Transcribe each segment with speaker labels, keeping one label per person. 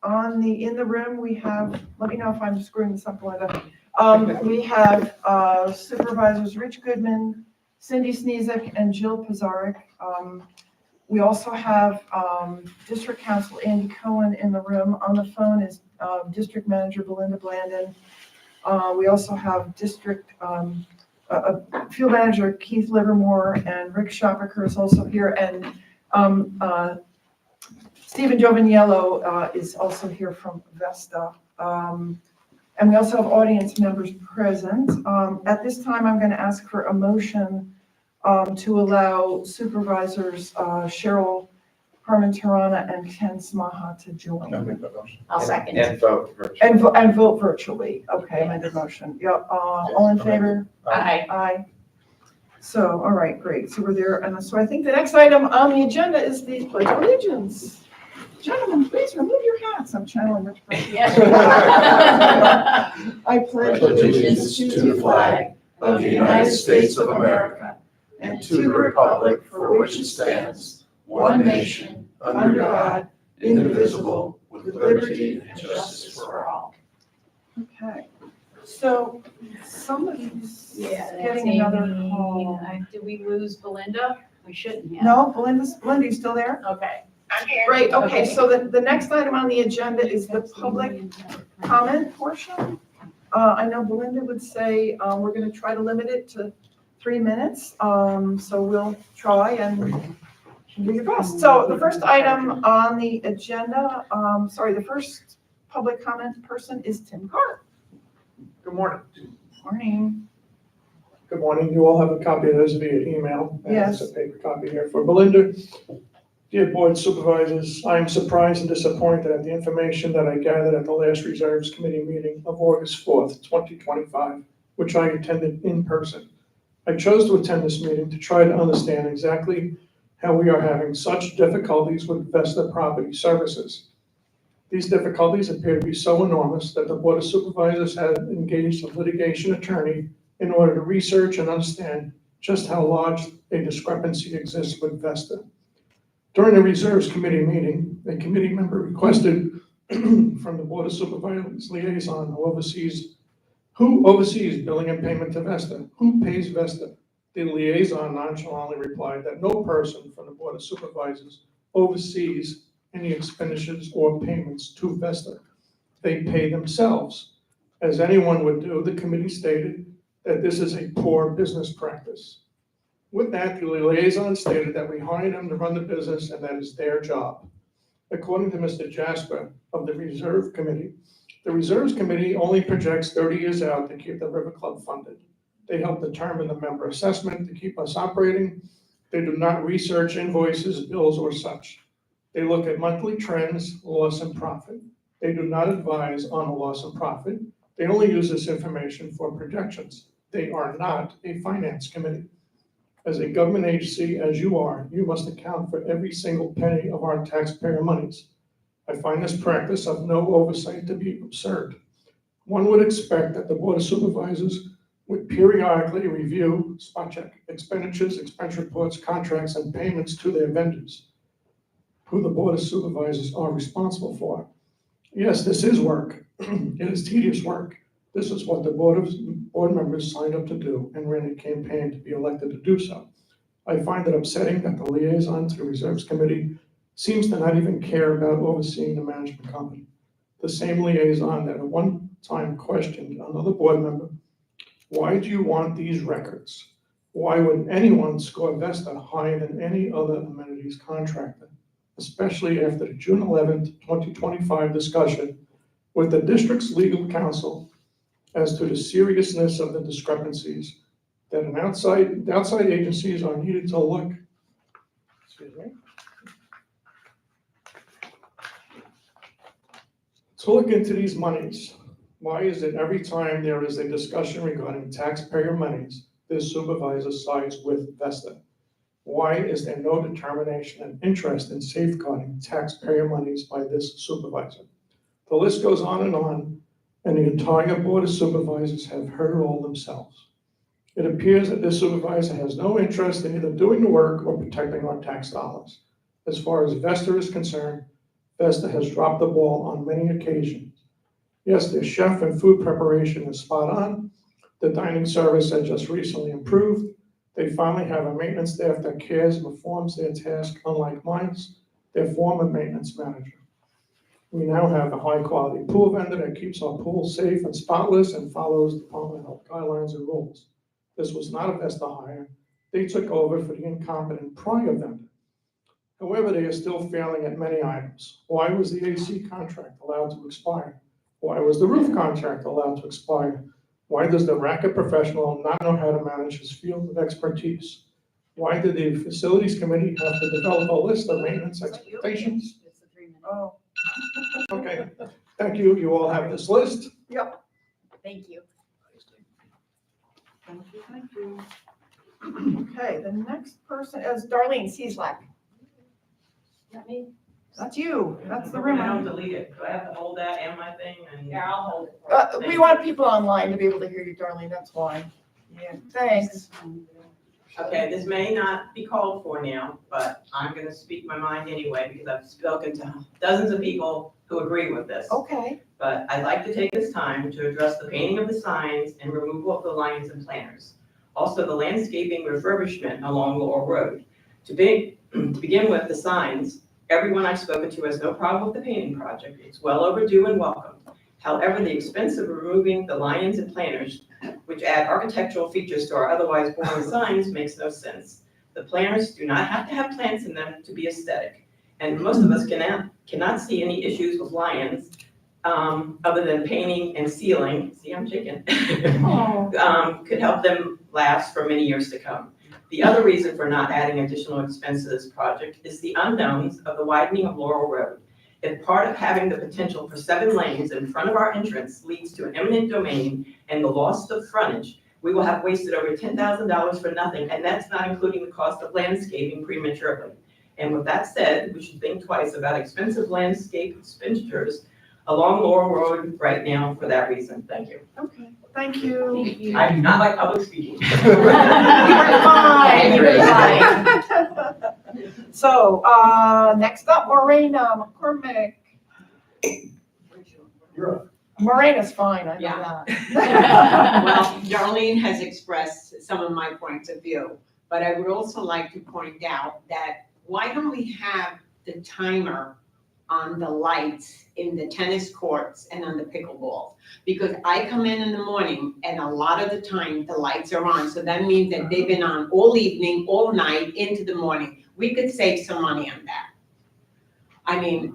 Speaker 1: in the room, we have, let me know if I'm screwing this up, Belinda. We have Supervisors Rich Goodman, Cindy Sneezek, and Jill Pizarnik. We also have District Council Andy Cohen in the room. On the phone is District Manager Belinda Blandon. We also have District Field Manager Keith Livermore, and Rick Shopaker is also here, and Stephen Giovaniello is also here from Vesta. And we also have audience members present. At this time, I'm going to ask for a motion to allow Supervisors Cheryl Parmentarana and Ken Smaha to join.
Speaker 2: I'll second.
Speaker 3: And vote virtually.
Speaker 1: And vote virtually. Okay, amended motion. Yep. All in favor?
Speaker 2: Aye.
Speaker 1: Aye. So, all right, great. So we're there. And so I think the next item on the agenda is the Pledge of Allegiance. Gentlemen, please remove your hats. I'm channeling Rich.
Speaker 2: Yes.
Speaker 1: I pledge allegiance to the flag of the United States of America and to the republic for which it stands, one nation, under God, indivisible, with liberty and justice for all. Okay. So somebody's getting another call.
Speaker 2: Did we lose Belinda? We shouldn't have.
Speaker 1: No, Belinda's still there?
Speaker 2: Okay.
Speaker 1: Great, okay, so the next item on the agenda is the public comment portion. I know Belinda would say we're going to try to limit it to 3 minutes, so we'll try and do your best. So the first item on the agenda, the first public comment person is Tim Carr.
Speaker 4: Good morning.
Speaker 1: Morning.
Speaker 4: Good morning. You all have a copy of this via email. And
Speaker 1: Yes.
Speaker 4: it's a paper copy here for Belinda. Dear Board Supervisors, I am surprised and disappointed at the information that I gathered at the last Reserves Committee meeting of August 4th, 2025, which I attended in person. I chose to attend this meeting to try to understand exactly how we are having such difficulties with Vesta Property Services. These difficulties appear to be so enormous that the Board of Supervisors had engaged a litigation attorney in order to research and understand just how large a discrepancy exists with Vesta. During the Reserves Committee meeting, a committee member requested from the Board of Supervisors liaison who oversees billing and payment to Vesta. Who pays Vesta? The liaison nonchalantly replied that no person from the Board of Supervisors oversees any expenditures or payments to Vesta. They pay themselves. As anyone would do, the committee stated that this is a poor business practice. With that, the liaison stated that we hired them to run the business and that is their job. According to Mr. Jasper of the Reserve Committee, the Reserves Committee only projects 30 years out to keep the River Club funded. They help determine the member assessment to keep us operating. They do not research invoices, bills, or such. They look at monthly trends, loss and profit. They do not advise on a loss and profit. They only use this information for projections. They are not a finance committee. As a government agency, as you are, you must account for every single penny of our taxpayer monies. I find this practice of no oversight to be absurd. One would expect that the Board of Supervisors would periodically review, spot check expenditures, expense reports, contracts, and payments to their vendors, who the Board of Supervisors are responsible for. Yes, this is work. It is tedious work. This is what the board members signed up to do and ran a campaign to be elected to do so. I find it upsetting that the liaison to the Reserves Committee seems to not even care about overseeing the management company. The same liaison that at one time questioned another board member, why do you want these records? Why would anyone score Vesta higher than any other amenities contractor, especially after the June 11th, 2025 discussion with the district's legal counsel as to the seriousness of the discrepancies that outside agencies are needed to look, into these monies. Why is it every time there is a discussion regarding taxpayer monies, this supervisor sides with Vesta? Why is there no determination and interest in safeguarding taxpayer monies by this supervisor? The list goes on, and the entire Board of Supervisors have heard it all themselves. It appears that this supervisor has no interest in either doing the work or protecting our tax dollars. As far as Vesta is concerned, Vesta has dropped the ball on many occasions. Yes, their chef and food preparation is spot on. The dining service has just recently improved. They finally have a maintenance staff that cares and performs their task, unlike mine's, their former maintenance manager. We now have a high-quality pool vendor that keeps our pool safe and spotless and follows Department of Health guidelines and rules. This was not a Vesta hire. They took over for the incompetent prior vendor. However, they are still failing at many items. Why was the AC contract allowed to expire? Why was the roof contract allowed to expire? Why does the racket professional not know how to manage his field of expertise? Why did the facilities committee have to develop a list of maintenance expectations?
Speaker 2: It's a 3 minute.
Speaker 1: Oh,
Speaker 4: Okay, thank you. You all have this list.
Speaker 2: Thank you.
Speaker 1: thank you, thank you. Okay, the next person is Darlene Cieslak.
Speaker 2: That me?
Speaker 1: That's you, that's the
Speaker 3: I don't
Speaker 1: room.
Speaker 3: delete it. Do I have to hold that and my thing and?
Speaker 2: Yeah, I'll hold it.
Speaker 1: We want people online to be able to hear you, Darlene, that's why. Yeah, thanks.
Speaker 3: Okay, this may not be called for now, but I'm gonna speak my mind anyway, because I've spoken to dozens of people who agree with this.
Speaker 1: Okay,
Speaker 3: But I'd like to take this time to address the painting of the signs and removal of the lions and planters. Also, the landscaping refurbishment along Laurel Road. To begin with, the signs, everyone I've spoken to has no problem with the painting project. It's well overdue and welcome. However, the expense of removing the lions and planters, which add architectural features to our otherwise boring signs, makes no sense. The planters do not have to have plants in them to be aesthetic. And most of us cannot see any issues with lions, other than painting and sealing. See, I'm shaking. Could help them last for many years to come. The other reason for not adding additional expense to this project is the unknowns of the widening of Laurel Road. If part of having the potential for 7 lanes in front of our entrance leads to an eminent domain and the loss of frontage, we will have wasted over $10,000 for nothing, and that's not including the cost of landscaping prematurely. And with that said, we should think twice about expensive landscape expenditures along Laurel Road right now for that reason. Thank you.
Speaker 1: okay, thank you.
Speaker 2: Thank you.
Speaker 3: I do not like public speaking.
Speaker 1: You were fine.
Speaker 2: You were
Speaker 1: So, next up, Morena McCormick. Morena's fine, I know
Speaker 5: Yeah.
Speaker 1: that.
Speaker 5: Well, Darlene has expressed some of my points of view, but I would also like to point out that why don't we have the timer on the lights in the tennis courts and on the pickleball? Because I come in the morning and a lot of the time the lights are on, so that means that they've been on all evening, all night, into the morning. We could save some money on that. I mean,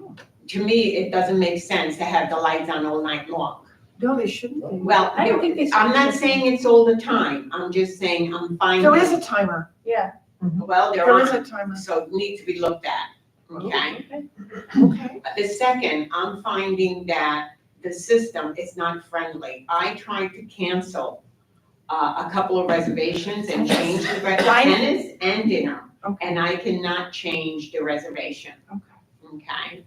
Speaker 5: to me, it doesn't make sense to have the lights on all night long.
Speaker 1: No, they shouldn't be.
Speaker 5: Well,
Speaker 2: I don't think they should.
Speaker 5: I'm not saying it's all the time, I'm just saying I'm finding.
Speaker 1: There is a timer.
Speaker 2: Yeah.
Speaker 5: Well, they're
Speaker 1: There is
Speaker 5: on,
Speaker 1: a timer.
Speaker 5: so it needs to be looked at, okay?
Speaker 1: Okay.
Speaker 5: The second, I'm finding that the system is not friendly. I tried to cancel a couple of reservations and change the tennis and dinner,
Speaker 1: Okay.
Speaker 5: and I cannot change the reservation.
Speaker 1: Okay.
Speaker 5: Okay?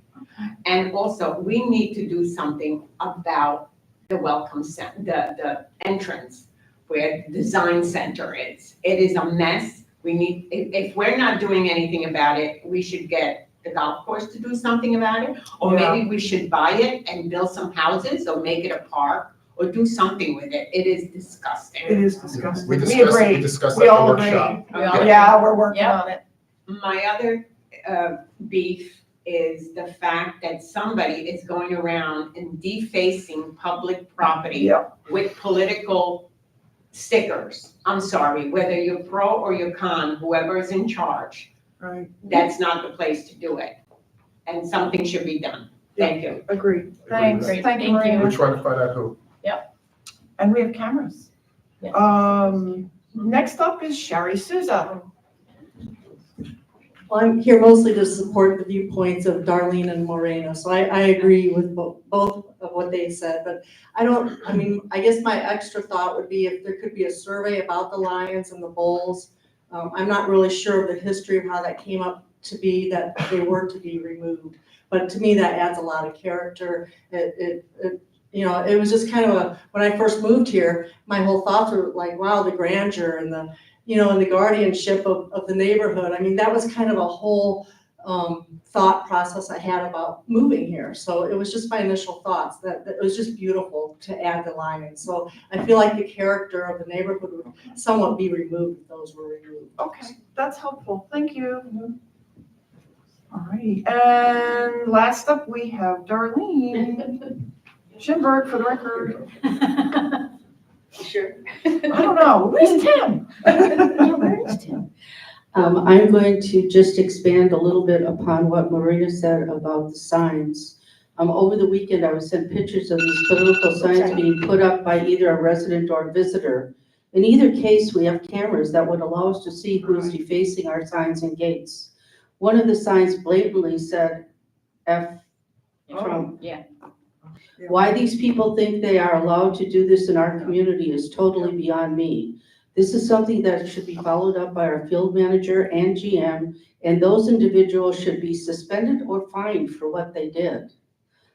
Speaker 5: And also, we need to do something about the welcome center, the entrance where the design center is. It is a mess. We need, if we're not doing anything about it, we should get the golf course to do something about it. Or
Speaker 1: Yeah.
Speaker 5: maybe we should buy it and build some houses or make it a park or do something with it. It is disgusting.
Speaker 1: It is disgusting.
Speaker 6: We
Speaker 1: We
Speaker 6: discussed,
Speaker 1: agree.
Speaker 6: we discussed
Speaker 1: We
Speaker 6: that in
Speaker 1: all
Speaker 6: the
Speaker 1: agree.
Speaker 6: workshop.
Speaker 5: Okay.
Speaker 1: Yeah, we're working
Speaker 2: Yeah.
Speaker 1: on it.
Speaker 5: My other beef is the fact that somebody is going around and defacing public property
Speaker 1: Yep.
Speaker 5: with political stickers. I'm sorry, whether you're pro or you're con, whoever is in charge,
Speaker 1: Right.
Speaker 5: that's not the place to do it. And something should be done. Thank you.
Speaker 1: Agreed. Thanks.
Speaker 2: Great.
Speaker 1: Thank you,
Speaker 2: Thank you.
Speaker 6: We're
Speaker 1: Marina.
Speaker 6: trying to find out who.
Speaker 1: And we have cameras.
Speaker 2: Yeah.
Speaker 1: Next up is Sherry Souza.
Speaker 7: Well, I'm here mostly to support the viewpoints of Darlene and Moreno, so I agree with both of what they said, but I guess my extra thought would be if there could be a survey about the lions and the bulls. I'm not really sure of the history of how that came up to be that they were to be removed, but to me, that adds a lot of character. It was just kind of when I first moved here, my whole thoughts were like, wow, the grandeur and the guardianship of the neighborhood. I mean, that was kind of a whole thought process I had about moving here. So it was just my initial thoughts that it was just beautiful to add the lions. So I feel like the character of the neighborhood would somewhat be removed if those were removed.
Speaker 1: Okay, that's helpful. Thank you. All right, and last up, we have Darlene Schimberg for the record.
Speaker 2: Sure.
Speaker 1: I don't know, where's Tim?
Speaker 2: Where's Tim? I'm going to just expand a little bit upon what Marina said about the signs. Over the weekend, I was sent pictures of these political signs being put up by either a resident or a visitor. In either case, we have cameras that would allow us to see who's defacing our signs and gates. One of the signs blatantly said, F Trump.
Speaker 6: Yeah.
Speaker 2: Why these people think they are allowed to do this in our community is totally beyond me. This is something that should be followed up by our field manager and GM, and those individuals should be suspended or fined for what they did.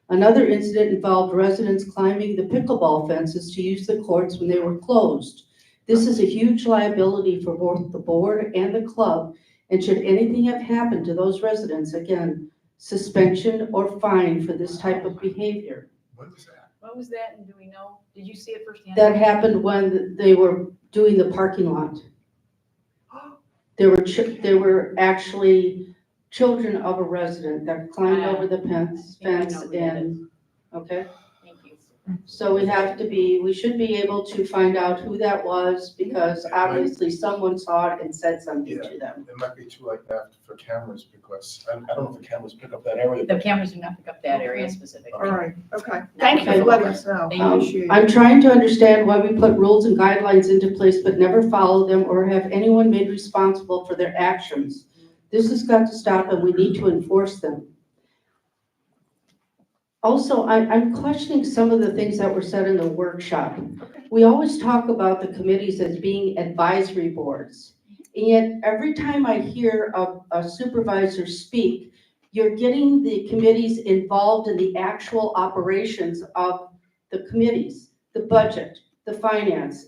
Speaker 2: Another incident involved residents climbing the pickleball fences to use the courts when they were closed. This is a huge liability for both the board and the club, and should anything have happened to those residents, again, suspension or fine for this type of behavior.
Speaker 8: What was that?
Speaker 6: What was that, and do we know, did you see it firsthand?
Speaker 2: That happened when they were doing the parking lot. There were actually children of a resident that climbed over the fence
Speaker 6: Yeah, I know who that
Speaker 2: and, okay?
Speaker 6: Thank you.
Speaker 2: So we should be able to find out who that was, because obviously someone saw it and said something to them.
Speaker 8: It might be too late now for cameras, because I don't know if the cameras pick up that area.
Speaker 6: The cameras do not pick up that area
Speaker 1: All
Speaker 6: specifically.
Speaker 1: right, okay. Thank you for letting us know.
Speaker 6: Thank
Speaker 1: I
Speaker 6: you.
Speaker 1: appreciate it.
Speaker 2: I'm trying to understand why we put rules and guidelines into place but never follow them or have anyone made responsible for their actions. This has got to stop, and we need to enforce them. Also, I'm questioning some of the things that were said in the workshop. We always talk about the committees as being advisory boards. And yet, every time I hear a supervisor speak, you're getting the committees involved in the actual operations of the committees, the budget, the finance,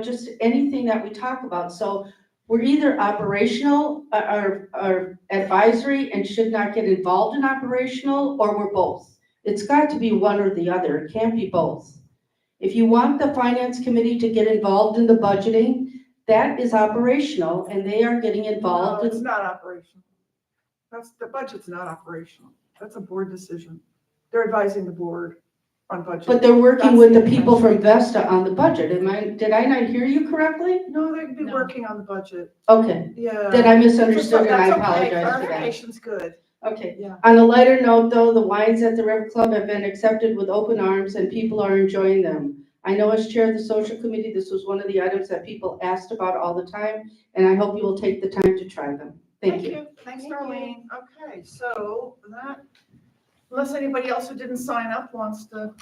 Speaker 2: just anything that we talk about. So we're either operational or advisory and should not get involved in operational, or we're both. It's got to be one or the other. It can't be both. If you want the finance committee to get involved in the budgeting, that is operational, and they are getting
Speaker 1: No,
Speaker 2: involved
Speaker 1: it's
Speaker 2: in.
Speaker 1: not operational. The budget's not operational. That's a board decision. They're advising the board on budget.
Speaker 2: But they're working
Speaker 1: That's
Speaker 2: with
Speaker 1: the
Speaker 2: the people from Vesta on the budget. Did I not hear you correctly?
Speaker 1: No, they'd be
Speaker 6: No.
Speaker 1: working on the budget.
Speaker 2: Okay,
Speaker 1: Yeah.
Speaker 2: then I misunderstood, and I
Speaker 1: That's okay.
Speaker 2: apologize for that.
Speaker 1: Clarification's good.
Speaker 2: Okay.
Speaker 1: Yeah.
Speaker 2: On a lighter note, though, the wines at the River Club have been accepted with open arms, and people are enjoying them. I know as chair of the social committee, this was one of the items that people asked about all the time, and I hope you will take the time to try them. Thank you.
Speaker 1: Thanks, Darlene. Okay, so that, unless anybody else who didn't sign up wants to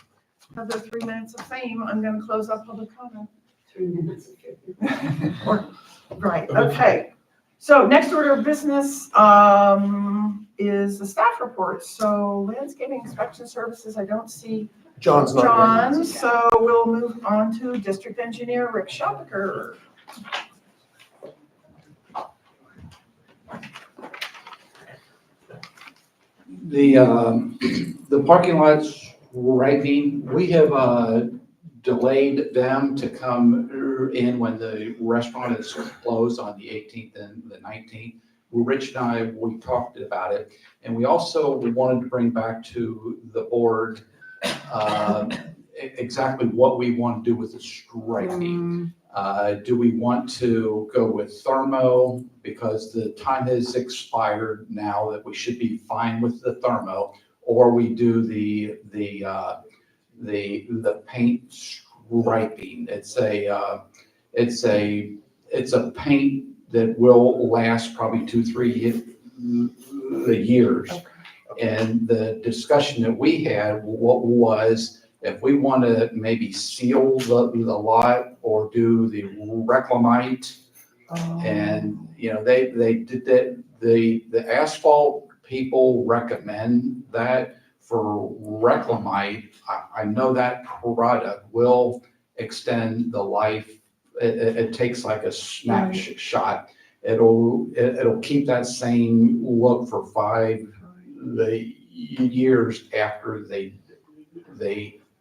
Speaker 1: have their 3 minutes of fame, I'm gonna close up public comment.
Speaker 2: 3 minutes.
Speaker 1: Right, okay. So next order of business is the staff report. So landscaping inspection services, I don't see
Speaker 8: John's not here.
Speaker 1: John, so we'll move on to district engineer Rick Schoppeker.
Speaker 9: The parking lots ripening, we have delayed them to come in when the restaurant is closed on the 18th and the 19th. Rich and I, we talked about it, and we also wanted to bring back to the board exactly what we want to do with the striping. Do we want to go with thermo, because the time has expired now that we should be fine with the thermo, or we do the paint striping? It's a paint that will last probably 2-3 years.
Speaker 1: Okay.
Speaker 9: And the discussion that we had was, if we want to maybe seal the lot or do the reclamite, and they did that. The asphalt people recommend that. For reclamite, I know that product will extend the life. It takes like a snapshot, it'll keep that same look for the years after they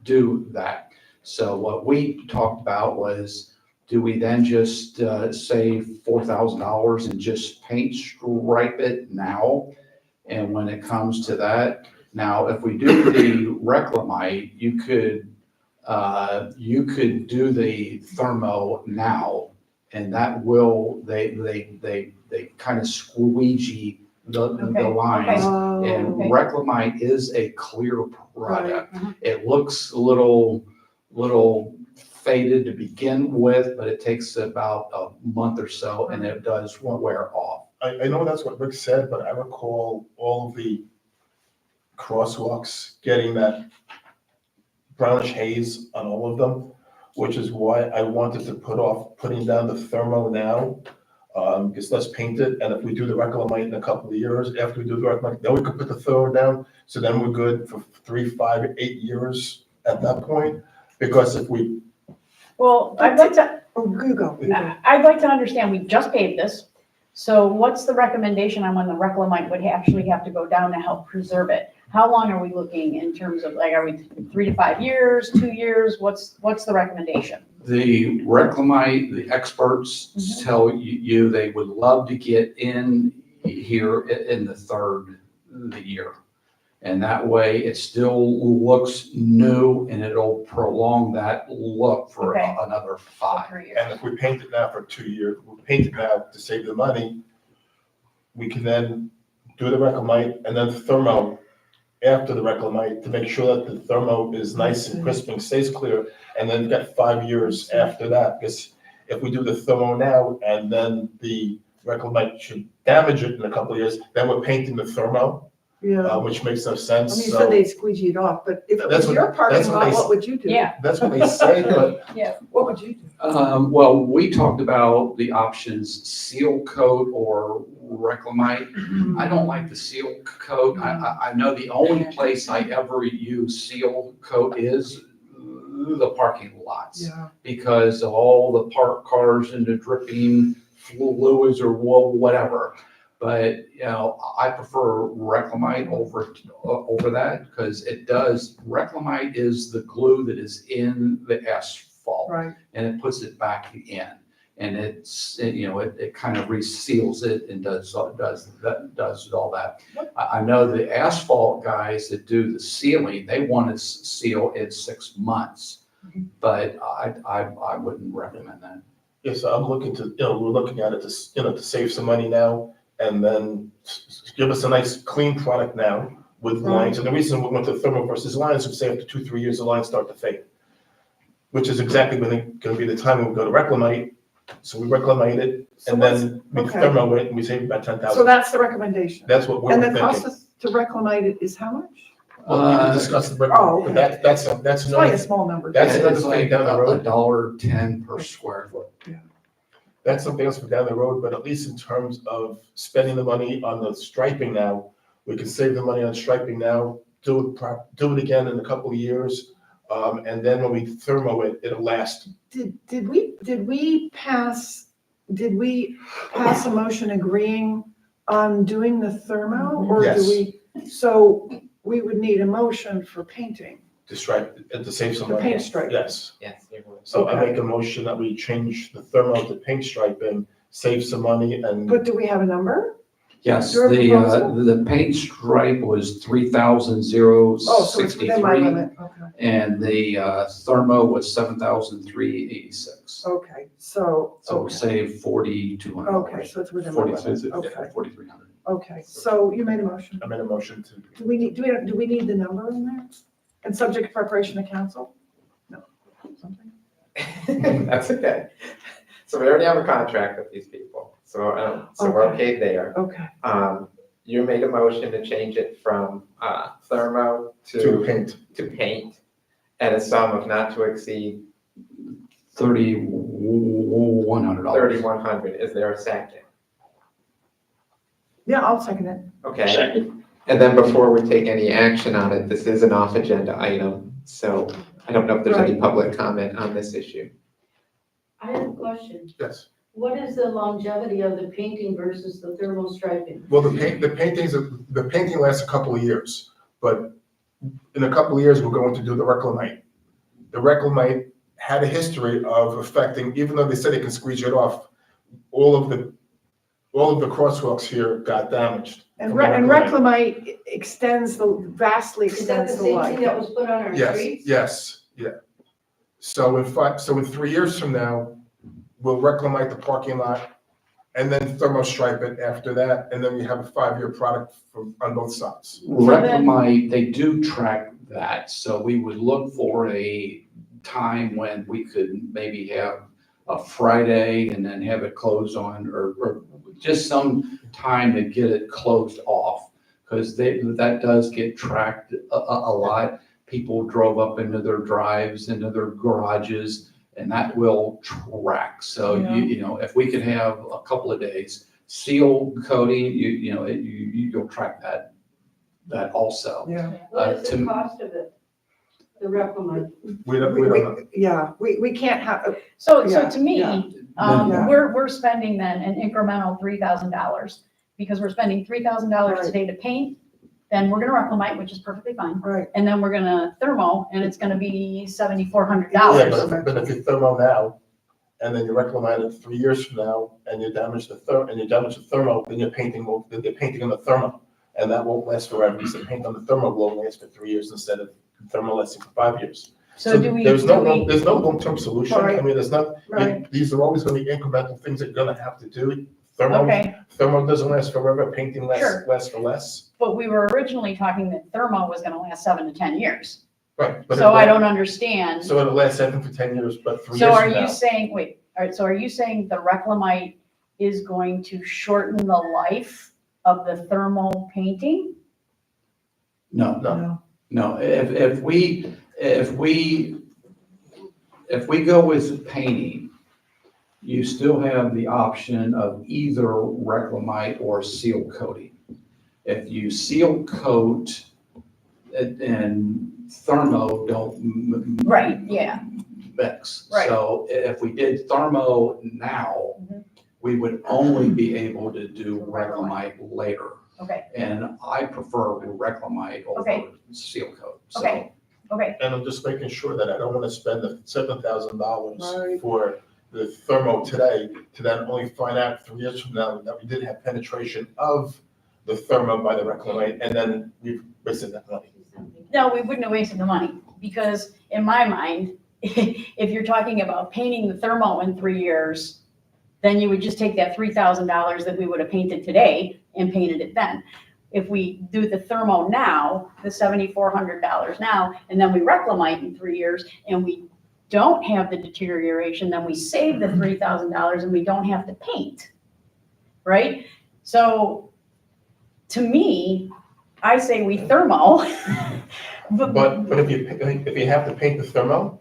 Speaker 9: do that. So what we talked about was, do we then just save $4,000 and just paint stripe it now? And when it comes to that, now if we do the reclamite, you could do the thermo now, and that will, they kind of squeegee the
Speaker 6: Okay,
Speaker 9: lines.
Speaker 1: Oh,
Speaker 9: And
Speaker 6: Okay.
Speaker 9: reclamite is a clear product.
Speaker 6: Right.
Speaker 9: It looks a little faded to begin with, but it takes about a month or so and it does wear off.
Speaker 8: I know that's what Rick said, but I recall all of the crosswalks getting that brownish haze on all of them, which is why I wanted to put off putting down the thermo now. Because let's paint it, and if we do the reclamite in a couple of years, after we do the reclamite, then we could put the thermo down, so then we're good for 3, 5, 8 years at that point. Because if we,
Speaker 6: Well, I'd like to,
Speaker 1: you go.
Speaker 6: I'd like to understand, we just paved this. So what's the recommendation on when the reclamite would actually have to go down to help preserve it? How long are we looking in terms of, like, are we 3 to 5 years, 2 years? What's the recommendation?
Speaker 9: The reclamite, the experts tell you they would love to get in here in the third year. And that way it still looks new and it'll prolong that look for
Speaker 6: Okay.
Speaker 9: another
Speaker 6: So
Speaker 9: 5.
Speaker 6: 3 years.
Speaker 8: and if we paint it now for 2 years, we paint it now to save the money, we can then do the reclamite and then thermo after the reclamite to make sure that the thermo is nice and crisp and stays clear, and then get 5 years after that. Because if we do the thermo now and then the reclamite should damage it in a couple of years, then we're painting the thermo,
Speaker 1: Yeah.
Speaker 8: which makes no
Speaker 1: I
Speaker 8: sense.
Speaker 1: mean, you
Speaker 8: So
Speaker 1: said they'd squeegee it off, but if it
Speaker 8: That's
Speaker 1: was
Speaker 8: what-
Speaker 1: your parking
Speaker 8: that's what
Speaker 1: lot,
Speaker 8: they
Speaker 1: what would you do?
Speaker 6: Yeah,
Speaker 8: that's what they say, but
Speaker 1: What would you do?
Speaker 9: Well, we talked about the options seal coat or reclamite. I don't like the seal coat. I know the only place I ever use seal coat is the parking lots.
Speaker 1: Yeah.
Speaker 9: Because of all the parked cars and the dripping fluids or whatever. But, I prefer reclamite over that because reclamite is the glue that is in the asphalt.
Speaker 1: Right.
Speaker 9: And it puts it back in. And it kind of reseals it and does all that. I know the asphalt guys that do the sealing, they want to seal in 6 months. But I wouldn't recommend that.
Speaker 8: yes, I'm looking to, we're looking at it to save some money now and then give us a nice clean product now with lines. And the reason we went to thermal versus lines is say after 2, 3 years, the lines start to fade, which is exactly when going to be the time when we go to reclamite. So we reclamite it
Speaker 1: So
Speaker 8: and then we
Speaker 1: okay.
Speaker 8: thermo it and we save about
Speaker 1: So
Speaker 8: 10,000.
Speaker 1: that's the recommendation.
Speaker 8: That's what we're
Speaker 1: And the
Speaker 8: thinking.
Speaker 1: cost to reclamite it is how much?
Speaker 8: Well, we can discuss the,
Speaker 1: Oh,
Speaker 8: but
Speaker 1: okay.
Speaker 8: that's
Speaker 1: It's
Speaker 8: another,
Speaker 1: probably a small number.
Speaker 8: That's
Speaker 9: It's
Speaker 8: another thing
Speaker 9: like
Speaker 8: down the road.
Speaker 9: $1.10 per square foot.
Speaker 8: that's something else for down the road, but at least in terms of spending the money on the striping now, we can save the money on striping now, do it again in a couple of years. And then when we thermo it, it'll last.
Speaker 1: Did we pass a motion agreeing on doing the thermo? Or
Speaker 8: Yes.
Speaker 1: so we would need a motion for painting,
Speaker 8: To stripe, and to save some
Speaker 1: for
Speaker 8: money.
Speaker 1: paint stripe?
Speaker 8: Yes.
Speaker 10: Yes, you're right.
Speaker 8: So I
Speaker 1: Okay.
Speaker 8: make a motion that we change the thermo to paint striping, save some money and.
Speaker 1: But do we have a number?
Speaker 9: Yes,
Speaker 1: Your proposal?
Speaker 9: the paint stripe was
Speaker 1: Oh, so it's within my
Speaker 9: 3,063.
Speaker 1: limit, okay.
Speaker 9: And the thermo was 7,386.
Speaker 1: Okay, so,
Speaker 9: So we
Speaker 1: okay,
Speaker 9: saved $4,200.
Speaker 1: okay, so it's within my limit, okay,
Speaker 9: 4,300.
Speaker 1: okay, so you made a motion.
Speaker 8: I made a motion to.
Speaker 1: Do we need the number in there? And subject to preparation of council? No, something?
Speaker 10: That's okay. So we already have a contract with these people, so we're okay there.
Speaker 1: Okay,
Speaker 10: You made a motion to change it from thermo
Speaker 8: To paint.
Speaker 10: to paint at a sum of not to exceed
Speaker 9: $3,100.
Speaker 10: $3,100. Is there a second?
Speaker 1: yeah, I'll second it.
Speaker 10: Okay. And then before we take any action on it, this is an off-agenda item, so I don't know if there's any public comment on this issue.
Speaker 2: I have a question.
Speaker 8: Yes.
Speaker 2: What is the longevity of the painting versus the thermal striping?
Speaker 8: Well, the painting lasts a couple of years, but in a couple of years, we're going to do the reclamite. The reclamite had a history of affecting, even though they said they can squeeze it off, all of the crosswalks here got damaged.
Speaker 1: And
Speaker 8: from the
Speaker 1: reclamite vastly
Speaker 2: Is that the
Speaker 1: extends the
Speaker 2: same thing that
Speaker 1: life.
Speaker 2: was put on our
Speaker 8: Yes,
Speaker 2: streets?
Speaker 8: yes, yeah. So in 3 years from now, we'll reclamite the parking lot and then thermostripe it after that, and then we have a 5-year product on both sides.
Speaker 9: Reclamite, they do track that, so we would look for a time when we could maybe have a Friday and then have it closed on, or just some time to get it closed off, because that does get tracked a lot. People drove up into their drives, into their garages, and that will track. So you know, if we could have a couple of days, seal coating, you'll track that also.
Speaker 1: Yeah.
Speaker 2: What is the
Speaker 9: to-
Speaker 2: cost of it? The reclamite?
Speaker 8: We don't know.
Speaker 1: Yeah, we can't have,
Speaker 6: So
Speaker 1: Yeah,
Speaker 6: to me,
Speaker 1: yeah.
Speaker 9: Yeah.
Speaker 6: we're spending then an incremental $3,000 because we're spending $3,000
Speaker 1: Right.
Speaker 6: today to paint. Then we're gonna reclamite, which is perfectly fine.
Speaker 1: right,
Speaker 6: And then we're gonna thermo, and it's gonna be $7,400.
Speaker 8: Yeah, but if you thermo now, and then you reclamite it 3 years from now, and you damage the thermo, then you're painting on the thermo, and that won't last forever, because the paint on the thermo will only last for 3 years instead of thermo lasting for 5 years.
Speaker 6: So do we,
Speaker 8: There's no long-term solution, I
Speaker 1: Right.
Speaker 8: mean, there's not,
Speaker 1: right.
Speaker 8: these are always gonna be incremental things that you're gonna have to do. Thermo
Speaker 6: okay,
Speaker 8: doesn't last forever, painting
Speaker 6: Sure.
Speaker 8: lasts for less.
Speaker 6: but we were originally talking that thermo was gonna last 7 to 10 years.
Speaker 8: Right. But
Speaker 6: So I don't understand.
Speaker 8: So it'll last 7 to 10 years, but 3
Speaker 6: So
Speaker 8: years
Speaker 6: are
Speaker 8: from
Speaker 6: you
Speaker 8: now.
Speaker 6: saying, wait, all right, so are you saying the reclamite is going to shorten the life of the thermal painting?
Speaker 9: No,
Speaker 8: No.
Speaker 9: no, if we go with painting, you still have the option of either reclamite or seal coating. If you seal coat and thermo don't
Speaker 6: Right, yeah.
Speaker 9: mix.
Speaker 6: Right.
Speaker 9: So if we did thermo now,
Speaker 6: Mhm.
Speaker 9: we would only be able to do reclamite later.
Speaker 6: Okay,
Speaker 9: And I prefer reclamite
Speaker 6: Okay.
Speaker 9: over seal coat. So
Speaker 6: okay, okay.
Speaker 8: And I'm just making sure that I don't want to spend the $7,000
Speaker 1: Right.
Speaker 8: for the thermo today to then only find out 3 years from now that we did have penetration of the thermo by the reclamite, and then we've wasted that money.
Speaker 6: No, we wouldn't have wasted the money, because in my mind, if you're talking about painting the thermo in 3 years, then you would just take that $3,000 that we would have painted today and painted it then. If we do the thermo now, the $7,400 now, and then we reclamite in 3 years, and we don't have the deterioration, then we save the $3,000 and we don't have to paint, right? So, to me, I say we thermo.
Speaker 8: But if you have to paint the thermo,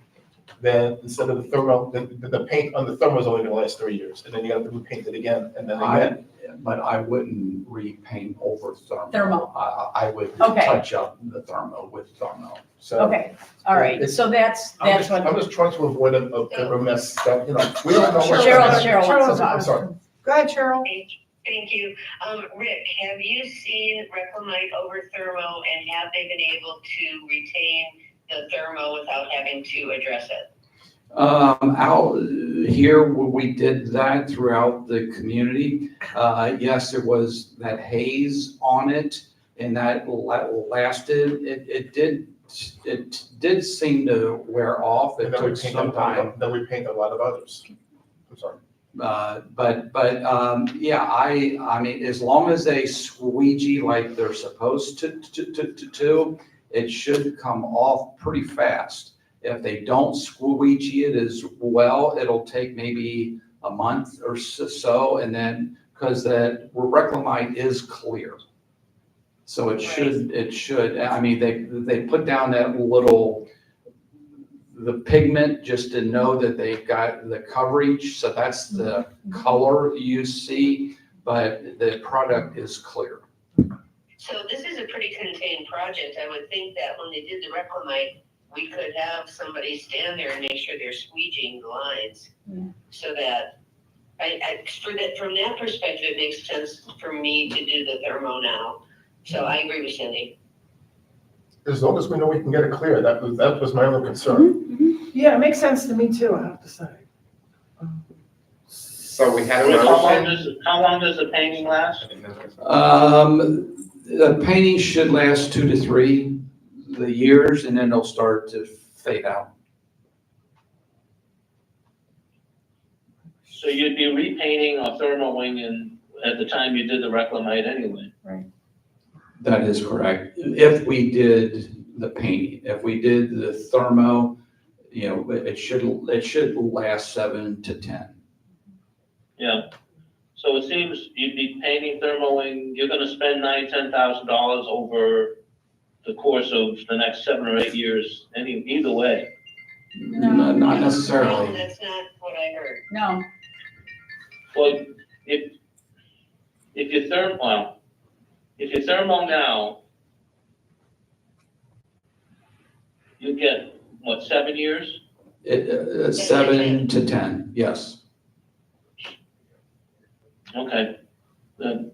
Speaker 8: then instead of the thermo, the paint on the thermo is only going to last 3 years, and then you have to repaint it again, and then again.
Speaker 9: But I wouldn't repaint over thermo.
Speaker 6: Thermo.
Speaker 9: I would
Speaker 6: Okay.
Speaker 9: touch up the thermo with thermo.
Speaker 8: So
Speaker 6: Okay, all right, so that's
Speaker 8: I'm just
Speaker 6: what,
Speaker 8: trying to avoid a bigger mess that, we don't know what's.
Speaker 6: Cheryl,
Speaker 8: gonna
Speaker 6: Cheryl
Speaker 8: happen.
Speaker 6: wants to
Speaker 8: I'm sorry.
Speaker 1: Go ahead, Cheryl.
Speaker 11: Thank you. Rick, have you seen reclamite over thermo, and have they been able to retain the thermo without having to address it?
Speaker 9: Out here, we did that throughout the community. Yes, there was that haze on it and that lasted. It did seem to wear off. It
Speaker 8: And then we
Speaker 9: took
Speaker 8: paint
Speaker 9: some time.
Speaker 8: then we paint a lot of others. I'm sorry.
Speaker 9: Yeah, I mean, as long as they squeegee like they're supposed to, it should come off pretty fast. If they don't squeegee it as well, it'll take maybe a month or so, and then, because that reclamite is clear. So it should, I mean, they put down that little, the pigment just to know that they've got the coverage, so that's the color you see, but the product is clear.
Speaker 11: So this is a pretty contained project. I would think that when they did the reclamite, we could have somebody stand there and make sure they're squeegeeing the lines
Speaker 6: Yeah.
Speaker 11: so that From that perspective, it makes sense for me to do the thermo now. So I agree with Cindy.
Speaker 8: As long as we know we can get it clear, that was my only concern.
Speaker 1: Yeah, it makes sense to me too, I have to say.
Speaker 10: So we had a motion.
Speaker 12: How long does the painting last?
Speaker 9: The painting should last 2 to 3 years, and then it'll start to fade out.
Speaker 12: So you'd be repainting or thermoing at the time you did the reclamite anyway?
Speaker 9: That is correct. If we did the painting, if we did the thermo, it should last 7 to 10.
Speaker 12: Yeah. So it seems you'd be painting, thermoing, you're gonna spend $10,000 over the course of the next 7 or 8 years, either way.
Speaker 9: No, not necessarily.
Speaker 11: No, that's not what I heard.
Speaker 6: No,
Speaker 12: Well, if you thermo now, you get, what, 7 years?
Speaker 9: 7 to 10, yes.
Speaker 12: Okay. Then-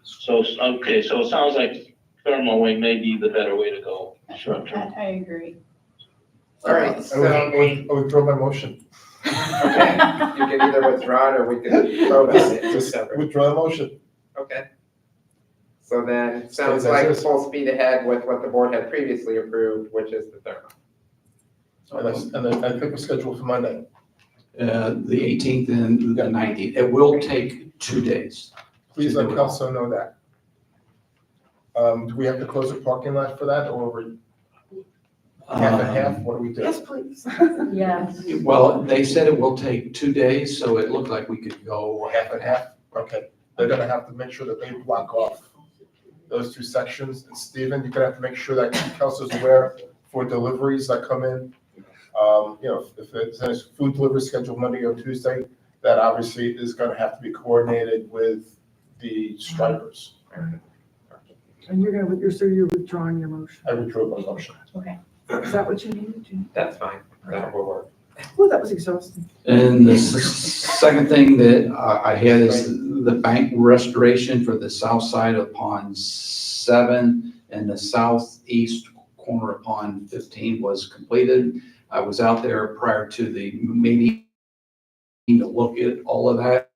Speaker 12: So it sounds like thermoing may be the better way to go. Short term.
Speaker 6: I agree.
Speaker 10: All right, so,
Speaker 8: I withdraw my motion.
Speaker 10: okay, you can either withdraw it or we can vote on it.
Speaker 8: Just withdraw the motion.
Speaker 10: Okay. So then, sounds
Speaker 8: Stays as
Speaker 10: like
Speaker 8: is.
Speaker 10: full speed ahead with what the board had previously approved, which is the thermo.
Speaker 8: And then I think we're scheduled for Monday.
Speaker 9: The 18th and the 19th. It will take 2 days.
Speaker 8: Please let Kelso know that. Do we have to close the parking lot for that, or we're half and half? What do we do?
Speaker 1: Yes, please.
Speaker 6: Yes.
Speaker 9: Well, they said it will take 2 days, so it looked like we could go
Speaker 8: Half and half? Okay. They're gonna have to make sure that they block off those 2 sections. And Stephen, you're gonna have to make sure that Kelso's aware for deliveries that come in. If there's any food delivery scheduled Monday or Tuesday, that obviously is gonna have to be coordinated with the stripers.
Speaker 1: And you're withdrawing your motion.
Speaker 8: I withdrew my motion.
Speaker 1: Is that what you needed to?
Speaker 10: That's fine, that will work.
Speaker 1: Oh, that was exhausting.
Speaker 9: And the second thing that I had is the bank restoration for the south side of Pond 7 and the southeast corner of Pond 15 was completed. I was out there prior to the meeting to look at all of that.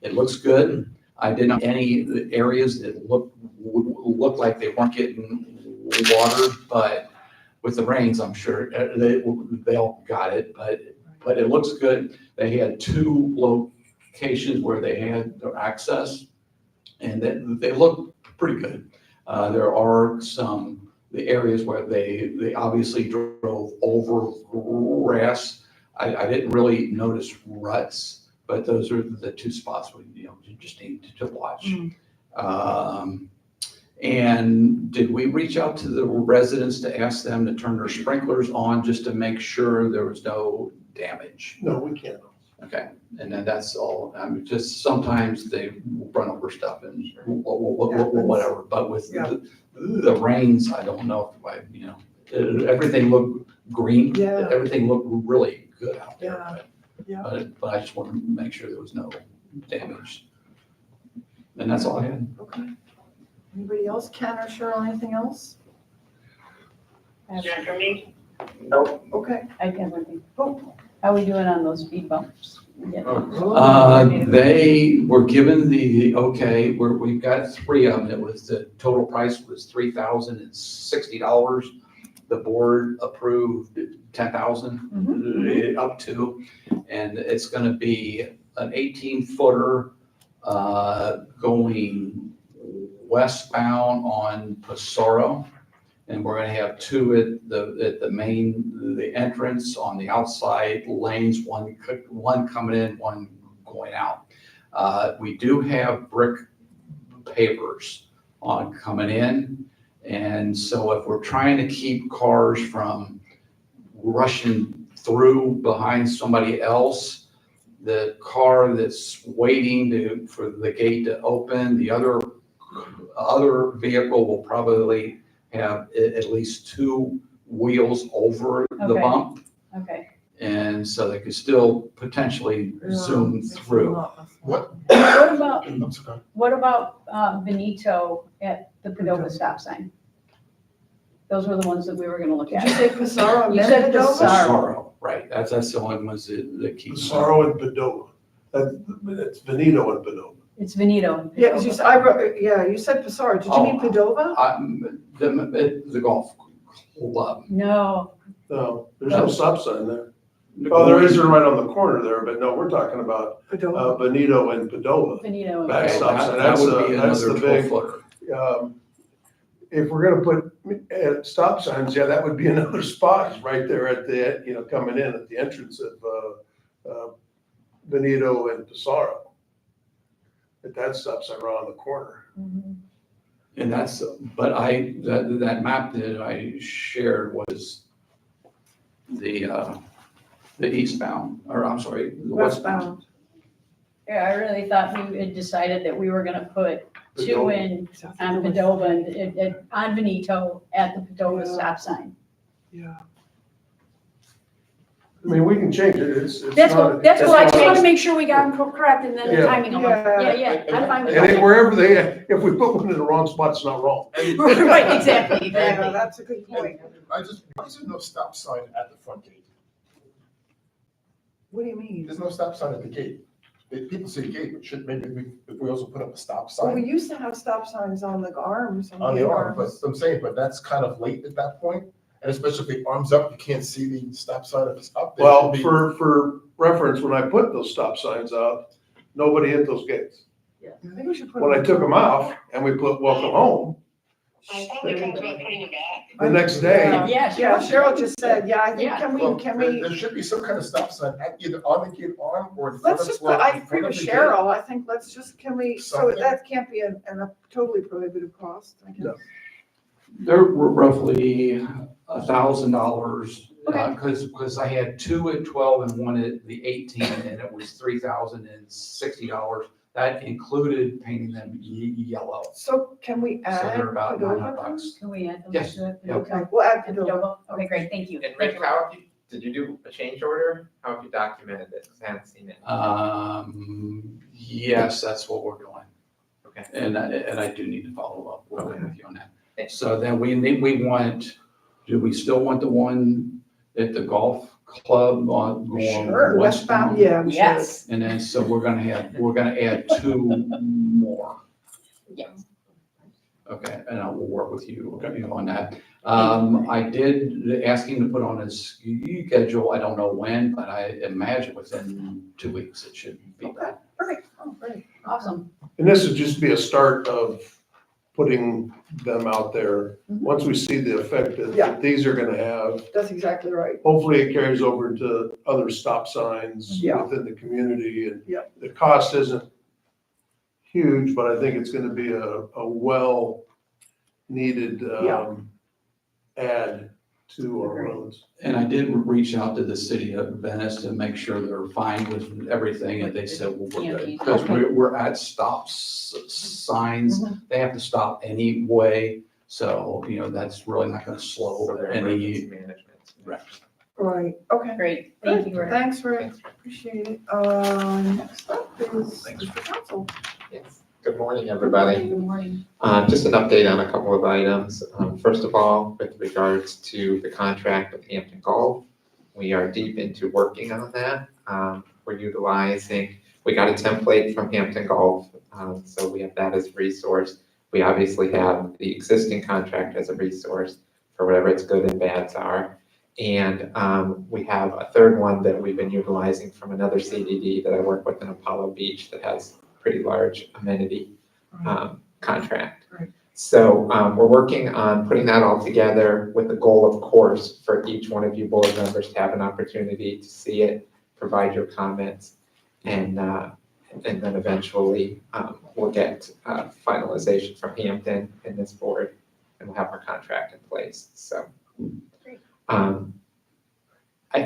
Speaker 9: It looks good. I didn't have any areas that looked like they weren't getting water, but with the rains, I'm sure they all got it, but it looks good. They had 2 locations where they had their access, and they look pretty good. There are the areas where they obviously drove over grass. I didn't really notice ruts, but those are the 2 spots where, you just need to watch. And did we reach out to the residents to ask them to turn their sprinklers on just to make sure there was no damage?
Speaker 8: No, we can't.
Speaker 9: Okay, and then that's all. Just sometimes they run over stuff and whatever, but with the rains, I don't know if everything looked green.
Speaker 1: Yeah.
Speaker 9: Everything looked really good out there.
Speaker 1: Yeah.
Speaker 9: But I just want to make sure there was no damage. And that's all I had.
Speaker 1: Okay. Anybody else? Ken or Cheryl, anything else?
Speaker 11: None for me?
Speaker 1: Okay.
Speaker 6: I can with you. How are we doing on those speed bumps? Yeah.
Speaker 9: They were given the okay, we've got 3 of them. It was, the total price was $3,060. The board approved 10,000 up to, and it's gonna be an 18-footer going westbound on Pasoro. And we're gonna have 2 at the entrance on the outside lanes, one coming in, one going out. We do have brick pavers coming in. And so if we're trying to keep cars from rushing through behind somebody else, the car that's waiting for the gate to open, the other vehicle will probably have at least 2 wheels over the
Speaker 6: Okay.
Speaker 9: bump.
Speaker 6: Okay,
Speaker 9: And so they could still potentially zoom through.
Speaker 8: What?
Speaker 6: What about,
Speaker 8: I'm sorry.
Speaker 6: what about Benito at the Padova stop sign? Those were the ones that we were gonna look
Speaker 1: Did you
Speaker 6: at.
Speaker 1: say Pissarro and
Speaker 6: You said
Speaker 1: Benedova?
Speaker 6: Pissarro.
Speaker 9: Sorrow, right, that's the only ones that keep.
Speaker 13: Sorrow and Padova. It's Benito and Padova.
Speaker 6: It's Benito. and
Speaker 1: Yeah, because you
Speaker 6: Padova.
Speaker 1: said, you said Pissarro. Did you mean Padova?
Speaker 9: The golf club.
Speaker 6: No,
Speaker 13: No, there's no stop sign there. Oh, there is right on the corner there, but no, we're talking about
Speaker 1: Padova.
Speaker 13: Benito and Padova.
Speaker 6: Benito. and
Speaker 13: Back
Speaker 9: Okay,
Speaker 13: stop
Speaker 6: Padova.
Speaker 13: sign.
Speaker 9: that would be
Speaker 13: That's
Speaker 9: another
Speaker 13: the big-
Speaker 9: 12-footer.
Speaker 13: If we're gonna put stop signs, yeah, that would be another spot, is right there at the, coming in at the entrance of Benito and Pissarro. At that stop sign right on the corner.
Speaker 6: Mhm.
Speaker 9: And that's, but that map that I shared was the eastbound, or I'm sorry, the westbound.
Speaker 6: Yeah, I really thought we had decided that we were gonna put two
Speaker 13: Padova.
Speaker 6: in on Padova and on Benito at the Padova
Speaker 1: Yeah.
Speaker 6: stop sign.
Speaker 1: Yeah.
Speaker 13: I mean, we can change it, it's
Speaker 6: That's
Speaker 13: not.
Speaker 6: what, that's what I just
Speaker 13: it's
Speaker 6: wanna
Speaker 13: not-
Speaker 6: make sure we got them correct and then the
Speaker 13: Yeah.
Speaker 6: timing of them. Yeah, I'm fine with
Speaker 13: And
Speaker 6: that.
Speaker 13: wherever if we put one in the wrong spot, it's not wrong.
Speaker 6: Right, exactly,
Speaker 1: Yeah,
Speaker 6: exactly.
Speaker 1: that's a good point.
Speaker 8: Why is there no stop sign at the front gate?
Speaker 1: What do you mean?
Speaker 8: There's no stop sign at the gate. People see the gate, but if we also put up a stop
Speaker 1: Well, we
Speaker 8: sign
Speaker 1: used to have stop signs on the arms.
Speaker 8: on the arm, but I'm saying, but that's kind of late at that point. And especially if the arm's up, you can't see the stop sign if it's up. There
Speaker 13: Well,
Speaker 8: should be-
Speaker 13: for reference, when I put those stop signs out, nobody hit those gates.
Speaker 1: I think we should put.
Speaker 13: When I took them off and we put welcome home,
Speaker 11: I thought we talked about putting them back.
Speaker 13: the next day,
Speaker 6: Yeah,
Speaker 1: Yeah, Cheryl just said, yeah, I think,
Speaker 6: Yeah.
Speaker 8: Well,
Speaker 1: can
Speaker 8: there
Speaker 1: we,
Speaker 8: there should be some kind of stop sign at either on the gate arm or in front
Speaker 1: let's
Speaker 8: of.
Speaker 1: just
Speaker 8: well,
Speaker 1: put, I
Speaker 8: in
Speaker 1: agree
Speaker 8: front
Speaker 1: with
Speaker 8: of the gate.
Speaker 1: Cheryl, I think let's just, can we, so
Speaker 8: Something.
Speaker 1: that can't be a totally prohibitive cost, I guess.
Speaker 13: No.
Speaker 9: They're roughly $1,000,
Speaker 6: Okay.
Speaker 9: because I had two at 12 and one at the 18, and it was $3,060. That included painting them yellow.
Speaker 1: So can we
Speaker 9: So
Speaker 1: add
Speaker 9: they're about
Speaker 1: Padova?
Speaker 9: $900.
Speaker 6: Can we add them
Speaker 9: Yes.
Speaker 6: to it?
Speaker 9: Yeah.
Speaker 1: Okay, we'll add
Speaker 6: And
Speaker 1: Padova.
Speaker 6: Padova? Okay, great, thank you.
Speaker 10: And
Speaker 6: Thank
Speaker 10: Rick,
Speaker 6: you.
Speaker 10: how have you, did you do a change order? How have you documented it? 'Cause I haven't seen it.
Speaker 9: Yes, that's what we're doing.
Speaker 10: Okay.
Speaker 9: And I do need to follow up with
Speaker 10: Okay.
Speaker 9: you on that.
Speaker 10: Thanks.
Speaker 9: So then do we still want the one at the golf club on going
Speaker 1: Sure, westbound, yeah, we should.
Speaker 6: Yes.
Speaker 9: And then, so we're gonna add two more.
Speaker 6: Yes.
Speaker 9: Okay, and I will work with you on that. I did ask him to put on his schedule, I don't know when, but I imagine within 2 weeks it should be done.
Speaker 1: Perfect, oh, great.
Speaker 6: Awesome.
Speaker 13: and this would just be a start of putting them out there.
Speaker 1: Mhm.
Speaker 13: Once we see the effect
Speaker 1: Yeah.
Speaker 13: that these are gonna have,
Speaker 1: That's exactly right.
Speaker 13: hopefully it carries over to other stop signs
Speaker 1: Yeah.
Speaker 13: within the community. And
Speaker 1: Yeah.
Speaker 13: the cost isn't huge, but I think it's gonna be a well-needed
Speaker 1: Yeah.
Speaker 13: add to our roads.
Speaker 9: And I did reach out to the city of Venice to make sure they're fine with everything, and they said, well, we're good. Because we're at stop signs, they have to stop anyway, so, that's really not gonna slow
Speaker 10: So they're
Speaker 9: any.
Speaker 10: emergency management.
Speaker 1: Right, okay.
Speaker 6: Great, thank you, Rick.
Speaker 1: Thanks, Rick, appreciate it. Next up is Mr. Council.
Speaker 10: Yes. Good morning, everybody.
Speaker 6: Good morning.
Speaker 10: Just an update on a couple of items. First of all, with regards to the contract with Hampton Golf, we are deep into working on that. We got a template from Hampton Golf, so we have that as a resource. We obviously have the existing contract as a resource for whatever its good and bads are. And we have a third one that we've been utilizing from another CDD that I work with in Apollo Beach that has pretty large amenity contract.
Speaker 1: Right.
Speaker 10: So we're working on putting that all together with the goal, of course, for each one of you board members to have an opportunity to see it, provide your comments, and then eventually we'll get finalization from Hampton and this board, and we'll have our contract in place. So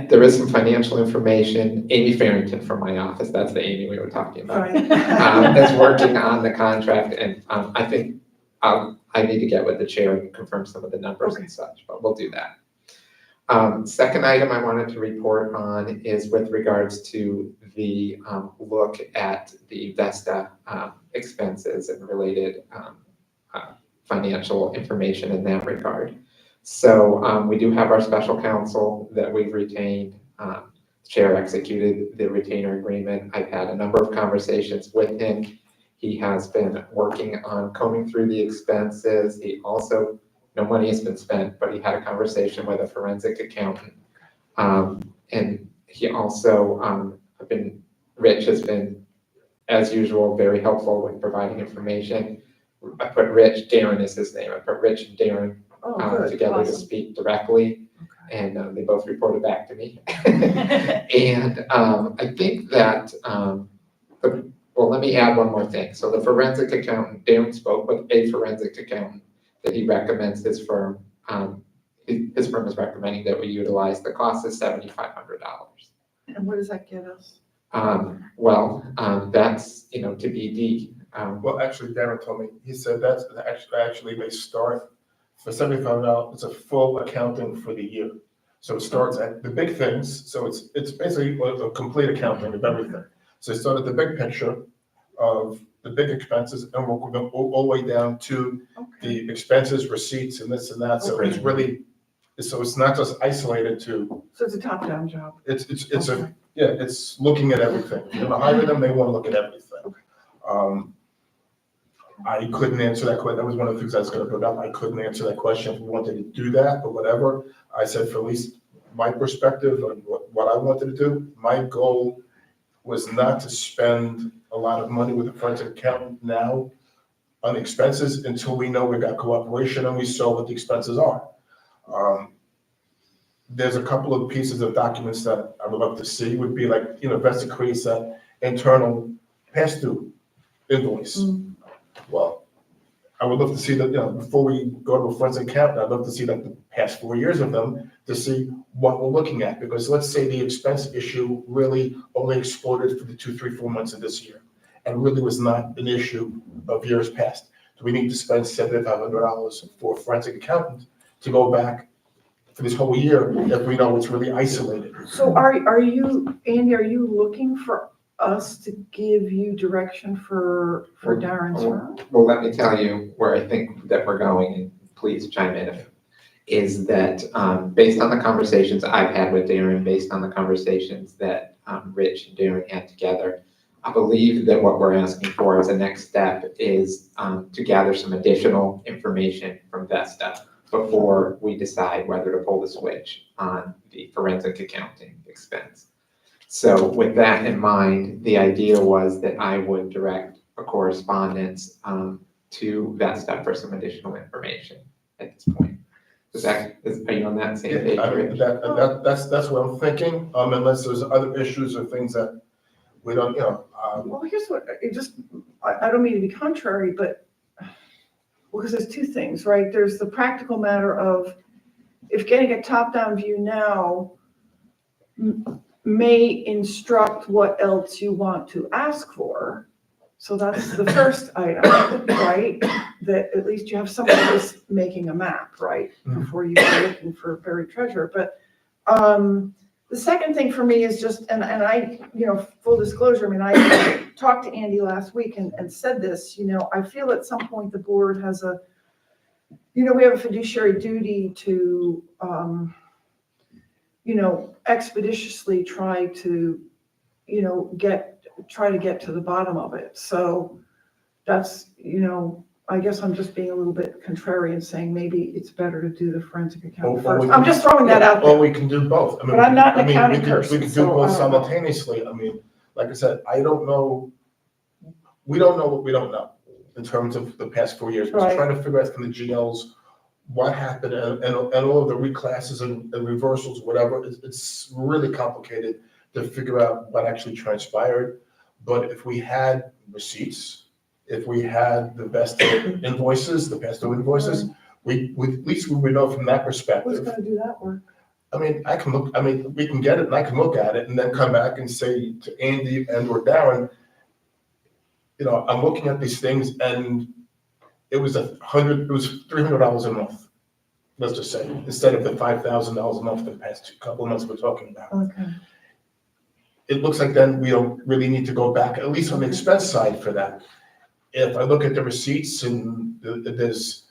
Speaker 10: there is some financial information. Amy Farrington from my office, that's the Amy we were talking about, is working on the contract, and I think I need to get with the chair and confirm some of the numbers and such, but we'll do that. Second item I wanted to report on is with regards to the look at the Vesta expenses and related financial information in that regard. So we do have our special counsel that we've retained. Chair executed the retainer agreement. I've had a number of conversations with him. He has been working on combing through the expenses. He also, no money has been spent, but he had a conversation with a forensic accountant. And he also, Rich has been, as usual, very helpful with providing information. I put Rich, Darren is his name. I put Rich and Darren together to
Speaker 6: Awesome.
Speaker 10: speak directly, and they both reported back to me. And I think that, well, let me add one more thing. So the forensic accountant, Darren spoke with a forensic accountant that he recommends his firm. His firm is recommending that we utilize. The cost is $7,500.
Speaker 1: And what does that get us?
Speaker 10: That's, TBD.
Speaker 8: Well, actually, Darren told me, he said that's actually they start for $75, it's a full accounting for the year. So it starts at the big things, so it's basically a complete accounting of everything. So it started the big picture of the big expenses, and we're going all the way down to the expenses, receipts, and this and that. So it's really, so it's not just isolated to.
Speaker 1: So it's a top-down job.
Speaker 8: It's it's looking at everything. If you're gonna hire them, they want to look at everything. I couldn't answer that question. That was one of the things I was gonna bring up. I couldn't answer that question if we wanted to do that, but whatever. I said, for at least my perspective on what I wanted to do, my goal was not to spend a lot of money with a forensic accountant now on expenses until we know we got cooperation and we saw what the expenses are. There's a couple of pieces of documents that I would love to see, would be like, Vesta creates that internal pass-through invoice. Well, I would love to see that, before we go to a forensic accountant, I'd love to see like the past 4 years of them to see what we're looking at. Because let's say the expense issue really only exploded for the 2, 3, 4 months of this year and really was not an issue of years past. Do we need to spend $7,500 for a forensic accountant to go back for this whole year if we know it's really isolated?
Speaker 1: So are you, Andy, are you looking for us to give you direction for Darren's firm?
Speaker 10: Well, let me tell you where I think that we're going, and please chime in, is that based on the conversations I've had with Darren, based on the conversations that Rich and Darren had together, I believe that what we're asking for as a next step is to gather some additional information from Vesta before we decide whether to pull the switch on the forensic accounting expense. So with that in mind, the idea was that I would direct a correspondence to Vesta for some additional information at this point. Are you on that same page?
Speaker 8: I mean, that's what I'm thinking, unless there's other issues or things that we don't,
Speaker 1: Well, here's what, I don't mean to be contrary, but, because there's two things, right? There's the practical matter of, if getting a top-down view now may instruct what else you want to ask for. So that's the first item, right? That at least you have somebody who's making a map, right? Before you go looking for buried treasure. But the second thing for me is just, and I, full disclosure, I mean, I talked to Andy last week and said this, I feel at some point the board has we have a fiduciary duty to, expeditiously try to get to the bottom of it. So that's, I guess I'm just being a little bit contrarian, saying maybe it's better to do the forensic accounting first. I'm just throwing that out there.
Speaker 8: Or we can do both.
Speaker 1: But I'm not an accounting person,
Speaker 8: We can do
Speaker 1: so
Speaker 8: both
Speaker 1: I don't know.
Speaker 8: simultaneously. I mean, like I said, I don't know, we don't know what we don't know in terms of the past 4 years. We're
Speaker 1: Right.
Speaker 8: trying to figure out from the GLs what happened and all of the reclasses and reversals, whatever. It's really complicated to figure out what actually transpired. But if we had receipts, if we had the best invoices, the past due invoices, we at least we would know from that
Speaker 1: Who's
Speaker 8: perspective.
Speaker 1: gonna do that work?
Speaker 8: We can get it and I can look at it and then come back and say to Andy and or Darren, I'm looking at these things and it was $300 a month. let's just say, instead of the $5,000 a month for the past couple of months we're talking about.
Speaker 1: Okay.
Speaker 8: It looks like then we don't really need to go back, at least on the expense side for that. If I look at the receipts and there's,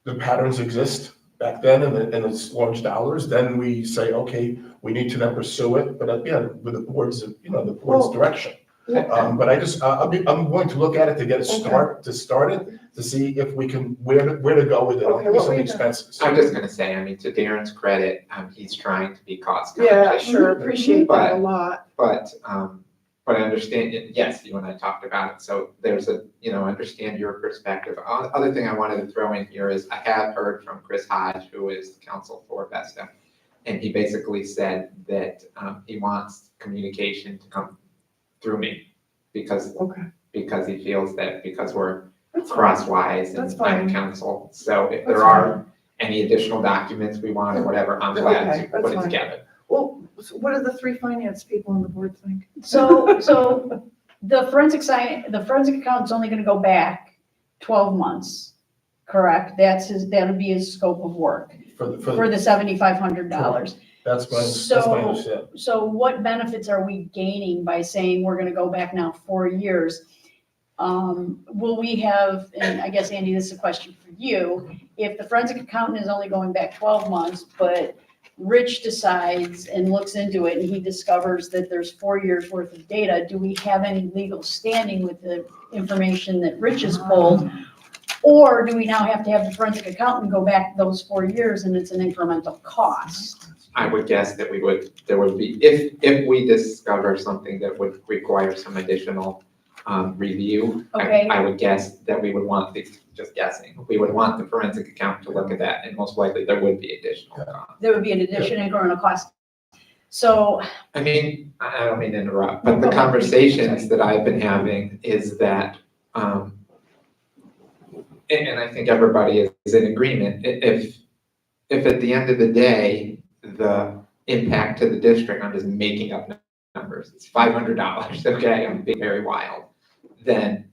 Speaker 8: the patterns exist back then and it's large dollars, then we say, okay, we need to then pursue it, but with the board's, the board's
Speaker 1: Well,
Speaker 8: direction. But I'm going to look at it to get a start, to start it, to see if we can, where to go with it,
Speaker 1: Okay,
Speaker 8: at least
Speaker 1: what
Speaker 8: on
Speaker 1: were
Speaker 8: the
Speaker 1: you
Speaker 8: expenses.
Speaker 10: I'm just gonna say, I mean, to Darren's credit, he's trying to be cost
Speaker 1: Yeah,
Speaker 10: conscious.
Speaker 1: sure, appreciate that a lot.
Speaker 10: But I understand, yes, you and I talked about it, so there's I understand your perspective. Other thing I wanted to throw in here is I have heard from Chris Hodge, who is the counsel for Vesta, and he basically said that he wants communication to come through me because he feels that because we're
Speaker 1: That's fine.
Speaker 10: crosswise
Speaker 1: That's
Speaker 10: and I'm
Speaker 1: fine.
Speaker 10: counsel. So if
Speaker 1: That's
Speaker 10: there are any additional documents we want or whatever, I'm glad
Speaker 1: Okay,
Speaker 10: to
Speaker 1: that's
Speaker 10: put it
Speaker 1: fine.
Speaker 10: together.
Speaker 1: Well, so what do the three finance people on the board think?
Speaker 6: So the forensic accountant's only gonna go back 12 months, correct? That'll be his scope of work for the $7,500.
Speaker 8: That's my understanding.
Speaker 6: So what benefits are we gaining by saying we're gonna go back now 4 years? Will we have, and I guess, Andy, this is a question for you, if the forensic accountant is only going back 12 months, but Rich decides and looks into it and he discovers that there's 4 years worth of data, do we have any legal standing with the information that Rich has pulled? Or do we now have to have the forensic accountant go back those 4 years and it's an incremental cost?
Speaker 10: I would guess that there would be, if we discover something that would require some additional review,
Speaker 6: Okay.
Speaker 10: I would guess that we would want, just guessing, we would want the forensic accountant to look at that, and most likely there would be additional cost.
Speaker 6: There would be an additional incremental cost. So,
Speaker 10: I mean, I don't mean to interrupt,
Speaker 6: No,
Speaker 10: but
Speaker 6: go
Speaker 10: the
Speaker 6: ahead.
Speaker 10: conversations that I've been having is that, and I think everybody is in agreement, if at the end of the day, the impact to the district, I'm just making up numbers, it's $500, okay, I'm being very wild, then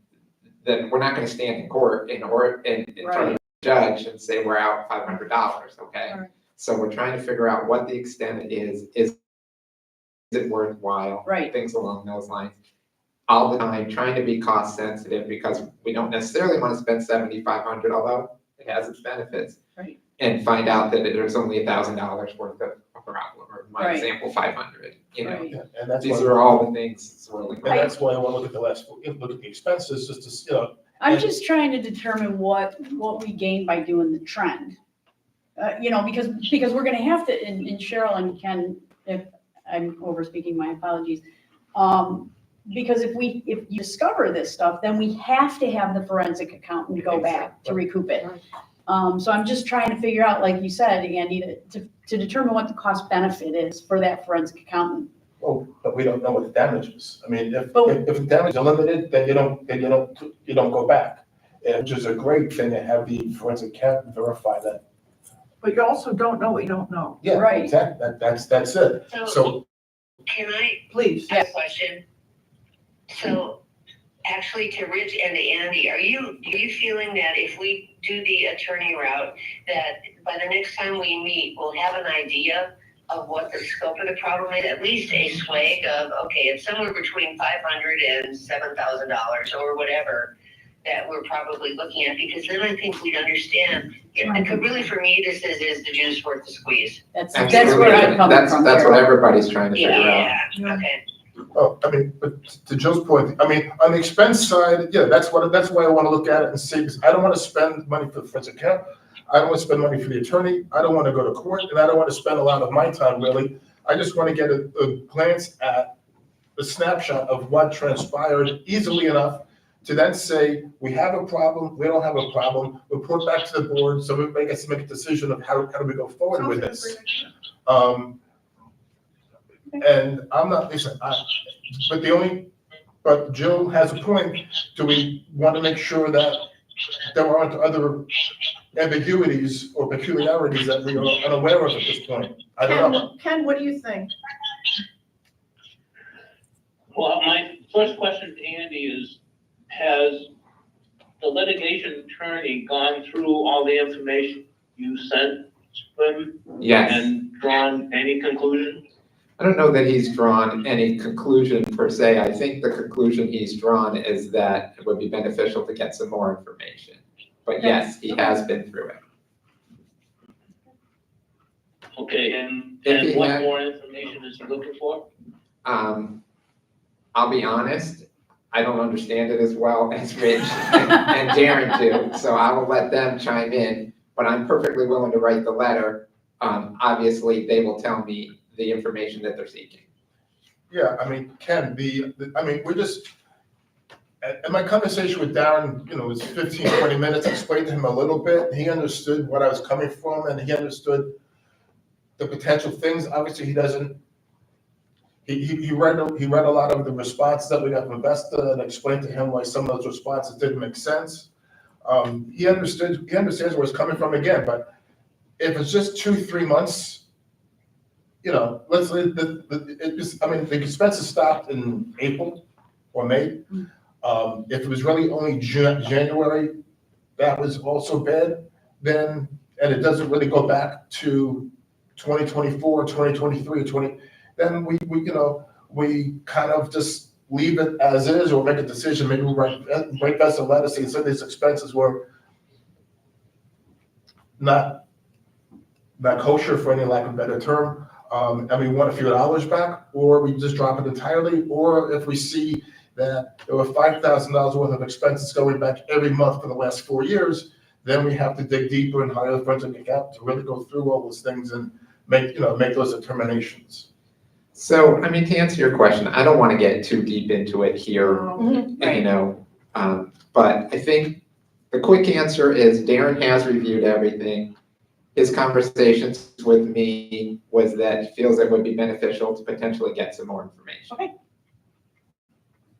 Speaker 10: we're not gonna stand in court in front of a judge and say we're out $500, okay?
Speaker 6: Right.
Speaker 10: So we're trying to figure out what the extent is it worthwhile?
Speaker 6: Right.
Speaker 10: Things along those lines. All the time, trying to be cost sensitive because we don't necessarily want to spend $7,500, although it has its benefits.
Speaker 6: Right.
Speaker 10: And find out that there's only $1,000 worth of a problem, or my
Speaker 6: Right.
Speaker 10: example, 500,
Speaker 6: Right.
Speaker 8: Yeah, and that's
Speaker 10: These
Speaker 8: why,
Speaker 10: are all the things swirling
Speaker 8: and
Speaker 10: around.
Speaker 8: that's why I want to look at the expenses, just to,
Speaker 6: I'm just trying to determine what we gain by doing the trend. Because we're gonna have to, and Cheryl and Ken, if I'm over speaking, my apologies. Because if you discover this stuff, then we have to have the forensic accountant go back to recoup it. So I'm just trying to figure out, like you said, Andy, to determine what the cost benefit is for that forensic accountant.
Speaker 8: oh, but we don't know what the damage is. I mean, if
Speaker 6: But-
Speaker 8: the damage is limited, then you don't go back. Which is a great thing to have the forensic accountant verify that.
Speaker 1: But you also don't know what you don't know.
Speaker 8: Yeah,
Speaker 6: Right.
Speaker 8: exactly, that's it. So,
Speaker 11: Can I
Speaker 1: Please.
Speaker 11: ask a question? So, actually to Rich and to Andy, are you feeling that if we do the attorney route, that by the next time we meet, we'll have an idea of what the scope of the problem is, at least a swag of, okay, it's somewhere between $500 and $7,000 or whatever that we're probably looking at, because then I think we'd understand. Yeah, because really for me, this is the juice worth the squeeze.
Speaker 6: That's
Speaker 10: Absolutely.
Speaker 6: where I'm coming from.
Speaker 10: That's what everybody's trying to figure out.
Speaker 11: Yeah, okay.
Speaker 8: oh, I mean, but to Joe's point, I mean, on the expense side, yeah, that's why I want to look at it and see, because I don't want to spend money for the forensic accountant. I don't want to spend money for the attorney. I don't want to go to court, and I don't want to spend a lot of my time, really. I just want to get a glance at a snapshot of what transpired easily enough to then say, we have a problem, we don't have a problem, report back to the board, so we make a decision of how do we go forward with this. And I'm not, listen, but Jill has a point. Do we want to make sure that there aren't other ambiguities or peculiarities that we are unaware of at this point? I don't know.
Speaker 1: Ken, what do you think?
Speaker 12: Well, my first question to Andy is, has the litigation attorney gone through all the information you sent him
Speaker 10: Yes.
Speaker 12: and drawn any conclusion?
Speaker 10: I don't know that he's drawn any conclusion per se. I think the conclusion he's drawn is that it would be beneficial to get some more information. But yes, he has been through it.
Speaker 12: Okay, and
Speaker 10: If he
Speaker 12: what
Speaker 10: had-
Speaker 12: more information is he looking for?
Speaker 10: I'll be honest, I don't understand it as well as Rich and Darren do, so I will let them chime in, but I'm perfectly willing to write the letter. Obviously, they will tell me the information that they're seeking.
Speaker 8: Yeah, I mean, Ken, we're just, and my conversation with Darren, was 15, 20 minutes, explained to him a little bit. He understood what I was coming from and he understood the potential things. Obviously, he doesn't, he read a lot of the responses that we got from Vesta and explained to him why some of those responses didn't make sense. He understands where it's coming from again, but if it's just 2-3 months, the expenses stopped in April or May. If it was really only January, that was also bad then, and it doesn't really go back to 2024, 2023, then we kind of just leave it as is or make a decision. Maybe we write us a letter saying some of these expenses were not kosher, for any lack of a better term, and we want a few dollars back, or we just drop it entirely, or if we see that there were $5,000 worth of expenses going back every month for the last 4 years, then we have to dig deeper and hire a forensic accountant to really go through all those things and make those determinations.
Speaker 10: So, to answer your question, I don't want to get too deep into it here, but I think the quick answer is Darren has reviewed everything. His conversations with me was that he feels it would be beneficial to potentially get some more information.
Speaker 1: Okay.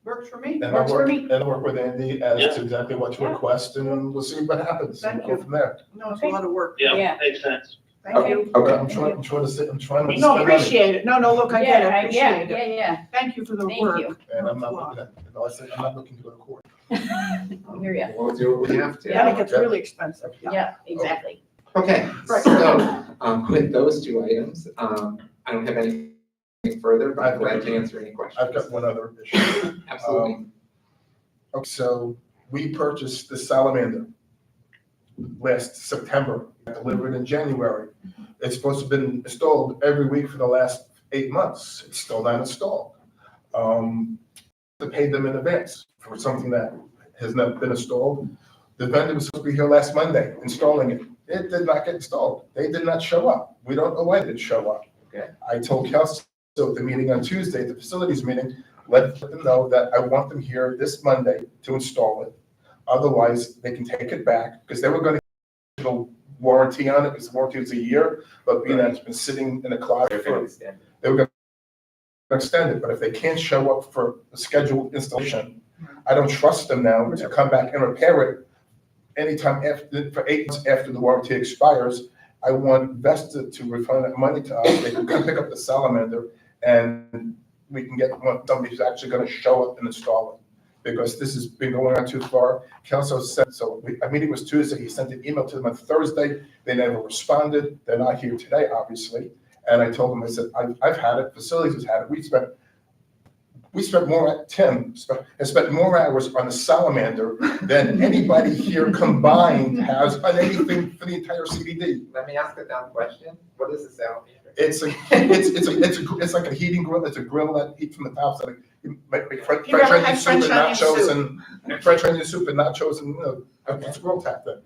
Speaker 1: Works for me.
Speaker 8: And
Speaker 6: Works for me.
Speaker 8: I'll work with Andy as to exactly what to request, and we'll see what happens.
Speaker 1: Thank
Speaker 8: We'll go
Speaker 1: you.
Speaker 8: from there.
Speaker 1: No, it's a lot of work.
Speaker 12: Yeah,
Speaker 6: Yeah.
Speaker 12: makes sense.
Speaker 1: Thank you.
Speaker 8: Okay, I'm trying to spend money.
Speaker 1: Appreciate it. No, look, I get it.
Speaker 6: Yeah,
Speaker 1: Appreciate it.
Speaker 6: yeah.
Speaker 1: Thank you for the
Speaker 6: Thank
Speaker 1: work.
Speaker 6: you.
Speaker 8: And I'm not looking at, I'm not looking to go to court.
Speaker 6: I hear ya.
Speaker 10: We'll do what we have to.
Speaker 1: Then it gets really expensive.
Speaker 6: Yeah, exactly.
Speaker 10: Okay, so, with those two items, I don't have anything further, but I'm glad to answer any questions.
Speaker 8: I've got one other issue.
Speaker 10: Absolutely.
Speaker 8: Okay, so we purchased the salamander last September, delivered in January. It's supposed to have been installed every week for the last 8 months. It's still not installed. To pay them in advance for something that has not been installed. The vendor was supposed to be here last Monday installing it. It did not get installed. They did not show up. We don't know why they didn't show up.
Speaker 10: Okay.
Speaker 8: I told Kelsey at the meeting on Tuesday, the facilities meeting, let them know that I want them here this Monday to install it. Otherwise, they can take it back, because they were going to get a warranty on it, because the warranty was a year, but being that it's been sitting in a closet for, they were going to extend it, but if they can't show up for a scheduled installation, I don't trust them now to come back and repair it anytime after, for 8 months after the warranty expires. I want Vesta to refund that money to us. They can come pick up the salamander and we can get somebody who's actually going to show up and install it. Because this has been going on too far. Kelso said, our meeting was Tuesday. He sent an email to them on Thursday. They never responded. They're not here today, obviously. And I told them, I said, I've had it. Facilities has had it. We spent more, Tim has spent more hours on the salamander than anybody here combined has on anything for the entire CDD.
Speaker 10: Let me ask a dumb question. What is a salamander?
Speaker 8: It's like a heating grill. It's a grill that heats from the top. So you make French onion soup and nachos and French onion soup and nachos and it's a grill tap thing.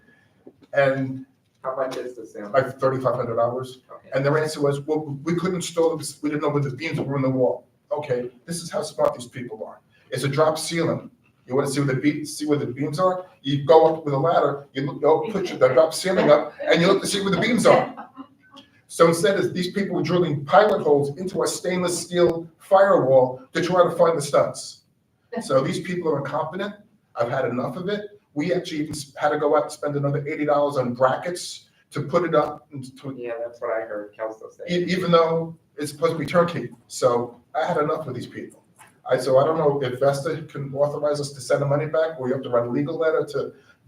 Speaker 8: And
Speaker 10: How much is the salamander?
Speaker 8: like $3,500.
Speaker 10: Okay.
Speaker 8: And their answer was, well, we couldn't install it. We didn't know where the beams were in the wall. Okay, this is how smart these people are. It's a drop ceiling. You want to see where the beams are? You go up with a ladder, put the drop ceiling up, and you look to see where the beams are. So instead of these people drilling pilot holes into a stainless steel firewall to try to find the studs. So these people are incompetent. I've had enough of it. We actually even had to go out and spend another $80 on brackets to put it up.
Speaker 10: Yeah, that's what I heard Kelso say.
Speaker 8: Even though it's supposed to be turnkey. So I had enough of these people. So I don't know if Vesta can authorize us to send the money back, or you have to write a legal letter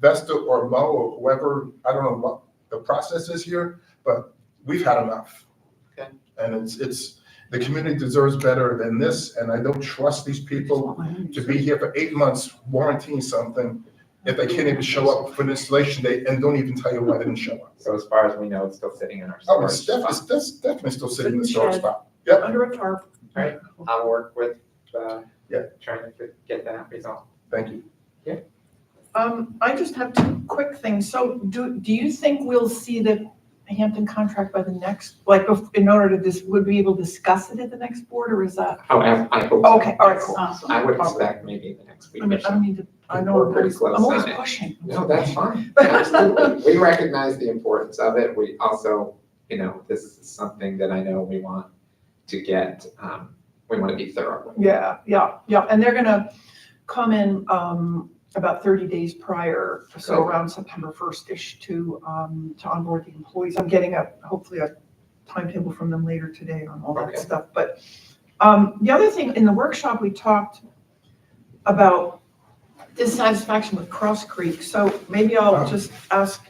Speaker 8: Vesta or Mo or whoever, I don't know what the process is here, but we've had enough.
Speaker 10: Okay.
Speaker 8: And it's, the community deserves better than this, and I don't trust these people to be here for 8 months warranting something if they can't even show up for an installation date and don't even tell you why they didn't show up.
Speaker 10: So as far as we know, it's still sitting in our
Speaker 8: Oh,
Speaker 10: storage spot.
Speaker 8: that's definitely still sitting in the
Speaker 1: Sitting in
Speaker 8: storage
Speaker 1: the shed.
Speaker 8: spot. Yep.
Speaker 1: Under a tarp.
Speaker 10: Right, I'll work with,
Speaker 8: Yeah.
Speaker 10: trying to get that resolved.
Speaker 8: Thank you.
Speaker 1: I just have two quick things. So do you think we'll see the Hampton contract by the next, like, in order to would we be able to discuss it at the next board, or is that?
Speaker 10: Oh, I hope so.
Speaker 1: Okay, all right, cool.
Speaker 6: Awesome.
Speaker 10: I would expect maybe the next week
Speaker 1: I
Speaker 10: or
Speaker 1: mean, I
Speaker 10: so.
Speaker 1: don't mean to, I know
Speaker 10: We're pretty close
Speaker 1: I'm always
Speaker 10: on it.
Speaker 1: pushing.
Speaker 10: No, that's fine. Absolutely. We recognize the importance of it. We also, this is something that I know we want to get, we want to be thorough.
Speaker 1: Yeah, and they're gonna come in, about 30 days prior, so
Speaker 10: Okay.
Speaker 1: around September 1st-ish to onboard the employees. I'm getting hopefully a timetable from them later today on all that
Speaker 10: Okay.
Speaker 1: stuff. But the other thing, in the workshop, we talked about dissatisfaction with Cross Creek. So maybe I'll just ask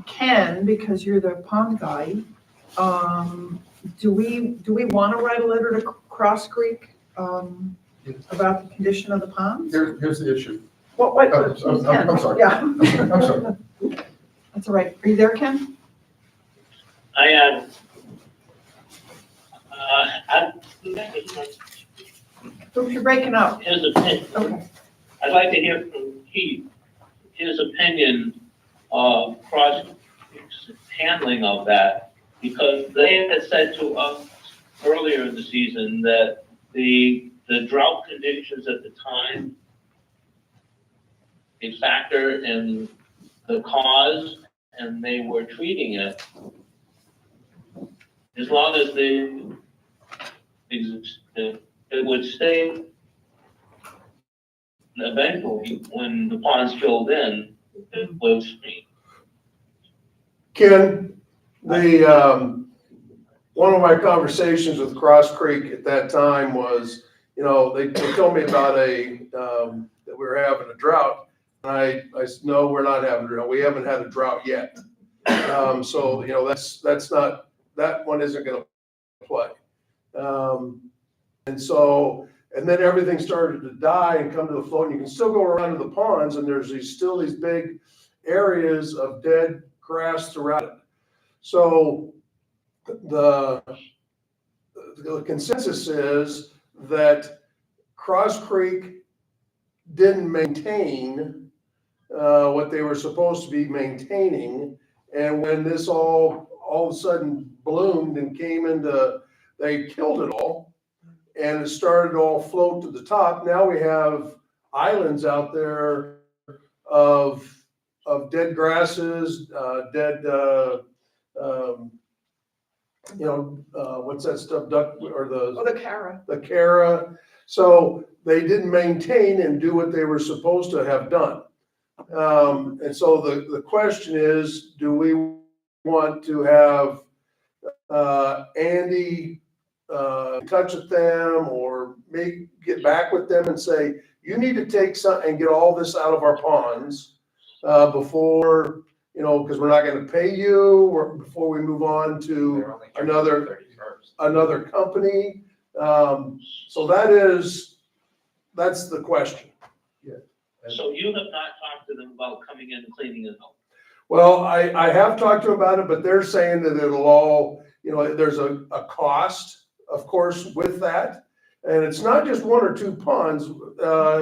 Speaker 1: Ken, because you're the pond guy. Do we want to write a letter to Cross Creek about the condition of the ponds?
Speaker 8: Here's the issue.
Speaker 1: What,
Speaker 8: I'm sorry.
Speaker 1: Yeah.
Speaker 8: I'm sorry.
Speaker 1: That's all right. Are you there, Ken?
Speaker 12: I am,
Speaker 1: Oops, you're breaking up.
Speaker 12: his opinion,
Speaker 1: Okay.
Speaker 12: I'd like to hear from Keith, his opinion of Cross Creek's handling of that, because they had said to us earlier in the season that the drought conditions at the time, a factor in the cause, and they were treating it. As long as it would stay, eventually, when the ponds filled in, it will stream.
Speaker 13: Ken, one of my conversations with Cross Creek at that time was, they told me about that we were having a drought. And I said, no, we're not having a drought. We haven't had a drought yet. So, that's not, that one isn't gonna play. And then everything started to die and come to the float, and you can still go around to the ponds, and there's still these big areas of dead grass throughout it. So the consensus is that Cross Creek didn't maintain what they were supposed to be maintaining. And when this all of a sudden bloomed and came into, they killed it all, and it started to all float to the top. Now we have islands out there of dead grasses, dead, what's that stuff, duck, or
Speaker 1: The Cara.
Speaker 13: the Cara. So they didn't maintain and do what they were supposed to have done. And so the question is, do we want to have Andy touch with them, or maybe get back with them and say, you need to take some and get all this out of our ponds before, because we're not going to pay you, or before we move on to
Speaker 10: They're only charging
Speaker 13: another
Speaker 10: 31st.
Speaker 13: another company. So that's the question.
Speaker 12: So you have not talked to them about coming in and cleaning it up?
Speaker 13: Well, I have talked to them about it, but they're saying that it'll all, there's a cost, of course, with that. And it's not just one or two ponds,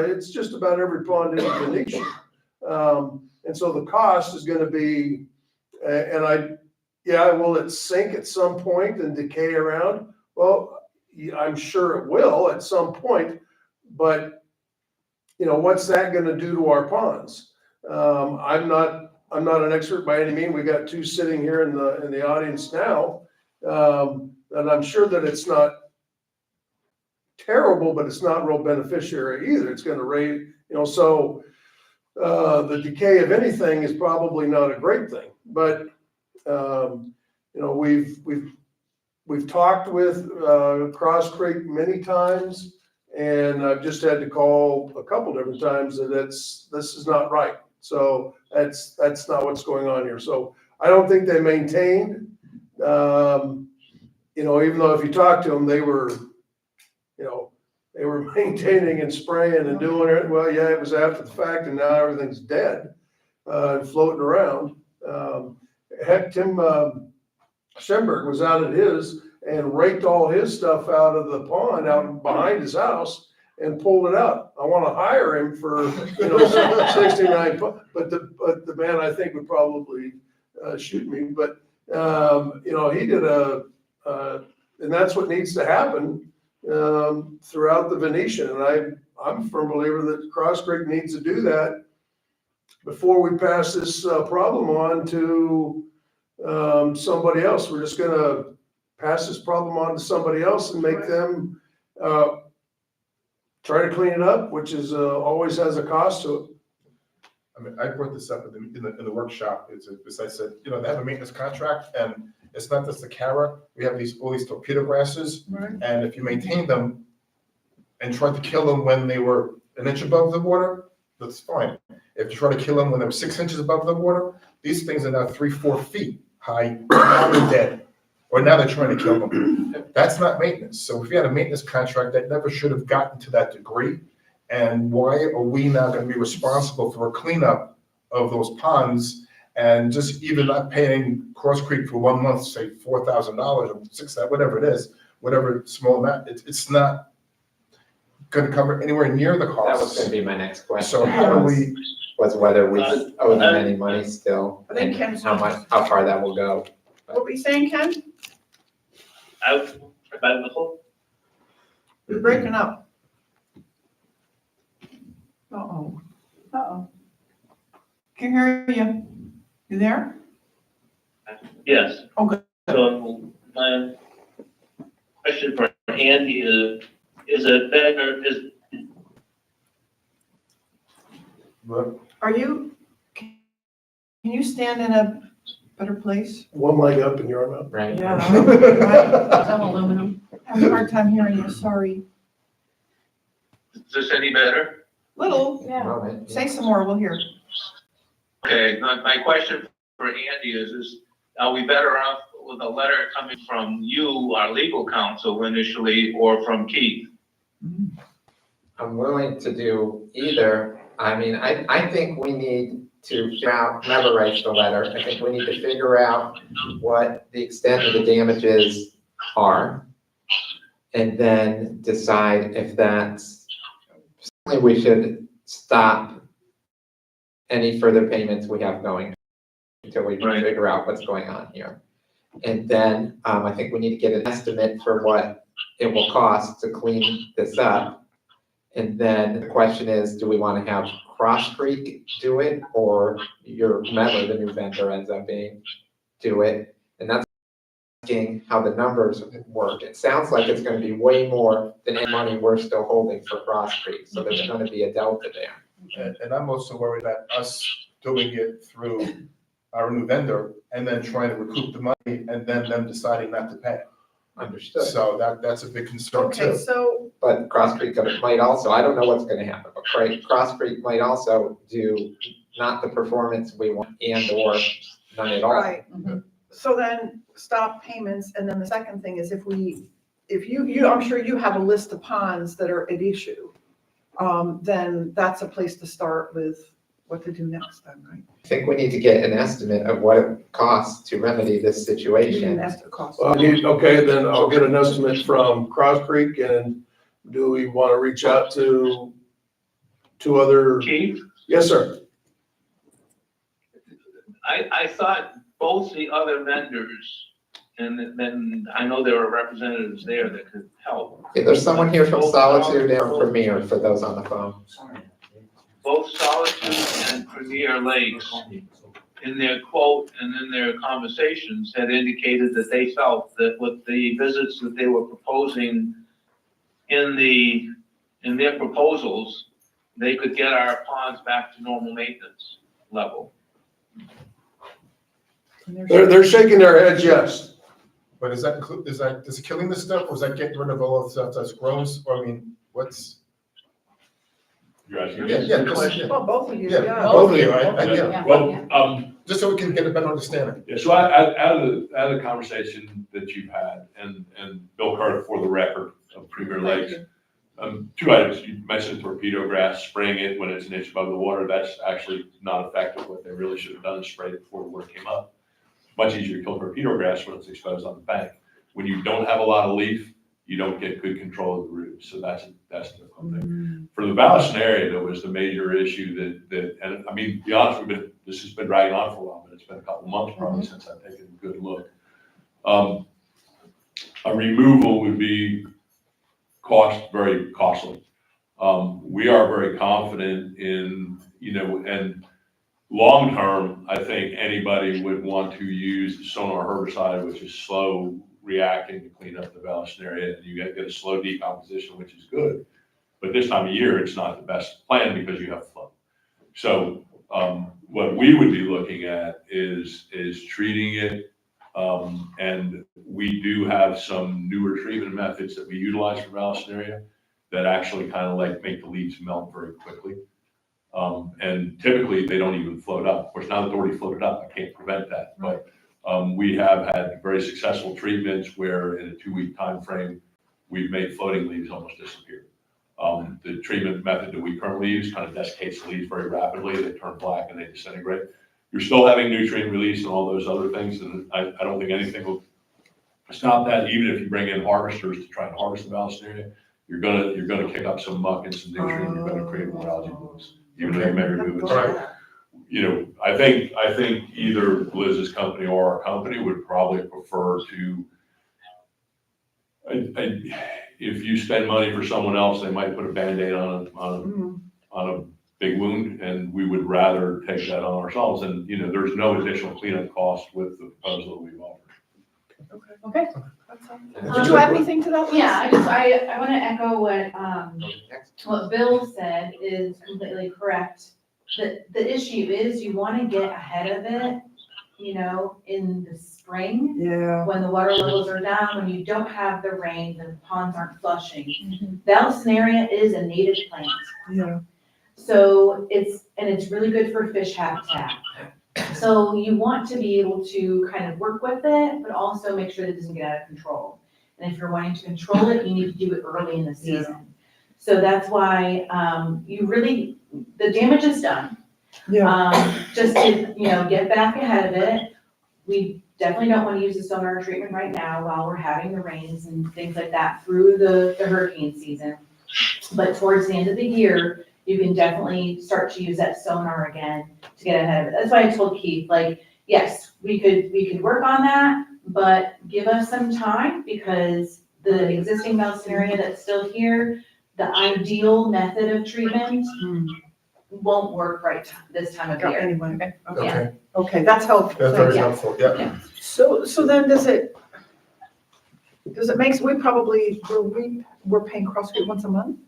Speaker 13: it's just about every pond in Venetian. And so the cost is gonna be, will it sink at some point and decay around? Well, I'm sure it will at some point, but what's that gonna do to our ponds? I'm not an expert by any means. We got two sitting here in the audience now. And I'm sure that it's not terrible, but it's not real beneficiary either. It's gonna raise, so the decay of anything is probably not a great thing. But we've talked with Cross Creek many times, and I've just had to call a couple different times that this is not right. So that's not what's going on here. So I don't think they maintained, you know, even though if you talk to them, they were, you know, they were maintaining and spraying and doing it. Well, yeah, it was after the fact and now everything's dead, and floating around. Heck, Tim, Schoenberg was out at his and raked all his stuff out of the pond out behind his house and pulled it out. I want to hire him for, you know, 69, but the man I think would probably shoot me. But, you know, he did and that's what needs to happen throughout the Venetian. And I'm a firm believer that Cross Creek needs to do that before we pass this problem on to somebody else. We're just gonna pass this problem on to somebody else and make them try to clean it up, which is always has a cost to it.
Speaker 8: I mean, I brought this up in the workshop, as I said, you know, they have a maintenance contract, and it's not just the Cara, we have all these torpedo grasses,
Speaker 1: Right.
Speaker 8: and if you maintain them and tried to kill them when they were an inch above the water, that's fine. If you try to kill them when they were 6 inches above the water, these things are now 3-4 feet high, now they're dead, or now they're trying to kill them. That's not maintenance. So if you had a maintenance contract, that never should have gotten to that degree. And why are we now going to be responsible for a cleanup of those ponds and just even not paying Cross Creek for 1 month, say $4,000 or $6,000, whatever it is, whatever small amount, it's not going to cover anywhere near the
Speaker 10: That was
Speaker 8: cost.
Speaker 10: gonna be my next question.
Speaker 8: So how do we,
Speaker 10: Was whether we owe them any money still,
Speaker 1: I think
Speaker 10: and
Speaker 1: Ken's
Speaker 10: how much, how far that will go.
Speaker 1: What were you saying, Ken? You're breaking up. Uh-oh. Uh-oh. Can hear you. You there?
Speaker 12: Yes.
Speaker 1: Oh, good.
Speaker 12: So my question for Andy is it better,
Speaker 1: Are you, can you stand in a better place?
Speaker 13: One leg up and your arm out.
Speaker 10: Right?
Speaker 1: Yeah.
Speaker 6: Some aluminum.
Speaker 1: I have a hard time hearing you, sorry.
Speaker 12: is this any better?
Speaker 1: Little,
Speaker 6: Yeah.
Speaker 10: Moment, yeah.
Speaker 1: say some more, we'll hear.
Speaker 12: Okay, my question for Andy is are we better off with a letter coming from you, our legal counsel initially, or from Keith?
Speaker 10: I'm willing to do either. I mean, I think we need to figure out, whoever writes the letter, I think we need to figure out what the extent of the damages are. And then decide if that's, certainly we should stop any further payments we have going until we
Speaker 12: Right.
Speaker 10: figure out what's going on here. And then, I think we need to get an estimate for what it will cost to clean this up. And then the question is, do we want to have Cross Creek do it, or whomever the new vendor ends up being, do it? And that's asking how the numbers work. It sounds like it's going to be way more than any money we're still holding for Cross Creek, so there's going to be a delta there.
Speaker 8: and I'm also worried about us doing it through our new vendor and then trying to recoup the money and then them deciding not to pay.
Speaker 10: Understood.
Speaker 8: So that's a big concern
Speaker 1: Okay,
Speaker 8: too.
Speaker 1: so,
Speaker 10: But Cross Creek might also, I don't know what's going to happen, but Cross Creek might also do not the performance we want and/or none at all.
Speaker 1: right, so then stop payments, and then the second thing is if you, I'm sure you have a list of ponds that are at issue. Then that's a place to start with what to do next then, right?
Speaker 10: I think we need to get an estimate of what it costs to remedy this
Speaker 1: You
Speaker 10: situation.
Speaker 1: didn't ask the cost.
Speaker 13: Okay, then I'll get an estimate from Cross Creek, and do we want to reach out to two other?
Speaker 12: Keith,
Speaker 13: Yes, sir.
Speaker 12: I thought both the other vendors, and then I know there are representatives there that could help.
Speaker 10: Okay, there's someone here from Solitude and Premier for those on the phone.
Speaker 12: Both Solitude and Premier Lakes, in their quote and in their conversations, had indicated that they felt that with the visits that they were proposing in their proposals, they could get our ponds back to normal maintenance level.
Speaker 13: They're shaking their heads, yes.
Speaker 8: But does that include, is it killing the stuff, or is that getting rid of all of the stuff that's gross, or I mean, what's?
Speaker 14: You're asking?
Speaker 8: Yeah, yeah, just,
Speaker 1: Well, both of you,
Speaker 8: yeah,
Speaker 1: yeah.
Speaker 8: both of you,
Speaker 14: Yeah.
Speaker 8: yeah,
Speaker 14: Well,
Speaker 8: just so we can get a better understanding.
Speaker 14: yeah, so out of the conversation that you've had, and Bill Carter, for the record, of Premier Lakes, two items, you mentioned torpedo grass, spraying it when it's an inch above the water, that's actually not effective. What they really should have done is sprayed it before the water came up. Much easier to kill torpedo grass when it's exposed on the bank. When you don't have a lot of leaf, you don't get good control of the roots, so that's the difficult thing. For the Valleson area, that was the major issue that, and I mean, to be honest, this has been dragging on for a while, but it's been a couple months probably since I've taken a good look. A removal would be very costly. We are very confident in, and long-term, I think anybody would want to use sonar herbicide, which is slow reacting to clean up the Valleson area, and you get a slow decomposition, which is good. But this time of year, it's not the best plan because you have flood. So what we would be looking at is treating it, and we do have some newer treatment methods that we utilize for Valleson area that actually kind of like make the leaves melt very quickly. And typically they don't even float up. Of course, now that they're already floated up, I can't prevent that. But we have had very successful treatments where in a 2-week time frame, we've made floating leaves almost disappear. The treatment method that we currently use kind of desiccates the leaves very rapidly. They turn black and they disintegrate. You're still having nutrient release and all those other things, and I don't think anything will stop that. Even if you bring in harvesters to try and harvest the Valleson area, you're gonna kick up some muck and some nutrient. You're gonna create more algae blooms, even though you may remove it. So, I think either Liz's company or our company would probably prefer to. If you spend money for someone else, they might put a Band-Aid on a big wound, and we would rather take that on ourselves. And, there's no additional cleanup cost with the proposal that we've offered.
Speaker 6: Okay.
Speaker 1: Did you add anything to that, Liz?
Speaker 15: Yeah, I want to echo what Bill said is completely correct. The issue is you want to get ahead of it, in the spring.
Speaker 1: Yeah.
Speaker 15: When the water levels are down, when you don't have the rains and ponds aren't flushing. Valleson area is a native plant.
Speaker 1: Yeah.
Speaker 15: So it's really good for fish habitat. So you want to be able to kind of work with it, but also make sure that it doesn't get out of control. And if you're wanting to control it, you need to do it early in the season. So that's why, the damage is done.
Speaker 1: Yeah.
Speaker 15: Just to, get back ahead of it. We definitely don't want to use the sonar treatment right now while we're having the rains and things like that through the hurricane season. But towards the end of the year, you can definitely start to use that sonar again to get ahead of it. That's why I told Keith, yes, we could work on that, but give us some time because the existing Valleson area that's still here, the ideal method of treatment won't work right this time of year.
Speaker 1: Anyway,
Speaker 8: Okay,
Speaker 1: okay, that's helpful.
Speaker 8: that's very
Speaker 1: Thank you.
Speaker 8: helpful, yeah.
Speaker 1: So then does it make, we're paying CrossFit once a month?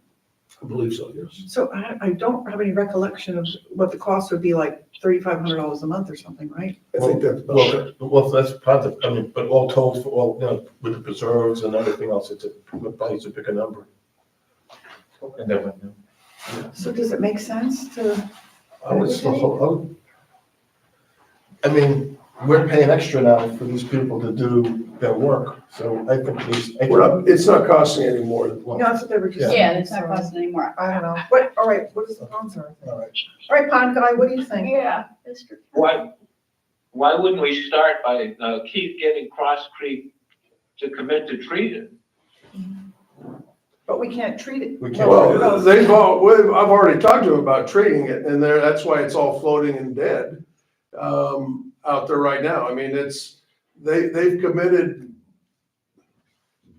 Speaker 13: I believe so, yes.
Speaker 1: So I don't have any recollection of what the cost would be, like $3,500 a month or something, right?
Speaker 13: I think that's about
Speaker 8: Well, that's part of, but all told for all, with the preserves and everything else, it's probably a bigger number.
Speaker 10: And then when,
Speaker 1: So does it make sense to?
Speaker 8: I mean, we're paying extra now for these people to do their work, so I think
Speaker 13: it's not costing any more than.
Speaker 1: No, that's what they were just saying.
Speaker 6: Yeah, it's not costing anymore.
Speaker 1: I don't know. All right, what is the sponsor?
Speaker 8: All right.
Speaker 1: All right, Pond Guy, what do you think?
Speaker 6: Yeah.
Speaker 12: Why wouldn't we start by, Keith getting Cross Creek to commit to treat it?
Speaker 1: But we can't treat it.
Speaker 8: We can't.
Speaker 13: Well, I've already talked to them about treating it, and that's why it's all floating and dead, out there right now. I mean, they've committed,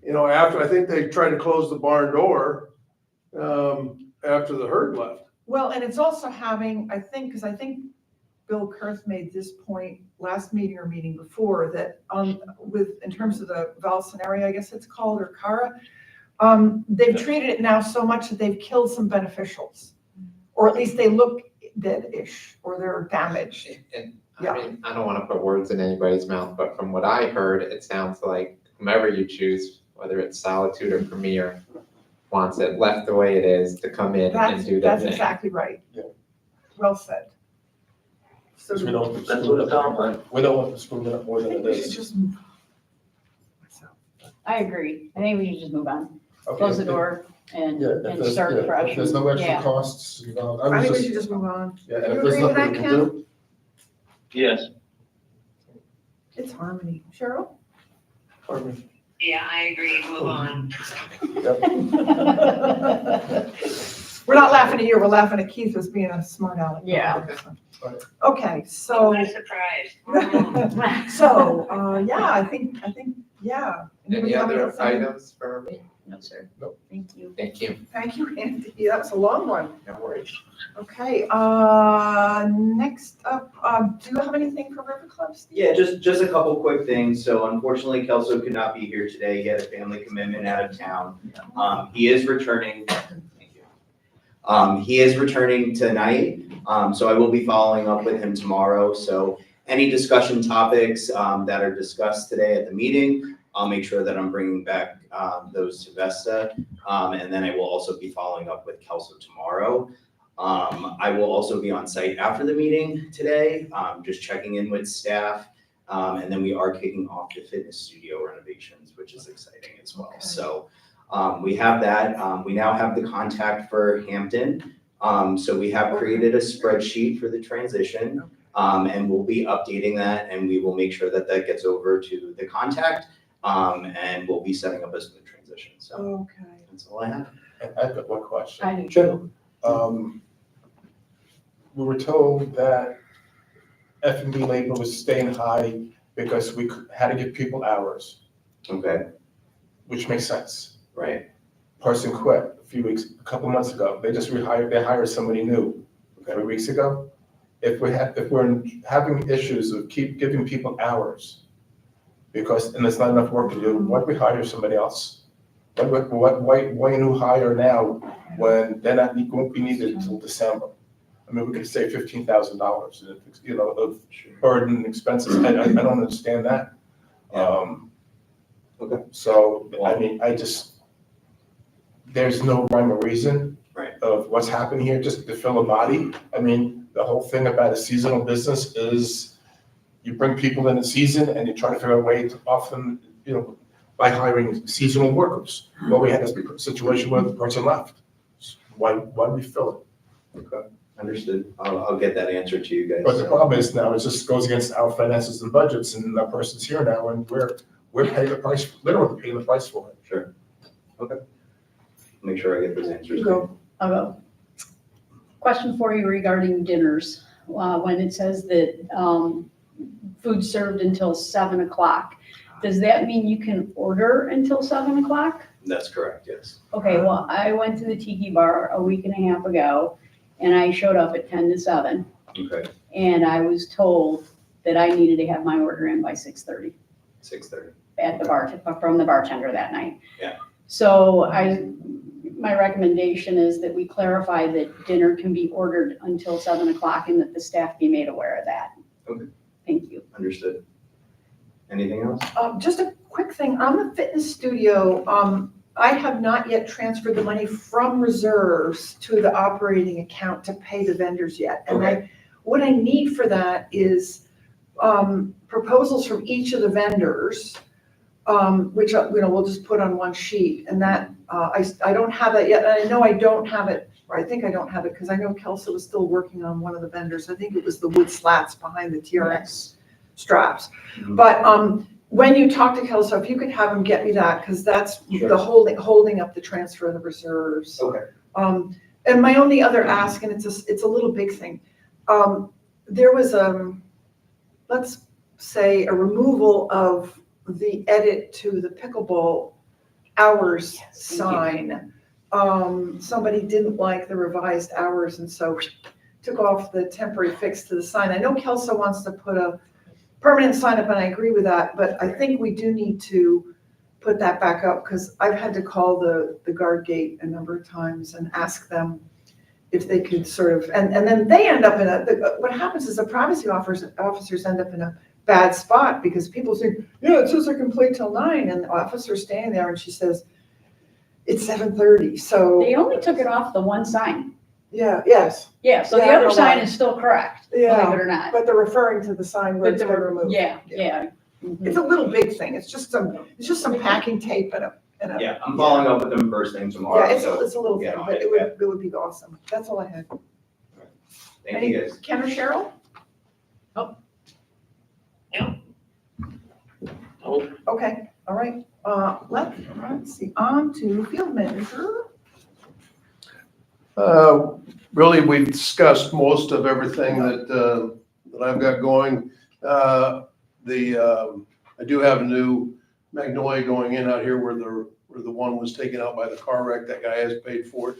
Speaker 13: after, I think they tried to close the barn door, after the herd left.
Speaker 1: Well, and it's also having, because I think Bill Kurth made this point last meeting or meeting before, that in terms of the Valleson area, I guess it's called, or Cara, they've treated it now so much that they've killed some beneficials, or at least they look dead-ish, or they're damaged.
Speaker 10: and I mean, I don't want to put words in anybody's mouth, but from what I heard, it sounds like whomever you choose, whether it's Solitude or Premier, wants it left the way it is to come in and do their
Speaker 1: That's
Speaker 10: thing.
Speaker 1: exactly right.
Speaker 8: Yeah.
Speaker 1: Well said. So
Speaker 8: Because we don't want to
Speaker 12: That's
Speaker 8: screw
Speaker 12: what
Speaker 8: it
Speaker 12: it sounds
Speaker 8: up.
Speaker 12: like.
Speaker 8: We don't want to screw it up more
Speaker 1: I
Speaker 8: than
Speaker 1: think
Speaker 8: it
Speaker 1: we should
Speaker 8: is.
Speaker 1: just move on.
Speaker 6: I agree. I think we should just move on.
Speaker 8: Okay,
Speaker 6: Close the
Speaker 8: if-
Speaker 6: door and,
Speaker 8: Yeah, if
Speaker 6: and
Speaker 8: there's,
Speaker 6: start
Speaker 8: yeah,
Speaker 6: fresh.
Speaker 8: if there's no extra
Speaker 6: Yeah.
Speaker 8: costs, you know,
Speaker 1: I
Speaker 8: I
Speaker 1: think we
Speaker 8: was
Speaker 1: should
Speaker 8: just,
Speaker 1: just move on.
Speaker 8: yeah,
Speaker 1: You
Speaker 8: and if there's
Speaker 1: agree with
Speaker 8: nothing
Speaker 1: that,
Speaker 8: to
Speaker 1: Ken?
Speaker 8: do,
Speaker 12: Yes.
Speaker 1: It's harmony. Cheryl?
Speaker 8: pardon
Speaker 11: Yeah, I agree, move on.
Speaker 8: me. Yep.
Speaker 1: We're not laughing at you, we're laughing at Keith as being a smart aleck.
Speaker 6: Yeah.
Speaker 1: Okay,
Speaker 11: Oh,
Speaker 1: so,
Speaker 11: what a surprise.
Speaker 1: yeah, I think, yeah.
Speaker 10: Any
Speaker 1: Anybody have
Speaker 10: other
Speaker 1: anything?
Speaker 10: items for me?
Speaker 6: No, sir.
Speaker 8: Nope.
Speaker 6: Thank you.
Speaker 10: Thank you.
Speaker 1: Thank you, Andy. That was a long one.
Speaker 10: No worries.
Speaker 1: Okay, next up, do you have anything for River Club, Steve?
Speaker 16: Yeah, just a couple quick things. So unfortunately, Kelso could not be here today. He had a family commitment out of town. He is returning. Thank you. He is returning tonight, so I will be following up with him tomorrow. So any discussion topics that are discussed today at the meeting, I'll make sure that I'm bringing back those to Vesta. And then I will also be following up with Kelso tomorrow. I will also be on site after the meeting today, just checking in with staff. And then we are kicking off the fitness studio renovations, which is exciting as well.
Speaker 1: Okay.
Speaker 16: So we have that. We now have the contact for Hampton. So we have created a spreadsheet for the transition. And we'll be updating that, and we will make sure that that gets over to the contact. And we'll be setting up a smooth transition. So
Speaker 1: Okay.
Speaker 16: that's all I have.
Speaker 8: And I've got one question.
Speaker 6: I do
Speaker 8: Sure.
Speaker 6: too.
Speaker 8: We were told that F&B labor was staying high because we had to give people hours,
Speaker 16: Okay,
Speaker 8: which makes sense.
Speaker 16: right.
Speaker 8: Person quit a couple months ago. They hired somebody new 3 weeks ago. If we're having issues of keep giving people hours, and there's not enough work to do, why do we hire somebody else? Why new hire now when they're not, won't be needed until December? I mean, we could save $15,000, of burden and expenses. I don't understand that.
Speaker 16: Okay.
Speaker 8: So, I mean, there's no rhyme or reason.
Speaker 16: Right.
Speaker 8: Of what's happened here, just to fill a body. I mean, the whole thing about a seasonal business is you bring people in the season and you try to figure out a way to often, by hiring seasonal workers. Well, we had this situation where the person left. Why do we fill it?
Speaker 16: Okay, understood. I'll get that answer to you guys.
Speaker 8: But the problem is now it just goes against our finances and budgets, and that person's here now, and we're paying the price, literally paying the price for it.
Speaker 16: Sure. Okay. Make sure I get those answers.
Speaker 1: You go.
Speaker 6: I'll go. Question for you regarding dinners. When it says that food served until 7 o'clock, does that mean you can order until 7 o'clock?
Speaker 16: That's correct, yes.
Speaker 6: Okay, well, I went to the Tiki Bar a week and a half ago, and I showed up at 10 to 7,
Speaker 16: Okay,
Speaker 6: and I was told that I needed to have my order in by 6:30
Speaker 16: 6:30.
Speaker 6: at the bar, from the bartender that night.
Speaker 16: Yeah.
Speaker 6: So my recommendation is that we clarify that dinner can be ordered until 7 o'clock and that the staff be made aware of that.
Speaker 16: Okay.
Speaker 6: Thank you.
Speaker 16: Understood. Anything else?
Speaker 1: Just a quick thing, on the fitness studio, I have not yet transferred the money from reserves to the operating account to pay the vendors yet. And what I need for that is proposals from each of the vendors, which, we'll just put on one sheet. And that, I don't have that yet. And I know I don't have it, or I think I don't have it, because I know Kelso was still working on one of the vendors. I think it was the wood slats behind the TRX straps.
Speaker 16: Mhm.
Speaker 1: But when you talk to Kelso, if you could have him get me that, because that's
Speaker 16: Sure.
Speaker 1: the holding up the transfer of the reserves.
Speaker 16: Okay.
Speaker 1: And my only other ask, and it's a little big thing, there was let's say a removal of the edit to the pickleball hours sign. Somebody didn't like the revised hours, and so took off the temporary fix to the sign. I know Kelso wants to put a permanent sign up, and I agree with that, but I think we do need to put that back up, because I've had to call the guard gate a number of times and ask them if they could sort of, and then they end up in what happens is the privacy officers end up in a bad spot, because people say, yeah, it says they're complete till 9, and the officer's standing there, and she says, it's 7:30, so,
Speaker 6: They only took it off the one sign.
Speaker 1: yeah, yes,
Speaker 6: Yeah, so the
Speaker 1: Yeah, I
Speaker 6: other
Speaker 1: know
Speaker 6: sign
Speaker 1: why.
Speaker 6: is still correct, believe
Speaker 1: Yeah,
Speaker 6: it or not.
Speaker 1: but they're referring to the sign where
Speaker 6: But
Speaker 1: it's
Speaker 6: they
Speaker 1: been
Speaker 6: were,
Speaker 1: removed.
Speaker 6: yeah. Mhm.
Speaker 1: It's a little big thing, it's just some packing tape and a.
Speaker 16: Yeah, I'm following up with them first thing tomorrow,
Speaker 1: Yeah, it's
Speaker 16: so.
Speaker 1: a little
Speaker 16: yeah,
Speaker 1: thing, but it would be awesome. That's all I had.
Speaker 16: Thank you guys.
Speaker 1: Ken or Cheryl?
Speaker 12: Oh,
Speaker 1: Okay, all right. Let's see, on to field manager.
Speaker 13: Really, we've discussed most of everything that I've got going. I do have a new Magnolia going in out here where the one was taken out by the car wreck. That guy has paid for it.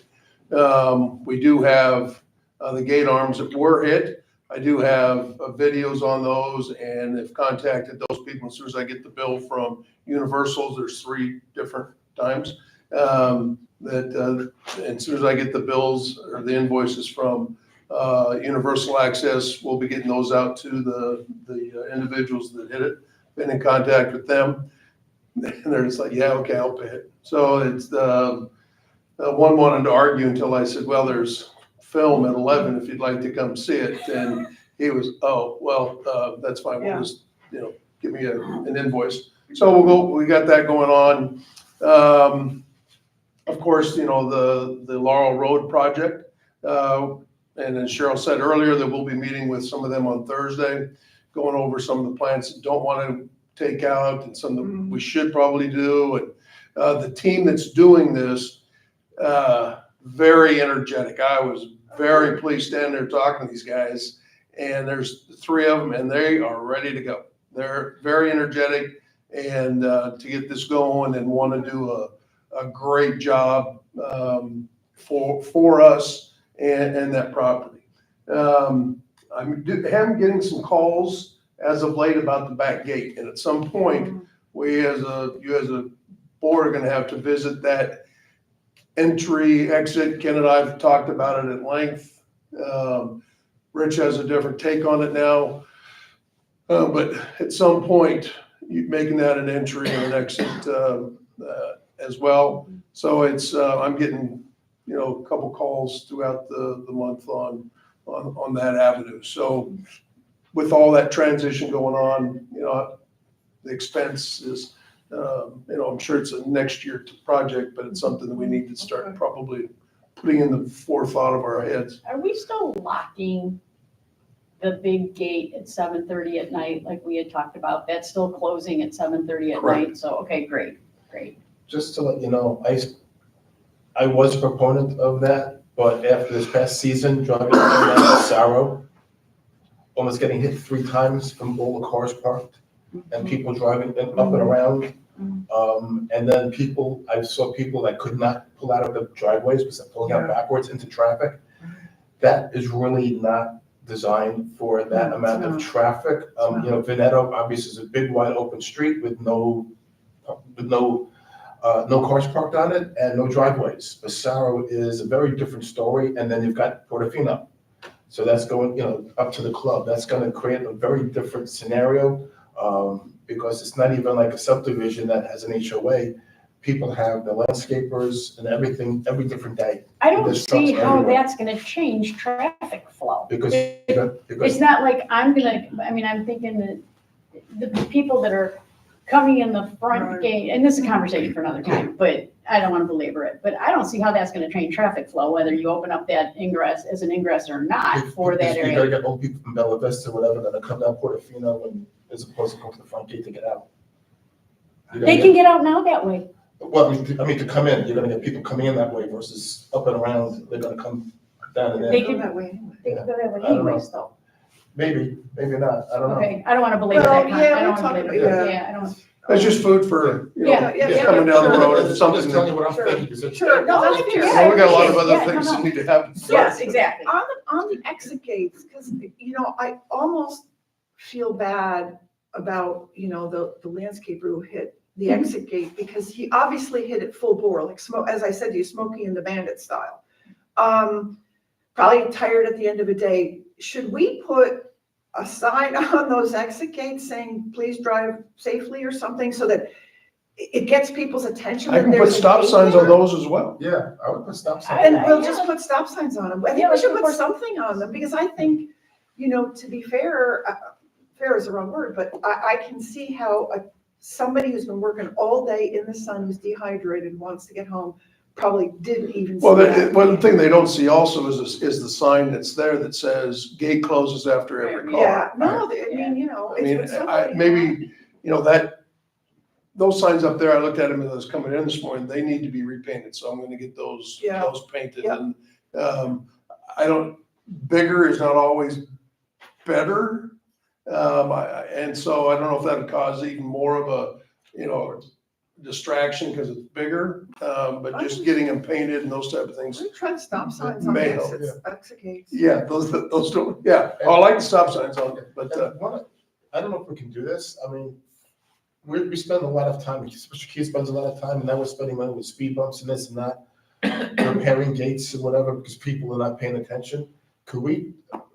Speaker 13: We do have the gate arms that were hit. I do have videos on those and have contacted those people as soon as I get the bill from Universals. There's 3 different times. As soon as I get the bills or the invoices from Universal Access, we'll be getting those out to the individuals that hit it. Been in contact with them. And they're just like, yeah, okay, I'll pay it. So it's one wanted to argue until I said, well, there's film at 11 if you'd like to come see it. And he was, oh, well, that's fine. We'll just, give me an invoice. So we got that going on. Of course, the Laurel Road project. And as Cheryl said earlier, that we'll be meeting with some of them on Thursday, going over some of the plants that don't want to take out and some that we should probably do. And the team that's doing this, very energetic. I was very pleased standing there talking to these guys. And there's 3 of them and they are ready to go. They're very energetic and to get this going and want to do a great job for us and that property. I'm getting some calls as of late about the back gate, and at some point, you as a board are going to have to visit that entry exit. Ken and I have talked about it at length. Rich has a different take on it now, but at some point, making that an entry and an exit as well. So it's I'm getting a couple calls throughout the month on that avenue. So with all that transition going on, the expense is I'm sure it's a next year project, but it's something that we need to start probably putting in the forethought of our heads.
Speaker 6: Are we still locking the big gate at 7:30 at night, like we had talked about? That's still closing at 7:30 at
Speaker 8: Correct.
Speaker 6: night, so, okay, great.
Speaker 8: Just to let you know, I was a proponent of that, but after this past season, driving around Sorrow, almost getting hit 3 times from all the cars parked and people driving up and around. And then I saw people that could not pull out of the driveways because they're pulling out backwards into traffic. That is really not designed for that amount of traffic. Veneto obviously is a big wide open street with no cars parked on it and no driveways. Passaro is a very different story, and then you've got Portofino. So that's going, up to the club. That's going to create a very different scenario because it's not even like a subdivision that has an HOA. People have the landscapers and everything every different day.
Speaker 6: I don't
Speaker 8: There's
Speaker 6: see
Speaker 8: trucks
Speaker 6: how
Speaker 8: everywhere.
Speaker 6: that's gonna change traffic flow.
Speaker 8: Because
Speaker 6: It's not like I'm thinking that the people that are coming in the front gate, and this is a conversation for another time, but I don't want to belabor it, but I don't see how that's gonna change traffic flow, whether you open up that ingress as an ingress or not for that
Speaker 8: You gotta
Speaker 6: area.
Speaker 8: get old people from Bella Vista, whatever, that are coming down Portofino as opposed to go to the front gate to get out.
Speaker 6: They can get out now that way.
Speaker 8: Well, I mean, to come in, you're gonna get people coming in that way versus up and around, they're gonna come down and
Speaker 6: They
Speaker 8: in.
Speaker 6: can,
Speaker 1: That way.
Speaker 6: they can go that way
Speaker 8: I don't know.
Speaker 6: anyways, though.
Speaker 8: Maybe not, I don't know.
Speaker 6: Okay, I don't want to belabor
Speaker 1: Well,
Speaker 6: that,
Speaker 1: yeah,
Speaker 6: I
Speaker 1: we'll
Speaker 6: don't want
Speaker 1: talk
Speaker 6: to
Speaker 1: about-
Speaker 6: belabor it,
Speaker 1: yeah.
Speaker 6: I don't.
Speaker 13: That's just food for,
Speaker 6: Yeah,
Speaker 13: coming down the road. It's
Speaker 8: I'm
Speaker 13: something
Speaker 8: just telling you
Speaker 13: that,
Speaker 8: what I'm
Speaker 1: Sure.
Speaker 8: thinking. because it's-
Speaker 1: Sure, no, that's fair.
Speaker 6: Yeah,
Speaker 13: we got a lot of
Speaker 6: yeah,
Speaker 13: other
Speaker 6: no,
Speaker 13: things
Speaker 6: no.
Speaker 13: that need to happen.
Speaker 6: Yes, exactly.
Speaker 1: On the exit gates, because, I almost feel bad about, the landscaper who hit the exit gate because he obviously hit it full bore, like as I said to you, Smokey and the Bandit style. Probably tired at the end of the day. Should we put a sign on those exit gates saying, please drive safely or something so that it gets people's attention.
Speaker 13: I
Speaker 1: when
Speaker 13: can put
Speaker 1: there's a
Speaker 13: stop
Speaker 1: gate
Speaker 13: signs on
Speaker 1: there.
Speaker 13: those as well.
Speaker 8: Yeah, I would put stop signs.
Speaker 1: And we'll just put stop signs on them. I think
Speaker 6: Yeah,
Speaker 1: we should
Speaker 6: let's
Speaker 1: put
Speaker 6: put-
Speaker 1: something on them, because I think, to be fair, fair is the wrong word, but I can see how somebody who's been working all day in the sun, who's dehydrated, wants to get home, probably didn't even see
Speaker 13: Well,
Speaker 1: that.
Speaker 13: one thing they don't see also is the sign that's there that says gate closes after every car.
Speaker 1: Yeah, no, I mean,
Speaker 13: I mean,
Speaker 1: it's when somebody.
Speaker 13: maybe, those signs up there, I looked at them as I was coming in this morning, they need to be repainted, so I'm gonna get those
Speaker 1: Yeah.
Speaker 13: painted.
Speaker 1: Yep.
Speaker 13: And, bigger is not always better. And so I don't know if that would cause even more of a, distraction because it's bigger, but just getting them painted and those type of things.
Speaker 1: We try to stop signs on
Speaker 13: May
Speaker 1: the
Speaker 13: help,
Speaker 1: exit gates.
Speaker 13: Yeah, those don't, yeah, I like the stop signs on it, but,
Speaker 8: I don't know if we can do this. I mean, we spend a lot of time, especially Keith spends a lot of time, and now we're spending money with speed bumps and this and that, repairing gates and whatever, because people are not paying attention.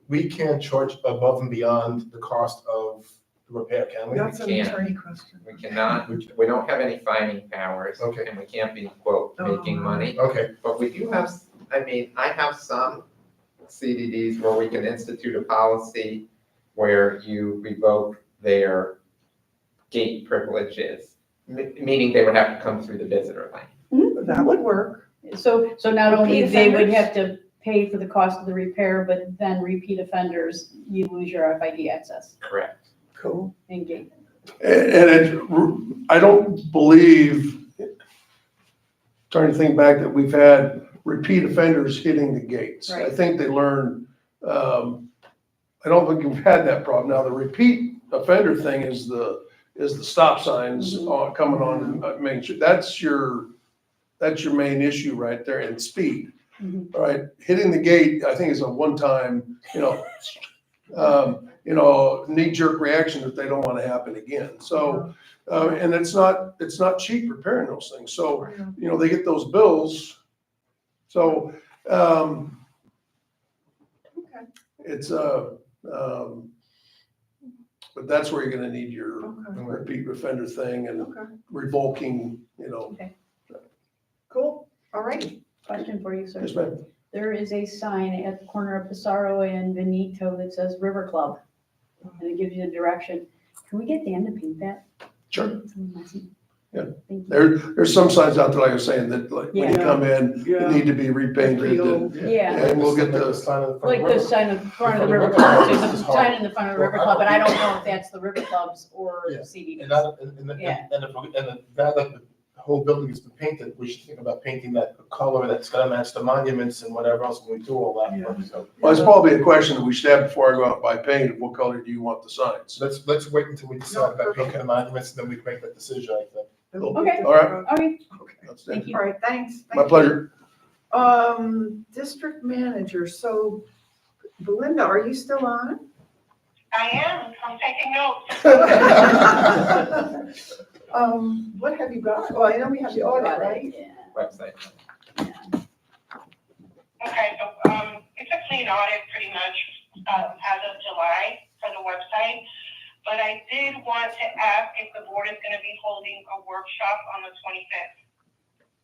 Speaker 8: We can't charge above and beyond the cost of the repair, can we?
Speaker 1: That's an
Speaker 10: can't.
Speaker 1: attorney question.
Speaker 10: We cannot, we don't have any fining powers.
Speaker 8: Okay.
Speaker 10: And we can't be, quote, making money.
Speaker 8: Okay,
Speaker 10: But we do have, I have some CDDs where we can institute a policy where you revoke their gate privileges, meaning they would have to come through the visitor lane.
Speaker 1: That would work.
Speaker 6: So not only
Speaker 1: Repeat
Speaker 6: they would
Speaker 1: offenders?
Speaker 6: have to pay for the cost of the repair, but then repeat offenders, you lose your RFID access
Speaker 10: Correct.
Speaker 1: Cool.
Speaker 6: and gate.
Speaker 13: and I don't believe, trying to think back, that we've had repeat offenders hitting the gates. I
Speaker 6: Right.
Speaker 13: think they learned, I don't think we've had that problem. Now, the repeat offender thing is the stop signs coming on Main Street. That's your main issue right there, and speed.
Speaker 6: Mhm.
Speaker 13: All right, hitting the gate, I think is a one-time, knee-jerk reaction that they don't want to happen again. So, and it's not cheap repairing those things. So, they get those bills. So,
Speaker 1: Okay.
Speaker 13: it's, but that's where you're gonna need your
Speaker 1: Okay.
Speaker 13: repeat offender thing and
Speaker 1: Okay.
Speaker 13: revoking,
Speaker 1: Cool. All right.
Speaker 6: Question for you, sir.
Speaker 13: Yes, ma'am.
Speaker 6: There is a sign at the corner of Pissarro and Veneto that says River Club. And it gives you the direction. Can we get Dan to paint that?
Speaker 13: Sure. Yeah.
Speaker 6: Thank you.
Speaker 13: There's some signs out there, like I was saying, that like when you
Speaker 6: Yeah.
Speaker 13: come in,
Speaker 1: Yeah.
Speaker 13: need to be repainted.
Speaker 1: Pretty old.
Speaker 6: Yeah.
Speaker 13: And we'll get
Speaker 8: the
Speaker 13: the,
Speaker 8: sign of the front
Speaker 6: Like
Speaker 8: of
Speaker 6: the
Speaker 8: the
Speaker 6: sign in front of the
Speaker 8: In front
Speaker 6: River
Speaker 8: of the
Speaker 6: Club,
Speaker 8: River Club.
Speaker 6: there's
Speaker 8: This
Speaker 6: a
Speaker 8: is hard.
Speaker 6: sign in the front of the
Speaker 8: Well,
Speaker 6: River
Speaker 8: I
Speaker 6: Club, but I
Speaker 8: don't
Speaker 6: don't know if that's the River Clubs or
Speaker 8: Yeah.
Speaker 6: CDDs.
Speaker 8: And now that the whole building has been painted, we should think about painting that color that's gonna match the monuments and whatever else when we do all that.
Speaker 1: Yeah.
Speaker 8: So
Speaker 13: well, it's probably a question that we should have before I go out and buy paint. What color do you want the signs?
Speaker 8: let's wait until we decide about painting the monuments, and then we can make that decision, I think.
Speaker 6: Okay.
Speaker 13: All right.
Speaker 6: Okay,
Speaker 13: Outstanding.
Speaker 6: thank you.
Speaker 1: All right, thanks.
Speaker 13: My pleasure.
Speaker 1: District manager, so Belinda, are you still on?
Speaker 11: I am, I'm taking notes.
Speaker 1: What have you got? Oh, I know we have the audit, right?
Speaker 6: Yeah.
Speaker 10: Website.
Speaker 11: Okay, so, it's a clean audit pretty much, as of July for the website. But I did want to ask if the board is gonna be holding a workshop on the 25th.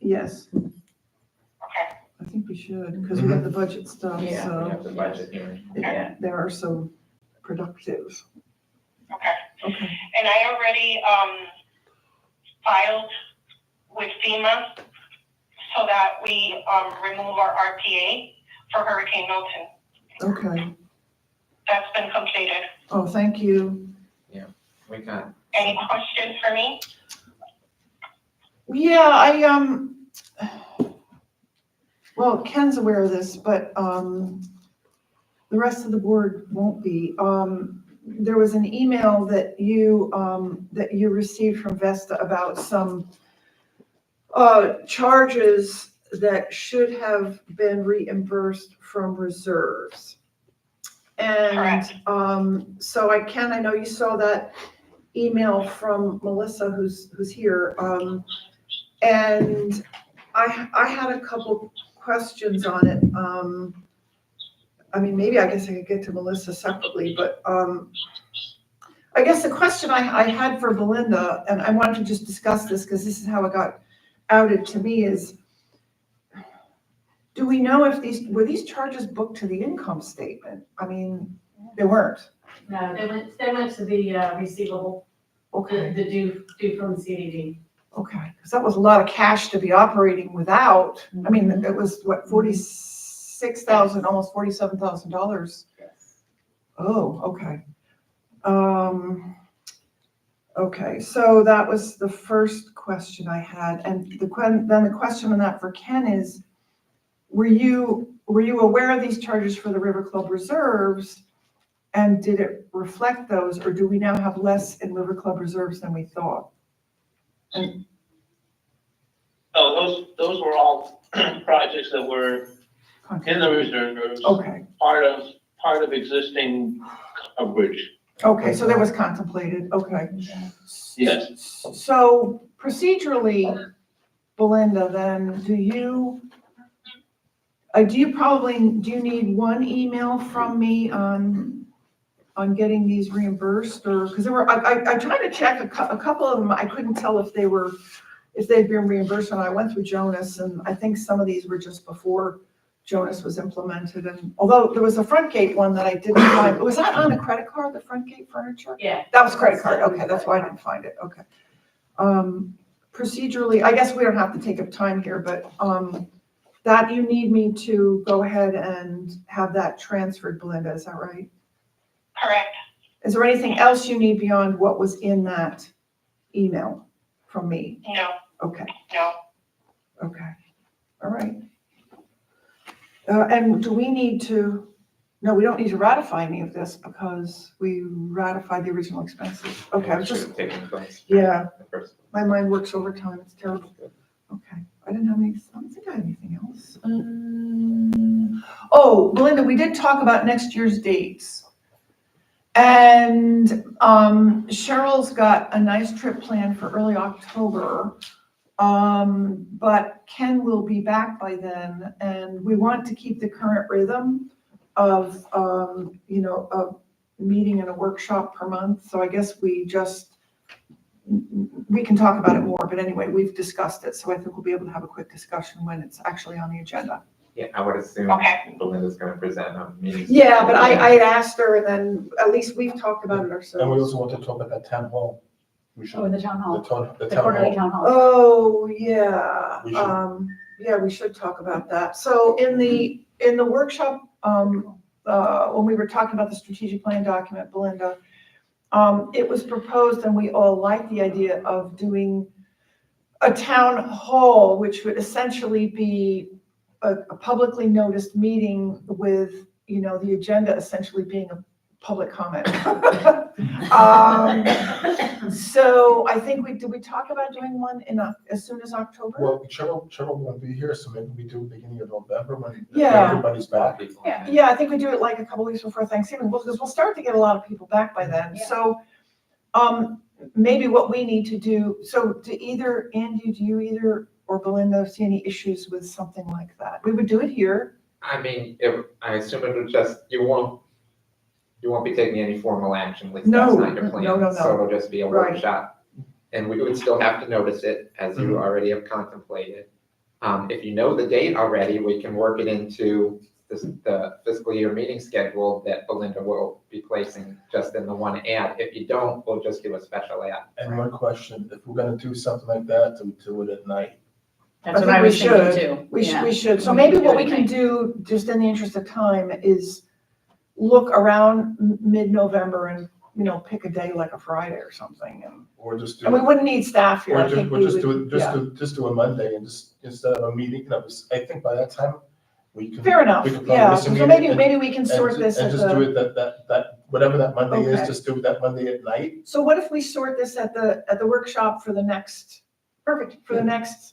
Speaker 1: Yes,
Speaker 11: Okay,
Speaker 1: I think we should, because we have the budget stuff,
Speaker 10: Yeah, we
Speaker 1: so
Speaker 10: have the budget hearing.
Speaker 6: Yeah.
Speaker 1: they are so productive.
Speaker 11: okay.
Speaker 1: Okay.
Speaker 11: And I already, filed with FEMA so that we, remove our RPA for Hurricane Milton.
Speaker 1: Okay.
Speaker 11: That's been completed.
Speaker 1: Oh, thank you.
Speaker 10: We got,
Speaker 11: Any questions for me?
Speaker 1: Yeah, well, Ken's aware of this, but, the rest of the board won't be. There was an email that you received from Vesta about some, charges that should have been reimbursed from reserves. And,
Speaker 11: Correct.
Speaker 1: so I know you saw that email from Melissa, who's here. And I had a couple questions on it. I mean, maybe I guess I could get to Melissa separately, but, I guess the question I had for Belinda, and I wanted to just discuss this because this is how it got outed to me, is do we know if were these charges booked to the income statement? I mean, they weren't.
Speaker 6: No, they went to the receivable,
Speaker 1: Okay,
Speaker 6: the due from the CDD.
Speaker 1: okay, because that was a lot of cash to be operating without. I mean, it was what, $46,000, almost $47,000. Oh, okay. Okay, so that was the first question I had, and then the question on that for Ken is, were you aware of these charges for the River Club reserves? And did it reflect those, or do we now have less in River Club reserves than we thought? And
Speaker 12: No, those were all projects that were in the reserves,
Speaker 1: okay,
Speaker 12: part of existing coverage.
Speaker 1: okay, so that was contemplated, okay.
Speaker 12: Yes.
Speaker 1: So procedurally, Belinda, then, do you need one email from me on getting these reimbursed, or, because I tried to check a couple of them, I couldn't tell if they'd been reimbursed, and I went through Jonas, and I think some of these were just before Jonas was implemented, and although there was a front gate one that I didn't find, was that on a credit card, the front gate furniture?
Speaker 6: Yeah.
Speaker 1: That was credit card, okay, that's why I didn't find it, okay. Procedurally, I guess we don't have to take up time here, but, that you need me to go ahead and have that transferred, Belinda, is that right?
Speaker 11: Correct.
Speaker 1: Is there anything else you need beyond what was in that email from me?
Speaker 11: No,
Speaker 1: Okay,
Speaker 11: no.
Speaker 1: okay, all right. And do we need to, no, we don't need to ratify any of this because we ratified the original expenses. Okay, I was just,
Speaker 10: Taking place.
Speaker 1: yeah,
Speaker 10: The first.
Speaker 1: my mind works overtime, it's terrible. Okay, I don't think I had anything else. Oh, Belinda, we did talk about next year's dates. And Cheryl's got a nice trip planned for early October. But Ken will be back by then, and we want to keep the current rhythm of, a meeting and a workshop per month. So I guess we can talk about it more, but anyway, we've discussed it. So I think we'll be able to have a quick discussion when it's actually on the agenda.
Speaker 10: Yeah, I would assume
Speaker 11: Okay.
Speaker 10: Belinda's gonna present on meetings.
Speaker 1: Yeah, but I had asked her, and then at least we've talked about it ourselves.
Speaker 8: And we also want to talk about that town hall. We should,
Speaker 6: Oh, in the town hall,
Speaker 8: the
Speaker 6: the
Speaker 8: town
Speaker 6: quarterly
Speaker 8: hall.
Speaker 6: town hall.
Speaker 1: Oh, yeah,
Speaker 8: We should.
Speaker 1: yeah, we should talk about that. So in the workshop, when we were talking about the strategic plan document, Belinda, it was proposed, and we all liked the idea of doing a town hall, which would essentially be a publicly noticed meeting with, the agenda essentially being a public comment. So I think did we talk about doing one as soon as October?
Speaker 8: Well, Cheryl won't be here, so maybe we do beginning of November when
Speaker 1: Yeah.
Speaker 8: everybody's back.
Speaker 1: Yeah, I think we do it like a couple weeks before Thanksgiving, because we'll start to get a lot of people back by then.
Speaker 6: Yeah.
Speaker 1: So, maybe what we need to do, so do either Andy, or Belinda see any issues with something like that? We would do it here.
Speaker 10: I mean, I assume it would just, you won't be taking any formal action, at least
Speaker 1: No,
Speaker 10: that's not your plan.
Speaker 1: no.
Speaker 10: So it'll just be a
Speaker 1: Right.
Speaker 10: workshop. And we would still have to notice it, as you already have contemplated. If you know the date already, we can work it into the fiscal year meeting schedule that Belinda will be placing just in the one ad. If you don't, we'll just do a special ad.
Speaker 8: And one question, if we're gonna do something like that, to do it at night.
Speaker 6: That's what
Speaker 1: think
Speaker 6: I
Speaker 1: we
Speaker 6: was thinking
Speaker 1: should.
Speaker 6: too.
Speaker 1: We
Speaker 6: Yeah.
Speaker 1: should. So
Speaker 6: We
Speaker 1: maybe
Speaker 6: can do
Speaker 1: what
Speaker 6: it
Speaker 1: we
Speaker 6: at
Speaker 1: can
Speaker 6: night.
Speaker 1: do, just in the interest of time, is look around mid-November and, pick a day like a Friday or something.
Speaker 8: Or just do.
Speaker 1: And we wouldn't need staff here.
Speaker 8: Or
Speaker 1: I think
Speaker 8: just,
Speaker 1: we
Speaker 8: just do
Speaker 1: would-
Speaker 8: it,
Speaker 1: yeah.
Speaker 8: just do a Monday and just, instead of a meeting, I think by that time, we can.
Speaker 1: Fair enough,
Speaker 8: we could probably
Speaker 1: yeah.
Speaker 8: miss a
Speaker 1: So
Speaker 8: meeting
Speaker 1: maybe we can
Speaker 8: and
Speaker 1: sort
Speaker 8: ju-
Speaker 1: this
Speaker 8: And
Speaker 1: at
Speaker 8: just do
Speaker 1: the,
Speaker 8: it that, whatever that Monday is,
Speaker 1: Okay.
Speaker 8: just do that Monday at night.
Speaker 1: so what if we sort this at the workshop for the next,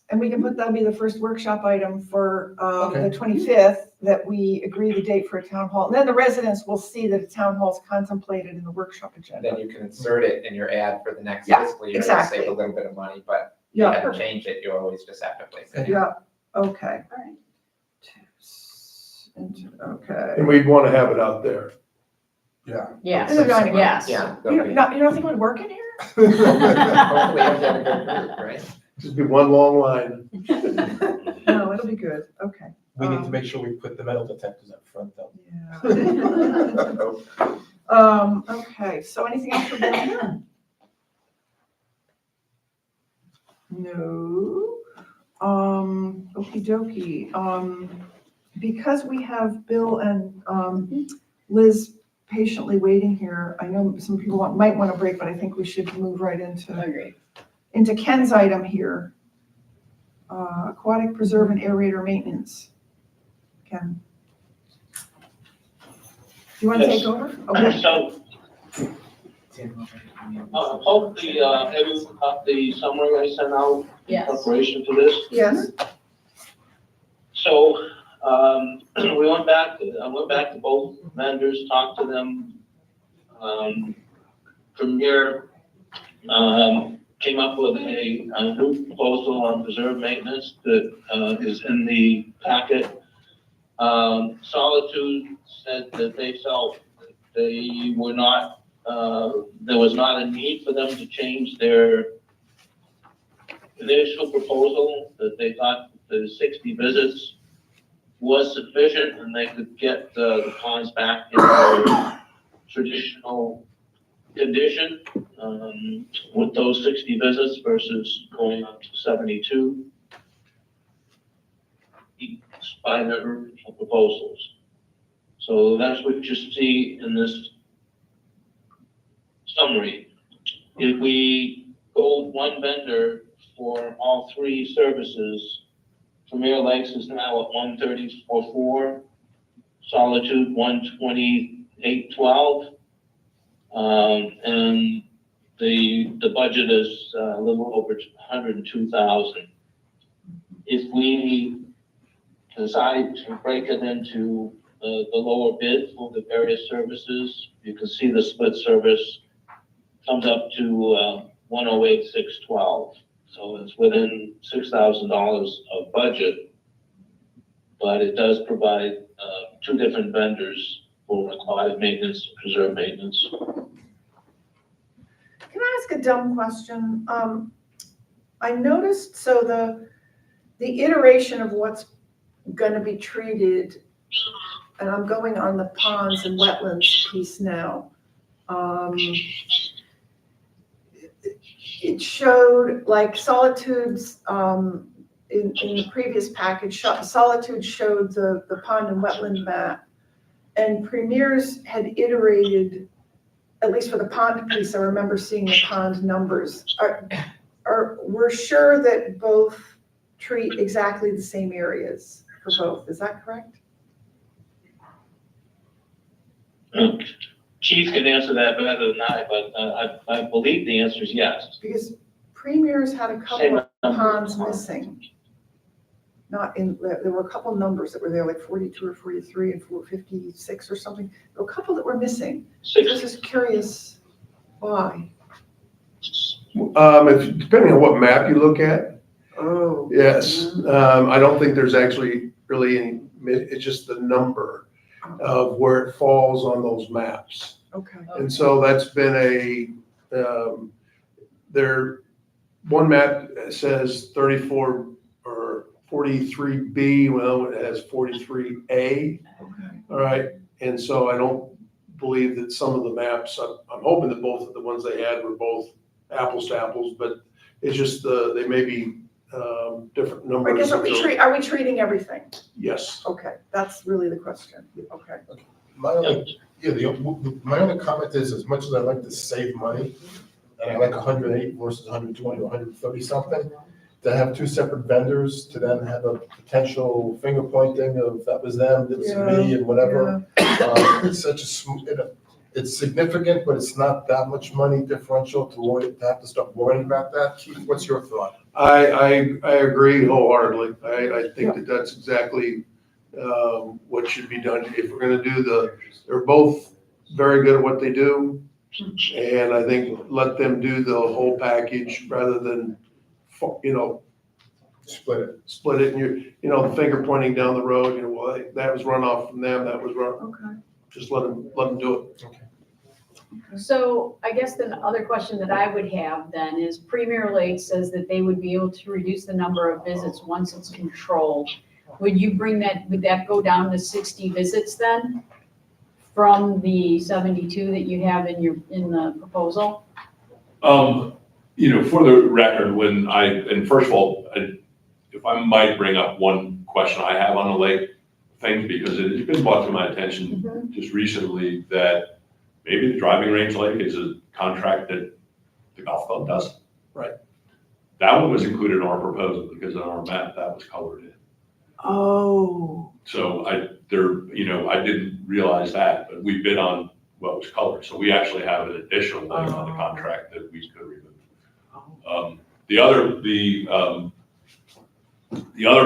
Speaker 1: and we can that'll be the first workshop item for,
Speaker 8: Okay.
Speaker 1: the 25th, that we agree the date for a town hall. And then the residents will see that a town hall's contemplated in the workshop agenda.
Speaker 10: Then you can insert it in your ad for the next
Speaker 1: Yeah,
Speaker 10: fiscal year to
Speaker 1: exactly.
Speaker 10: save a little bit of money, but if you
Speaker 1: Yeah,
Speaker 10: had to change it, you always just have to place it.
Speaker 1: yeah, okay.
Speaker 6: All right.
Speaker 1: Okay.
Speaker 13: And we'd want to have it out there.
Speaker 8: Yeah.
Speaker 6: Yes,
Speaker 1: They're not gonna-
Speaker 6: yes.
Speaker 10: Yeah.
Speaker 1: You don't think it would work in here?
Speaker 10: Hopefully you'll get a good group, right?
Speaker 13: Just be one long line.
Speaker 1: No, it'll be good, okay.
Speaker 8: We need to make sure we put the metal detectors up front though.
Speaker 1: Yeah. Okay, so anything else for Bill here? No. Okey dokey. Because we have Bill and, Liz patiently waiting here, I know some people might want a break, but I think we should move right
Speaker 6: Agreed.
Speaker 1: into Ken's item here. Aquatic preserve and aerator maintenance. Ken. Do you want to
Speaker 12: Yes.
Speaker 1: take over? Okay.
Speaker 12: So, hope the summary I sent out in
Speaker 6: Yes.
Speaker 12: preparation for this.
Speaker 1: Yes.
Speaker 12: So, I went back to both vendors, talked to them. Premier, came up with a new proposal on preserve maintenance that, is in the packet. Solitude said that they felt that they were not, there was not a need for them to change their initial proposal, that they thought the 60 visits was sufficient and they could get the ponds back in their traditional condition, with those 60 visits versus going up to 72 by their proposals. So that's what you see in this summary. If we go one vendor for all three services, Premier Lakes is now at 134.4, Solitude 128.12, and the budget is a little over 102,000. If we decide to break it into the lower bid for the various services, you can see the split service comes up to 108,612. So it's within $6,000 of budget, but it does provide two different vendors for aquatic maintenance, preserve maintenance.
Speaker 1: Can I ask a dumb question? I noticed, so the iteration of what's gonna be treated, and I'm going on the ponds and wetlands piece now. It showed, like, Solitude's, in the previous package, Solitude showed the pond and wetland map. And Premier's had iterated, at least for the pond piece, I remember seeing the pond numbers. We're sure that both treat exactly the same areas for both, is that correct?
Speaker 12: Chief can answer that better than I, but I believe the answer is yes.
Speaker 1: Because Premier's had a couple of ponds missing. Not in, there were a couple of numbers that were there, like 42 or 43 and 456 or something. There were a couple that were missing. Just as curious why.
Speaker 13: Depending on what map you look at,
Speaker 1: Oh.
Speaker 13: yes. I don't think there's actually really any, it's just the number of where it falls on those maps.
Speaker 1: Okay.
Speaker 13: And so that's been one map says 34 or 43B, well, it has 43A.
Speaker 1: Okay.
Speaker 13: All right, and so I don't believe that some of the maps, I'm hoping that both of the ones they had were both apples to apples, but it's just they may be different
Speaker 1: I
Speaker 13: numbers.
Speaker 1: guess are we treating everything?
Speaker 13: Yes.
Speaker 1: Okay, that's really the question. Okay.
Speaker 8: My only comment is, as much as I like to save money, and I like 108 versus 120 or 130 something, to have two separate vendors to then have a potential finger pointing of that was them, this is me, and whatever. It's such a it's significant, but it's not that much money differential to have to start worrying about that. Keith, what's your thought?
Speaker 13: I agree wholeheartedly. I think that that's exactly what should be done. If we're gonna do they're both very good at what they do. And I think let them do the whole package rather than, split it and the finger pointing down the road, well, that was runoff from them, that was run.
Speaker 1: Okay.
Speaker 13: Just let them do it.
Speaker 6: So I guess the other question that I would have then is Premier Lake says that they would be able to reduce the number of visits once it's controlled. Would that go down to 60 visits then? From the 72 that you have in the proposal?
Speaker 14: For the record, and first of all, if I might bring up one question I have on the lake thing, because it has been brought to my attention just recently that maybe the driving range lake is a contract that the golf club does.
Speaker 13: Right.
Speaker 14: That one was included in our proposal because on our map, that was colored in.
Speaker 1: Oh.
Speaker 14: So I didn't realize that, but we bid on what was colored. So we actually have an additional lake on the contract that we could remove. The other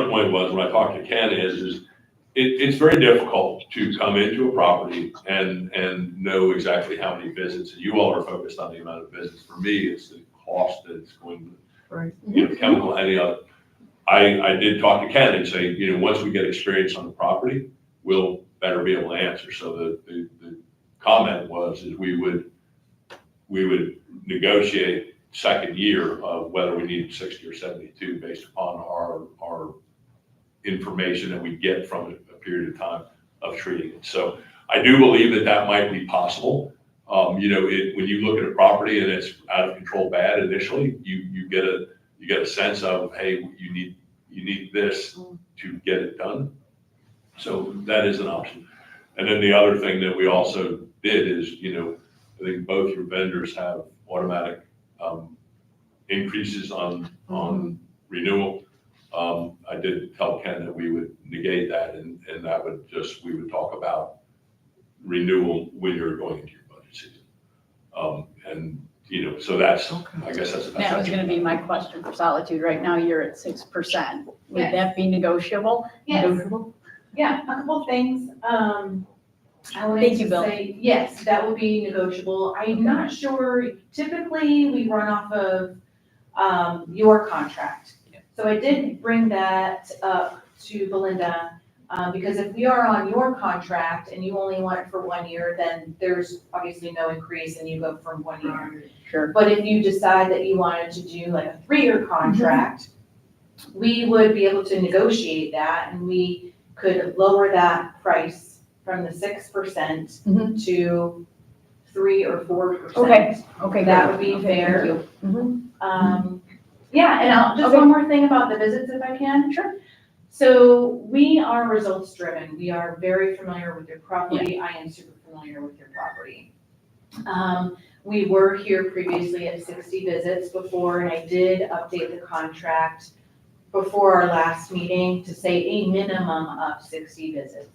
Speaker 14: point was, when I talked to Ken, it's very difficult to come into a property and know exactly how many visits. And you all are focused on the amount of visits. For me, it's the cost that it's going to,
Speaker 1: Right.
Speaker 14: Chemical, any other. I did talk to Ken and say, once we get experience on the property, we'll better be able to answer. So the comment was, we would negotiate second year of whether we need 60 or 72 based upon our information that we get from a period of time of treating it. So I do believe that might be possible. When you look at a property and it's out of control bad initially, you get a sense of, hey, you need this to get it done. So that is an option. And then the other thing that we also did is, I think both your vendors have automatic increases on renewal. I did tell Ken that we would negate that, and that we would talk about renewal when you're going into your budget season. So that's, I guess that's.
Speaker 6: That was gonna be my question for Solitude. Right now, you're at 6%. Would
Speaker 15: Yes.
Speaker 6: that be negotiable?
Speaker 15: Yes.
Speaker 6: Negotiable?
Speaker 15: Yeah, a couple things. I wanted
Speaker 6: Thank you,
Speaker 15: to
Speaker 6: Bill.
Speaker 15: say, yes, that would be negotiable. I'm not sure, typically, we run off of, your contract. So I did bring that up to Belinda, because if we are on your contract and you only want it for 1 year, then there's obviously no increase and you go from 1 year.
Speaker 6: Sure.
Speaker 15: But if you decide that you wanted to do like a 3-year contract, we would be able to negotiate that and we could lower that price from the 6% to 3 or 4%.
Speaker 6: Okay,
Speaker 15: That would be fair.
Speaker 6: Thank you.
Speaker 15: Yeah, and just one more thing about the visits if I can.
Speaker 6: Sure.
Speaker 15: So we are results driven. We are very familiar with your property. I am super familiar with your property. We were here previously at 60 visits before, and I did update the contract before our last meeting to say a minimum of 60 visits.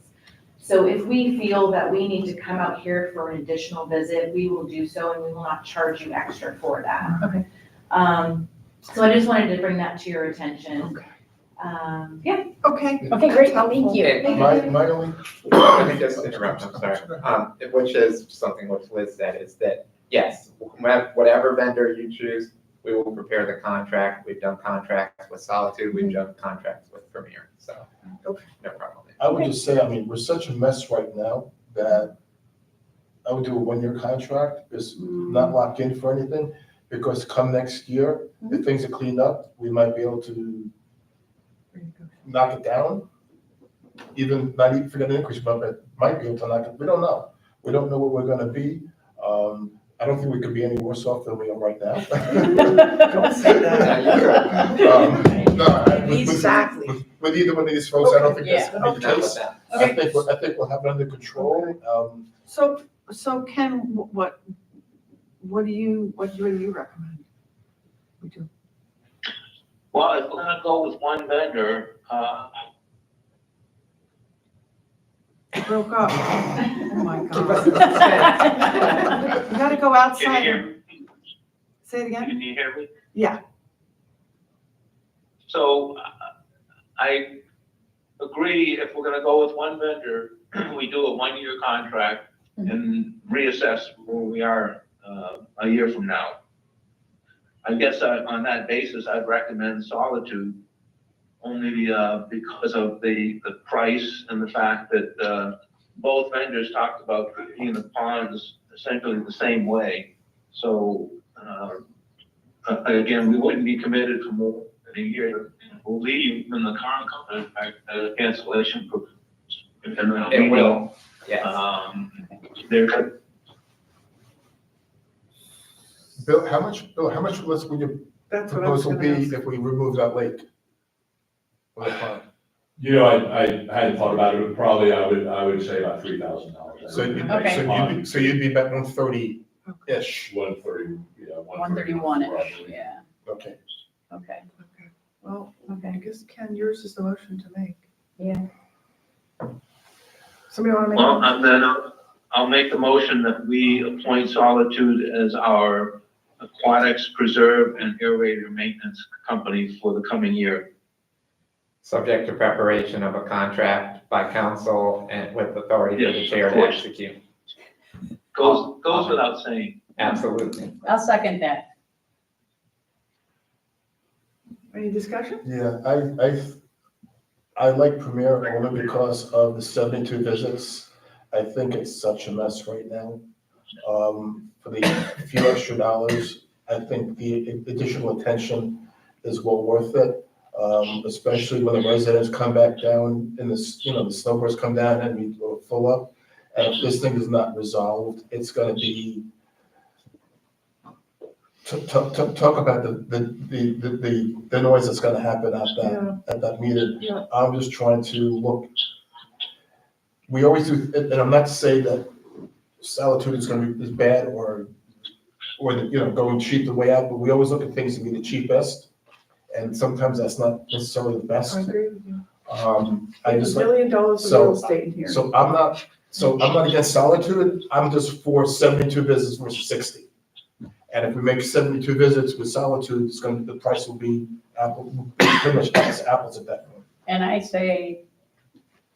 Speaker 15: So if we feel that we need to come out here for an additional visit, we will do so and we will not charge you extra for that.
Speaker 6: Okay.
Speaker 15: So I just wanted to bring that to your attention.
Speaker 1: Okay.
Speaker 15: Yeah.
Speaker 1: Okay.
Speaker 6: Okay, great. Thank you.
Speaker 10: Okay,
Speaker 8: My only,
Speaker 10: let me just interrupt, I'm sorry. Which is something which Liz said, is that, yes, whatever vendor you choose, we will prepare the contract. We've done contracts with Solitude, we've done contracts with Premier, so no problem.
Speaker 8: I would just say, we're such a mess right now that I would do a 1-year contract, is not locked in for anything, because come next year, if things are cleaned up, we might be able to knock it down. Not even forget an increase, but might be able to knock it, we don't know. We don't know where we're gonna be. I don't think we could be any worse off than we are right now.
Speaker 1: Don't say that.
Speaker 8: Exactly. With either one of these folks, I don't think that's gonna be the
Speaker 6: Yeah.
Speaker 8: case. I think we'll have it under control.
Speaker 1: So Ken, what do you recommend we do?
Speaker 12: Well, if we're gonna go with one vendor,
Speaker 1: Broke up. Oh my God. You gotta go
Speaker 12: can you
Speaker 1: outside.
Speaker 12: hear,
Speaker 1: Say it again?
Speaker 12: can you hear me?
Speaker 1: Yeah.
Speaker 12: So I agree, if we're gonna go with one vendor, we do a 1-year contract and reassess where we are a year from now. I guess on that basis, I'd recommend Solitude only because of the price and the fact that both vendors talked about cleaning the ponds essentially the same way. So, again, we wouldn't be committed for more than a year. We'll leave in the current cancellation proof.
Speaker 10: It will, yes.
Speaker 12: There,
Speaker 8: Bill, how much less would your
Speaker 1: That's what I was
Speaker 8: proposal
Speaker 1: gonna
Speaker 8: be
Speaker 1: ask.
Speaker 8: if we remove that lake? Or the pond?
Speaker 14: You know, I hadn't thought about it, but probably I would say about $3,000.
Speaker 8: So you'd,
Speaker 6: Okay.
Speaker 8: so you'd be about 130-ish.
Speaker 14: 130, yeah.
Speaker 6: 131-ish, yeah,
Speaker 8: Okay.
Speaker 6: okay,
Speaker 1: Okay, well, I
Speaker 6: okay,
Speaker 1: guess Ken, yours is the motion to make.
Speaker 6: yeah.
Speaker 1: Somebody wanna make?
Speaker 12: well, and then I'll make the motion that we appoint Solitude as our aquatics preserve and aerator maintenance company for the coming year.
Speaker 10: Subject to preparation of a contract by council and with authority for the
Speaker 12: Yes,
Speaker 10: chair
Speaker 12: of
Speaker 10: to
Speaker 12: course.
Speaker 10: execute.
Speaker 12: Goes without saying.
Speaker 10: Absolutely.
Speaker 6: I'll second that.
Speaker 1: Any discussion?
Speaker 8: Yeah, I like Premier only because of the 72 visits. I think it's such a mess right now. For the few extra dollars, I think the additional attention is well worth it. Especially when the residents come back down and the snowbirds come down and we go full up. And if this thing is not resolved, it's gonna be, talk about the noise that's gonna happen at that meeting.
Speaker 1: Yeah.
Speaker 8: I'm just trying to look, we always do, and I'm not saying that Solitude is bad or going cheap the way out, but we always look at things to be the cheapest. And sometimes that's not necessarily the best.
Speaker 1: I agree with you.
Speaker 8: I just
Speaker 1: $1
Speaker 8: like,
Speaker 1: billion of real estate in here.
Speaker 8: so I'm not against Solitude, I'm just for 72 visits versus 60. And if we make 72 visits with Solitude, the price will be pretty much apples at that point.
Speaker 6: And I say,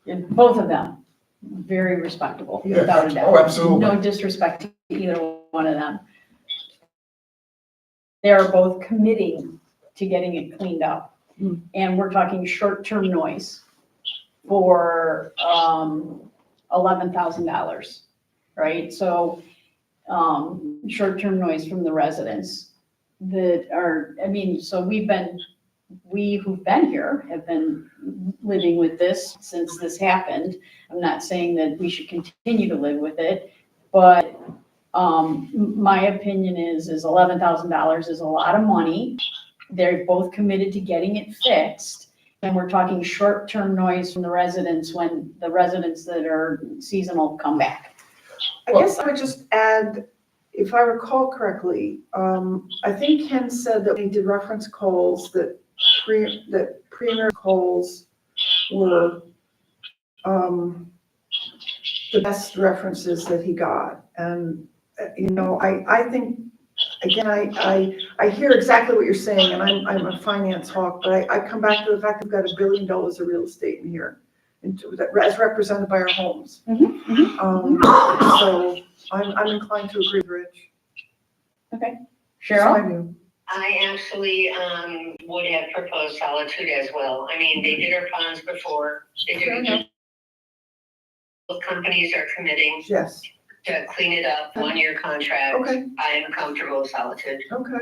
Speaker 6: in both of them, very respectable,
Speaker 8: Yeah.
Speaker 6: without a doubt.
Speaker 8: Oh, absolutely.
Speaker 6: No disrespect to either one of them. They are both committing to getting it cleaned up. And we're talking short-term noise for $11,000, right? So short-term noise from the residents that are, so we who've been here have been living with this since this happened. I'm not saying that we should continue to live with it, but my opinion is $11,000 is a lot of money. They're both committed to getting it fixed. And we're talking short-term noise from the residents when the residents that are seasonal come back.
Speaker 1: I guess I would just add, if I recall correctly, I think Ken said that we did reference calls that Premier calls were the best references that he got. And, I think, again, I hear exactly what you're saying, and I'm a finance hawk, but I come back to the fact that we've got $1 billion of real estate in here, as represented by our homes. So I'm inclined to agree with Rich.
Speaker 6: Okay.
Speaker 1: So
Speaker 6: Cheryl?
Speaker 1: I do.
Speaker 11: I actually would have proposed Solitude as well. I mean, they did our ponds before. Both companies are committing
Speaker 1: Yes,
Speaker 11: to clean it up, 1-year contract.
Speaker 1: okay,
Speaker 11: I am comfortable with Solitude.
Speaker 1: okay.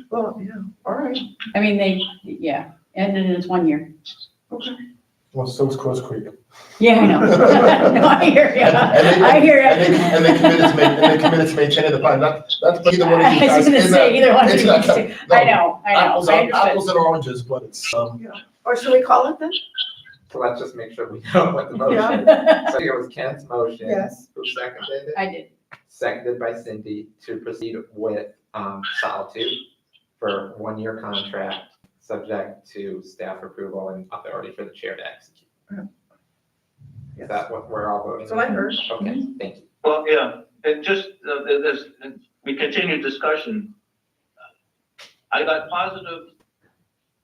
Speaker 1: Well, yeah, all right,
Speaker 6: And then it's 1 year.
Speaker 1: okay.
Speaker 8: Well, so is Cross Creek.
Speaker 6: Yeah, I know. No, I hear you.
Speaker 8: And
Speaker 6: I hear you.
Speaker 8: And they committed to maintaining the pond, not either one of you
Speaker 6: I
Speaker 8: guys.
Speaker 6: was gonna say either one of
Speaker 8: It's
Speaker 6: you.
Speaker 8: not- no,
Speaker 6: I know.
Speaker 8: Apples
Speaker 6: I understood.
Speaker 8: and oranges, but it's,
Speaker 1: Or should we call it then?
Speaker 10: So let's just make sure we know what the motion is. So it was Ken's motion.
Speaker 1: Yes.
Speaker 10: Who seconded it?
Speaker 6: I did.
Speaker 10: Seconded by Cindy to proceed with Solitude for 1-year contract, subject to staff approval and authority for the chair to execute. Is that what we're all voting?
Speaker 1: That's what I heard.
Speaker 10: Okay, thank you.
Speaker 12: Well, yeah, and just, we continue discussion. I got positive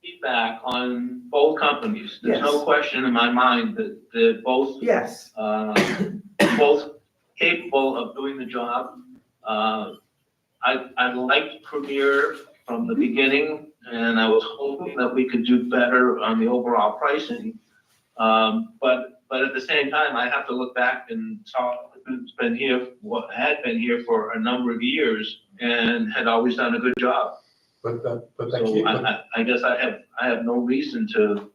Speaker 12: feedback on both companies. There's no
Speaker 1: Yes.
Speaker 12: question in my mind that they're both,
Speaker 1: Yes,
Speaker 12: both capable of doing the job. I liked Premier from the beginning, and I was hoping that we could do better on the overall pricing. But at the same time, I have to look back and talk been here, had been here for a number of years and had always done a good job.
Speaker 8: But that
Speaker 12: So
Speaker 8: key,
Speaker 12: I guess I have no reason to,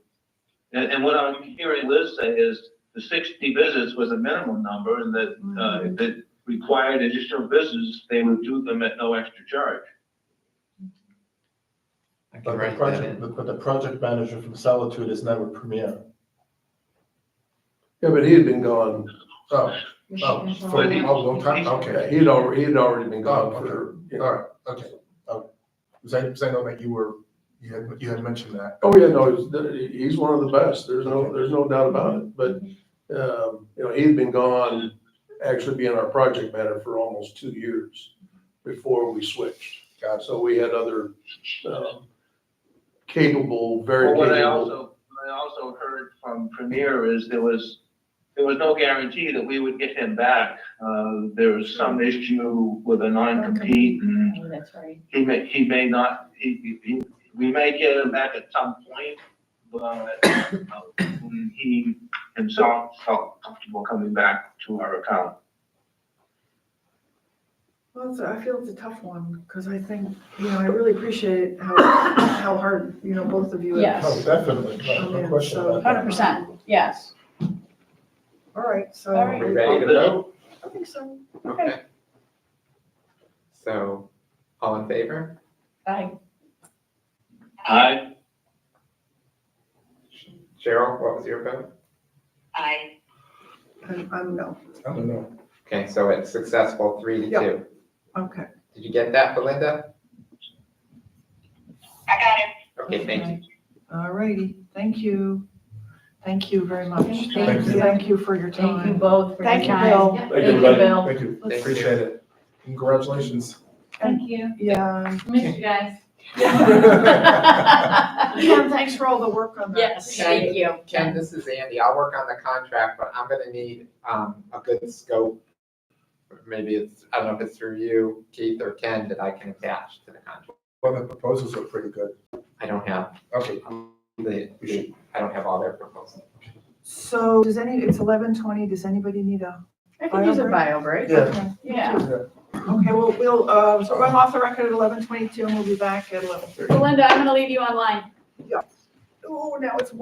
Speaker 12: and what I'm hearing Liz say is the 60 visits was a minimum number and that, if it required additional visits, they would do them at no extra charge.
Speaker 10: I can
Speaker 8: but the
Speaker 10: write that
Speaker 8: project,
Speaker 10: in.
Speaker 8: but the project manager from Solitude is never Premier.
Speaker 13: Yeah, but he had been gone,
Speaker 8: Oh, for a long time, okay.
Speaker 13: he'd already been gone
Speaker 8: Oh, okay.
Speaker 13: for, you know.
Speaker 8: All right, okay. Because I know that you had mentioned that.
Speaker 13: Oh, yeah, no, he's one of the best, there's no doubt about it, but, you know, he'd been gone, actually being our project manager for almost 2 years before we switched. So we had other, capable, very
Speaker 12: Well, what
Speaker 13: capable.
Speaker 12: I also heard from Premier is there was no guarantee that we would get him back. There was some issue with a non-compete and
Speaker 6: Oh, that's right.
Speaker 12: he may not, we may get him back at some point, but when he himself felt comfortable coming back to our account.
Speaker 1: Well, I feel it's a tough one, because I think, I really appreciate how hard, both of you have.
Speaker 6: Yes.
Speaker 8: Oh, definitely, no question about that.
Speaker 6: 100%, yes.
Speaker 1: All right, so.
Speaker 6: All right.
Speaker 10: We ready to vote?
Speaker 1: I think so.
Speaker 10: Okay. So, all in favor?
Speaker 6: Aye.
Speaker 12: Aye.
Speaker 10: Cheryl, what was your vote?
Speaker 11: I,
Speaker 1: I'm no.
Speaker 8: I don't know.
Speaker 10: Okay, so it's successful 3-2.
Speaker 1: Yeah. Okay.
Speaker 10: Did you get that, Belinda?
Speaker 11: I got it.
Speaker 10: Okay, thank you.
Speaker 1: All righty, thank you. Thank you very much.
Speaker 6: Thank
Speaker 8: you.
Speaker 1: Thank you for your
Speaker 6: Thank you
Speaker 1: time.
Speaker 6: both for your time.
Speaker 1: Thank you, Bill.
Speaker 6: Thank you, Bill.
Speaker 8: Thank you,
Speaker 10: Thank
Speaker 8: appreciate it. Congratulations.
Speaker 15: Thank you.
Speaker 1: Yeah.
Speaker 15: Miss you guys.
Speaker 1: Ken, thanks for all the work on that.
Speaker 6: Yes, thank you.
Speaker 10: Ken, this is Andy. I'll work on the contract, but I'm gonna need, a good scope. Maybe it's, I don't know if it's through you, Keith, or Ken, that I can attach to the contract.
Speaker 8: Well, the proposals are pretty good.
Speaker 10: I don't have,
Speaker 8: Okay.
Speaker 10: I don't have all their proposals.
Speaker 1: So it's 11:20, does anybody need a?
Speaker 6: I could use a bio break.
Speaker 8: Yeah.
Speaker 1: Okay.
Speaker 6: Yeah.
Speaker 1: Okay, well, so I'm off the record at 11:22 and we'll be back at 11:30.
Speaker 6: Belinda, I'm gonna leave you online.
Speaker 1: Oh, now it's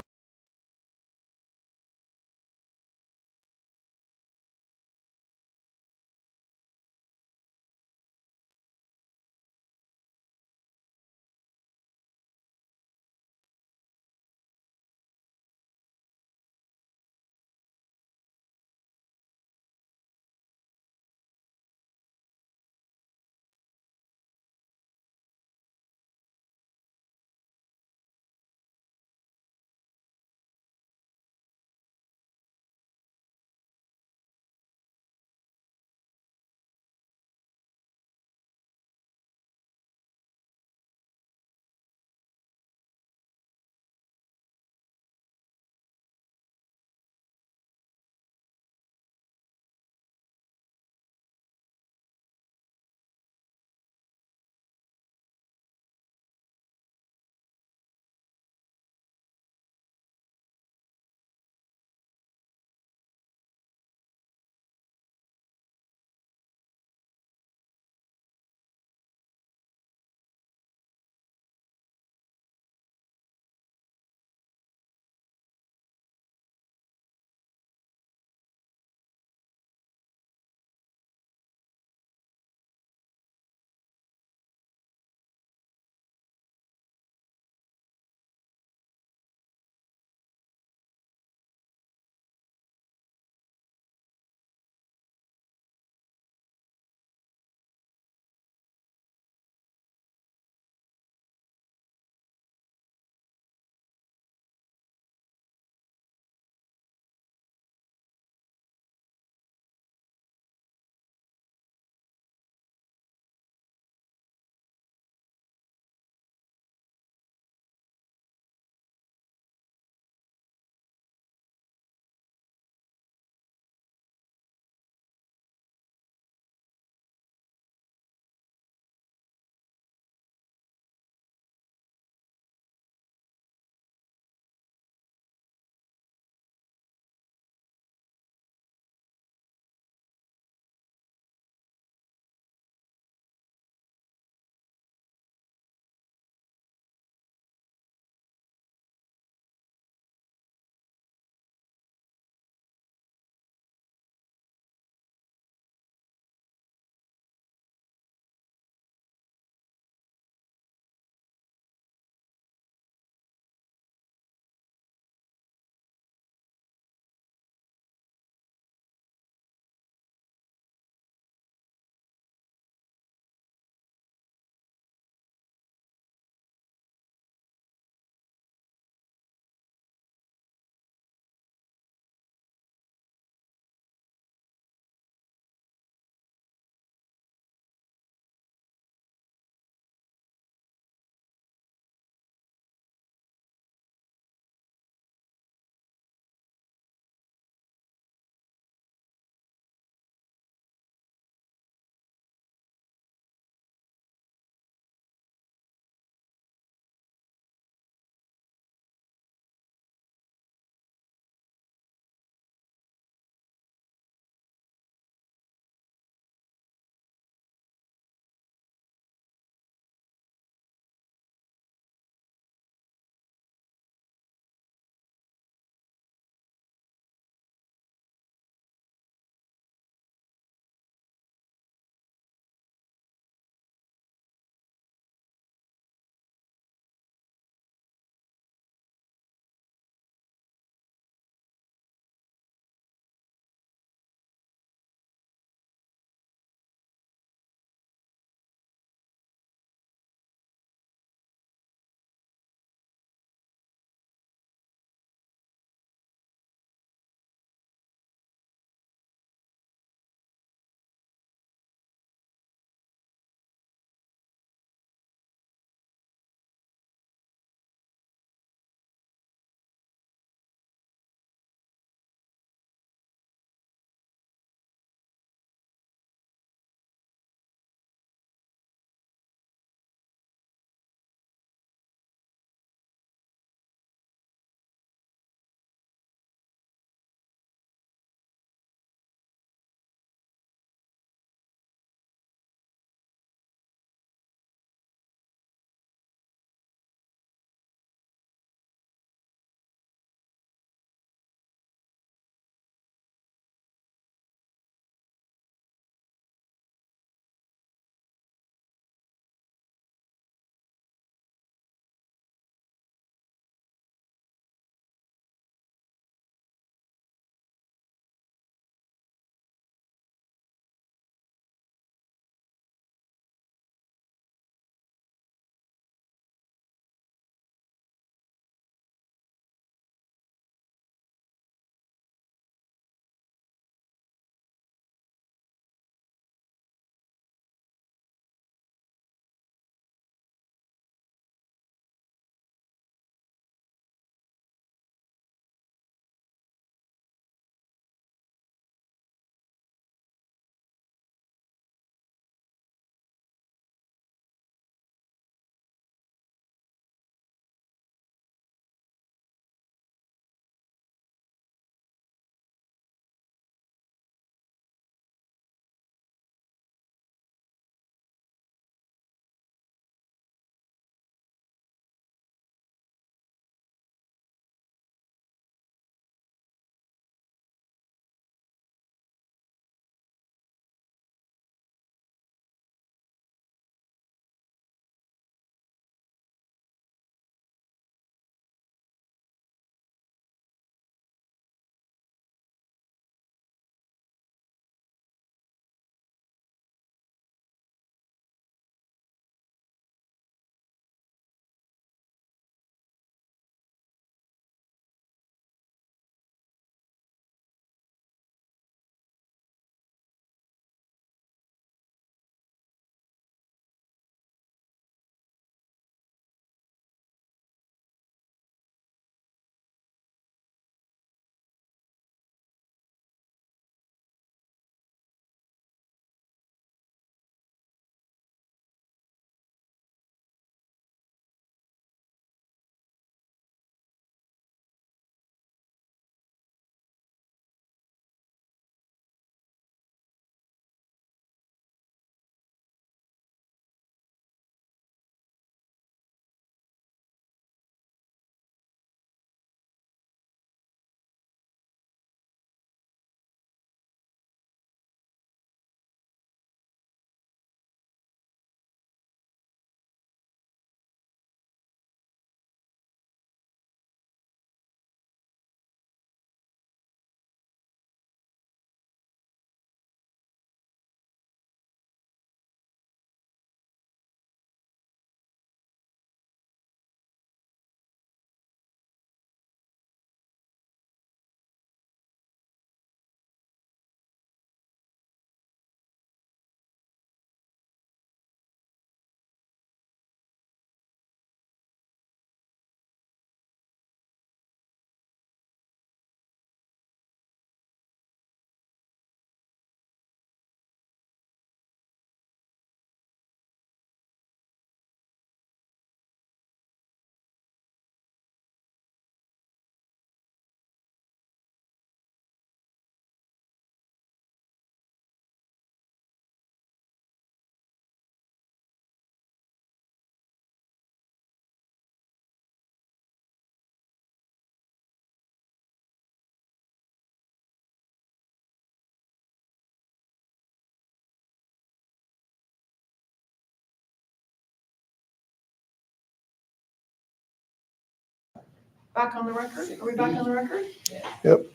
Speaker 1: back on the record? Are we back on the record?
Speaker 10: Yeah.
Speaker 13: Yep.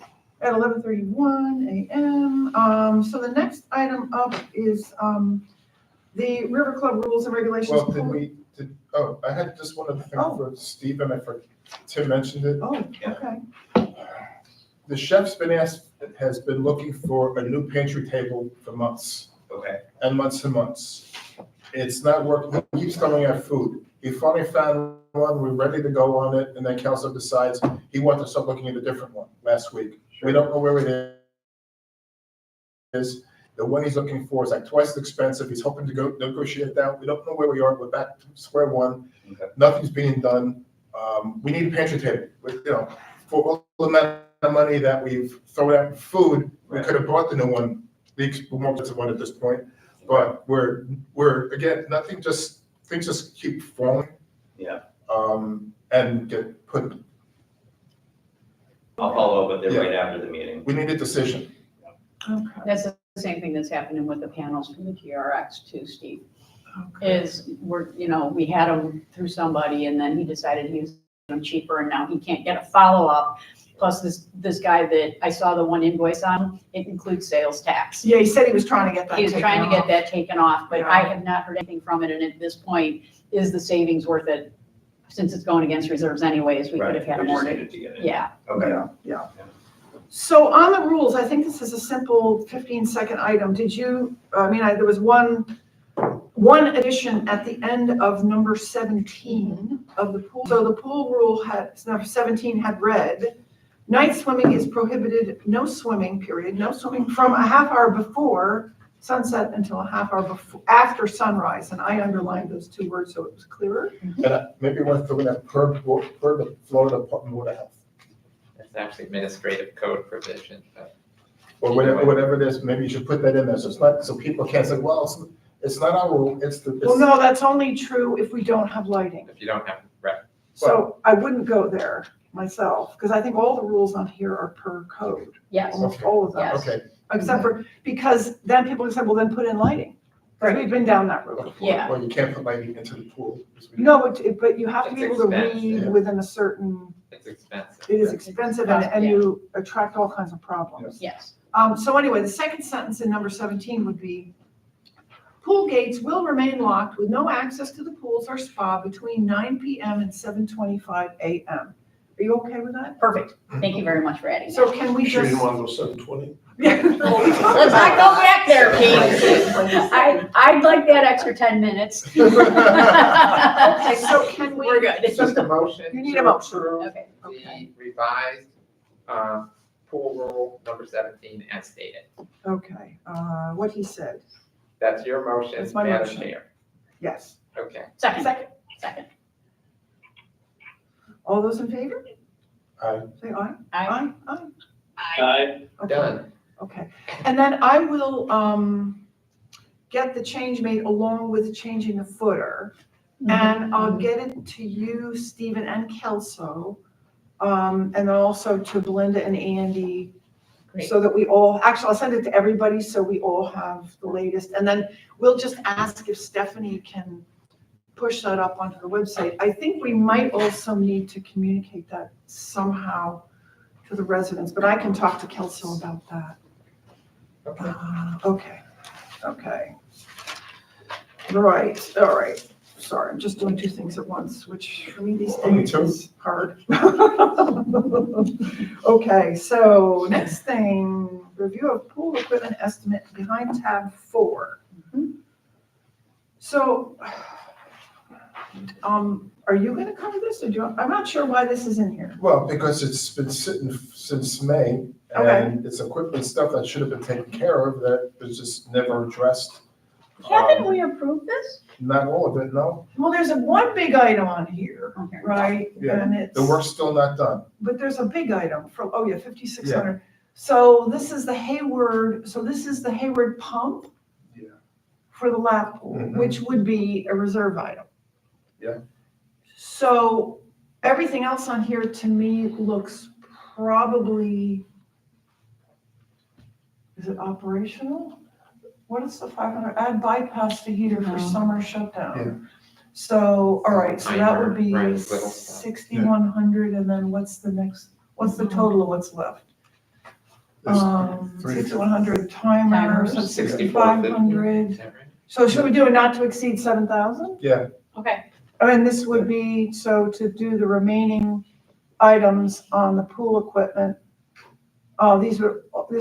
Speaker 1: At 11:31 a.m. So the next item up is, the River Club rules and regulations.
Speaker 8: Well, I had just one other thing
Speaker 1: Oh.
Speaker 8: for Stephen, Tim mentioned it.
Speaker 1: Oh, okay.
Speaker 8: The chef's has been looking for a new pantry table for months.
Speaker 16: Okay.
Speaker 8: And months and months. It's not working, he keeps throwing out food. He finally found one, we're ready to go on it, and then Kelso decides he wants to start looking at a different one last week. We don't know where it is. The one he's looking for is like twice as expensive, he's hoping to go negotiate that, we don't know where we are, we're back to square one.
Speaker 16: Okay.
Speaker 8: Nothing's being done. We need a pantry table, for all the amount of money that we've thrown out in food, we could have bought the new one, the more expensive one at this point. But we're again, things just keep falling.
Speaker 16: Yeah.
Speaker 8: And get put,
Speaker 16: I'll follow up with it
Speaker 8: Yeah.
Speaker 16: right after the meeting.
Speaker 8: we need a decision.
Speaker 1: Okay.
Speaker 6: That's the same thing that's happening with the panels from the TRX too, Steve. Is we had them through somebody and then he decided he was them cheaper and now he can't get a follow-up. Plus this guy that I saw the one invoice on, it includes sales tax.
Speaker 1: Yeah, he said he was trying to get that
Speaker 6: He was
Speaker 1: taken
Speaker 6: trying to get
Speaker 1: off.
Speaker 6: that taken off, but
Speaker 1: Yeah.
Speaker 6: I have not heard anything from it. And at this point, is the savings worth it? Since it's going against reserves anyways, we could have had a
Speaker 16: We
Speaker 6: more.
Speaker 16: just needed to get it.
Speaker 6: Yeah.
Speaker 16: Okay.
Speaker 1: Yeah. So on the rules, I think this is a simple 15-second item. There was one addition at the end of number 17 of the pool. So the pool rule number 17 had read, night swimming is prohibited, no swimming, period, no swimming from a half hour before sunset until a half hour after sunrise. And I underlined those two words so it was clearer.
Speaker 8: And maybe we're throwing that per the Florida Department of Water Health.
Speaker 10: It's actually administrative code provision, but
Speaker 8: Or whatever it is, maybe you should put that in there, so it's not, so people can't say, well, it's not our rule,
Speaker 1: Well, no, that's only true if we don't have lighting.
Speaker 10: if you don't have, right,
Speaker 1: So I wouldn't go there myself, because I think all the rules on here are per code,
Speaker 6: Yes.
Speaker 1: almost all of them.
Speaker 6: Yes.
Speaker 8: Okay.
Speaker 1: Except for, because then people say, well, then put in lighting. Because we've been down that road before.
Speaker 6: Yeah.
Speaker 8: Well, you can't put lighting into the pool.
Speaker 1: No, but you have to be
Speaker 10: It's
Speaker 1: able to
Speaker 10: expensive.
Speaker 1: read within a certain,
Speaker 10: it's expensive.
Speaker 1: it is expensive and
Speaker 6: Yeah.
Speaker 1: you attract all kinds of problems.
Speaker 6: Yes.
Speaker 1: So anyway, the second sentence in number 17 would be, pool gates will remain locked with no access to the pools or spa between 9 p.m. and 7:25 a.m. Are you okay with that?
Speaker 6: Perfect. Thank you very much for adding
Speaker 1: So
Speaker 6: that.
Speaker 1: can we
Speaker 13: Sure you
Speaker 1: just?
Speaker 13: didn't want to go 7:20?
Speaker 6: Let's not go back there, Pete. I'd like that extra 10 minutes.
Speaker 1: Okay, so can we?
Speaker 6: We're good.
Speaker 10: It's just a motion.
Speaker 1: You need
Speaker 10: to
Speaker 1: a motion.
Speaker 10: approve
Speaker 6: Okay.
Speaker 1: Okay.
Speaker 10: The revised, pool rule number 17 as stated.
Speaker 1: Okay, what he said,
Speaker 10: That's your motion,
Speaker 1: That's my
Speaker 10: Madam
Speaker 1: motion.
Speaker 10: Chair.
Speaker 1: yes.
Speaker 10: Okay.
Speaker 6: Second.
Speaker 1: Second. All those in favor?
Speaker 8: Aye.
Speaker 1: Say aye.
Speaker 6: Aye.
Speaker 1: Aye.
Speaker 12: Aye.
Speaker 1: Okay.
Speaker 10: Done.
Speaker 1: Okay, and then I will, get the change made along with changing the footer. And I'll get it to you, Stephen and Kelso, and then also to Belinda and Andy.
Speaker 6: Great.
Speaker 1: So that we all, actually, I'll send it to everybody so we all have the latest. And then we'll just ask if Stephanie can push that up onto the website. I think we might also need to communicate that somehow to the residents, but I can talk to Kelso about that. Okay. Right, all right. Sorry, I'm just doing two things at once, which for me these
Speaker 8: Only
Speaker 1: days
Speaker 8: two?
Speaker 1: is hard. Okay, so next thing, review of pool equipment estimate behind tab 4. So, are you gonna cover this or I'm not sure why this is in here.
Speaker 8: Well, because it's been sitting since May, and it's equipment stuff that should have been taken care of that was just never addressed.
Speaker 6: Haven't we approved this?
Speaker 8: Not all of it, no.
Speaker 1: Well, there's one big item on here,
Speaker 6: Okay.
Speaker 1: right?
Speaker 8: Yeah,
Speaker 1: And it's.
Speaker 8: the work's still not done.
Speaker 1: But there's a big item for, 5,600. So this is the Hayward pump.
Speaker 8: Yeah.
Speaker 1: For the lap pool,
Speaker 8: Mhm.
Speaker 1: which would be a reserve item.
Speaker 8: Yeah.
Speaker 1: So everything else on here to me looks probably, is it operational? What is the 500, add bypass to heater for
Speaker 6: No.
Speaker 1: summer shutdown? So, all right, so that would be
Speaker 10: Timer, right, little stuff.
Speaker 1: 6,100, and then what's the
Speaker 6: Mm-hmm.
Speaker 1: total of what's left?
Speaker 8: There's
Speaker 1: 6,100 timer, so
Speaker 6: Timers.
Speaker 1: 6,500.
Speaker 10: Is that right?
Speaker 1: So should we do a not to exceed 7,000?
Speaker 8: Yeah,
Speaker 6: Okay,
Speaker 1: And this would be, so to do the remaining items on the pool equipment, this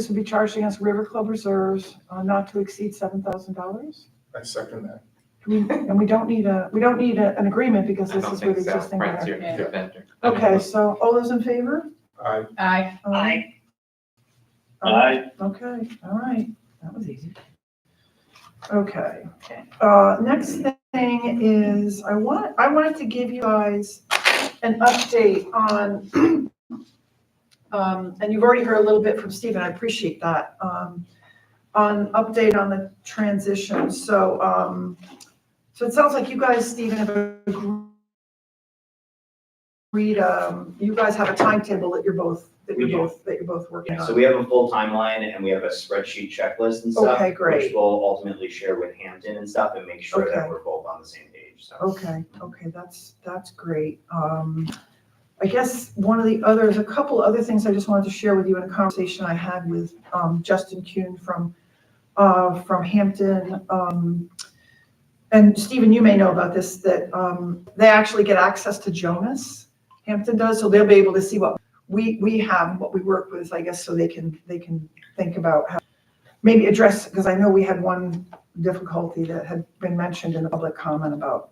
Speaker 1: would be charged against River Club reserves, not to exceed $7,000.
Speaker 8: I second that.
Speaker 1: And we don't need an agreement because
Speaker 10: I
Speaker 1: this
Speaker 10: don't
Speaker 1: is with
Speaker 10: think so.
Speaker 1: existing.
Speaker 10: Brent's
Speaker 1: vendor.
Speaker 10: your vendor.
Speaker 1: Okay, so all those in favor?
Speaker 8: I,
Speaker 6: aye.
Speaker 11: Aye.
Speaker 12: Aye.
Speaker 1: Okay, all right, that was easy. Okay.
Speaker 6: Okay.
Speaker 1: Next thing is, I wanted to give you guys an update on, and you've already heard a little bit from Stephen, I appreciate that, on update on the transition. So it sounds like you guys, Stephen, have agreed, you guys have a timetable that you're both working
Speaker 16: Yeah,
Speaker 1: on.
Speaker 16: so we have a full timeline and we have a spreadsheet checklist and stuff.
Speaker 1: Okay, great.
Speaker 16: Which we'll ultimately share with Hampton and stuff and make sure that
Speaker 1: Okay.
Speaker 16: we're both on the same page, so.
Speaker 1: Okay, that's great. I guess there's a couple other things I just wanted to share with you in a conversation I had with Justin Kuhn from Hampton. And Stephen, you may know about this, that they actually get access to Jonas, Hampton does, so they'll be able to see what we have, what we work with, I guess, so they can think about how, maybe address, because I know we had one difficulty that had been mentioned in the public comment about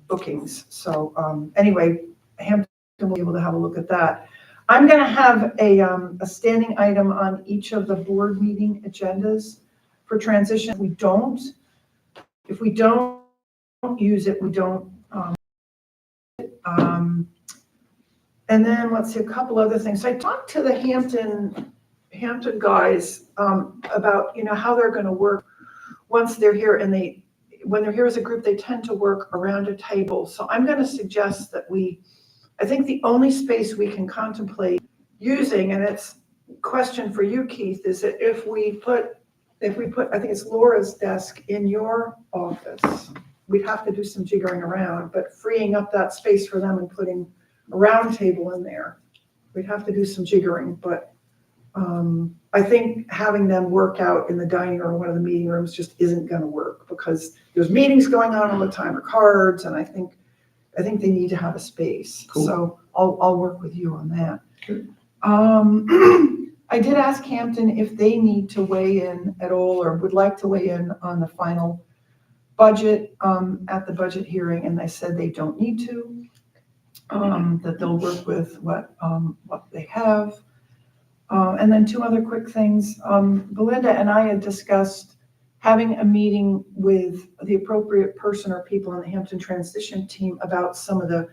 Speaker 1: bookings. So anyway, Hampton will be able to have a look at that. I'm gonna have a standing item on each of the board meeting agendas for transition. If we don't use it, we don't. And then let's see, a couple other things. So I talked to the Hampton guys about, how they're gonna work once they're here, and when they're here as a group, they tend to work around a table. So I'm gonna suggest that I think the only space we can contemplate using, and it's a question for you, Keith, is that if we put, I think it's Laura's desk in your office, we'd have to do some jiggering around, but freeing up that space for them and putting a round table in there, we'd have to do some jiggering, but I think having them work out in the dining room or one of the meeting rooms just isn't gonna work, because there's meetings going on all the time, or cards, and I think they need to have a space.
Speaker 8: Cool.
Speaker 1: So I'll work with you on that.
Speaker 8: Good.
Speaker 1: I did ask Hampton if they need to weigh in at all, or would like to weigh in on the final budget at the budget hearing, and they said they don't need to, that they'll work with what they have. And then two other quick things. Belinda and I had discussed having a meeting with the appropriate person or people on the Hampton transition team about some of the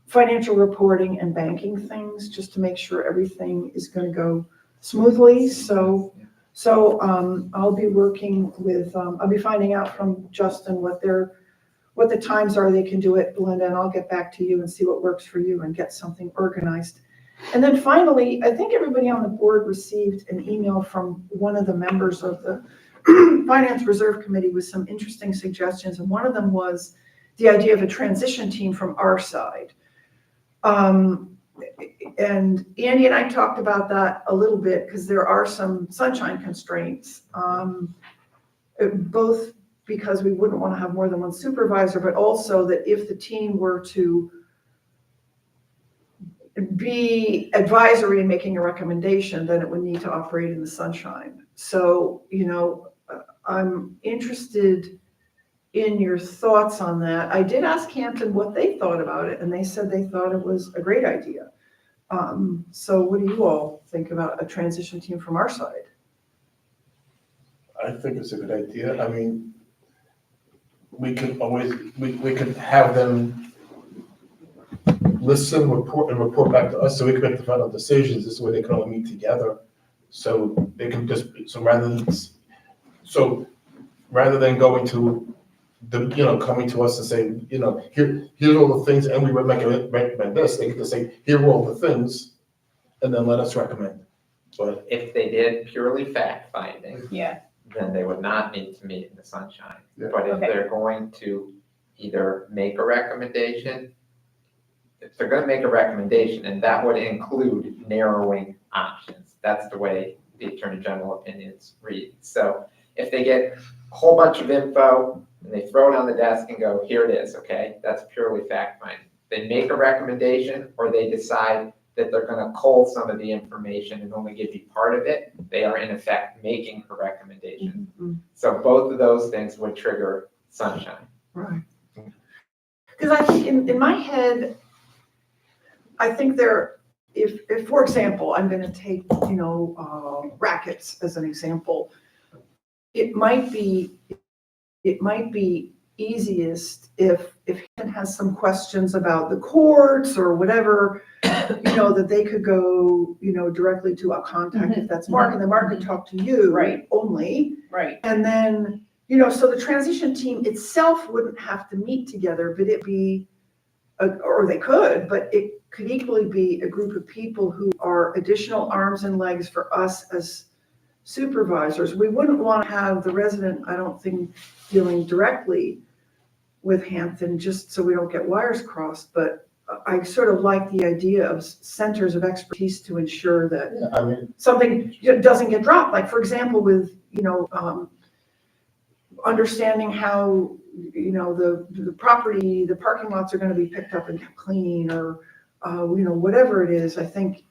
Speaker 1: financial reporting and banking things, just to make sure everything is going to go smoothly. So I'll be working with, I'll be finding out from Justin what the times are they can do it, Belinda, and I'll get back to you and see what works for you and get something organized. And then finally, I think everybody on the board received an email from one of the members of the Finance Reserve Committee with some interesting suggestions, and one of them was the idea of a transition team from our side. And Andy and I talked about that a little bit, because there are some sunshine constraints, both because we wouldn't want to have more than one supervisor, but also that if the team were to be advisory in making a recommendation, then it would need to operate in the sunshine. So, I'm interested in your thoughts on that. I did ask Hampton what they thought about it, and they said they thought it was a great idea. So what do you all think about a transition team from our side?
Speaker 8: I think it's a good idea. I mean, we could always, we could have them listen, report back to us, so we can make the final decisions. This way they can all meet together. So they can just, rather than going to coming to us and saying, here's all the things, and we would recommend this, they get to say, here are all the things, and then let us recommend. But
Speaker 10: If they did purely fact finding,
Speaker 6: Yeah.
Speaker 10: then they would not need to meet in the sunshine.
Speaker 8: Yeah.
Speaker 10: But if
Speaker 6: Okay.
Speaker 10: they're going to either make a recommendation. If they're gonna make a recommendation, and that would include narrowing options, that's the way the Attorney General opinions read. So if they get a whole bunch of info and they throw it on the desk and go, here it is, okay, that's purely fact finding. They make a recommendation, or they decide that they're gonna cull some of the information and only give you part of it, they are in effect making a recommendation. So both of those things would trigger sunshine.
Speaker 1: Right. Because I think in my head, I think if, for example, I'm gonna take, rackets as an example, it might be easiest if Ethan has some questions about the courts or whatever, that they could go, directly to a contact, if that's Mark, and then Mark could talk to you.
Speaker 6: Right.
Speaker 1: Only.
Speaker 6: Right.
Speaker 1: And then, so the transition team itself wouldn't have to meet together, but it'd be, or they could, but it could equally be a group of people who are additional arms and legs for us as supervisors. We wouldn't want to have the resident, I don't think, dealing directly with Hampton, just so we don't get wires crossed, but I sort of like the idea of centers of expertise to ensure that something doesn't get dropped. Like, for example, with, understanding how, the property, the parking lots are going to be picked up and clean, or, whatever it is. I think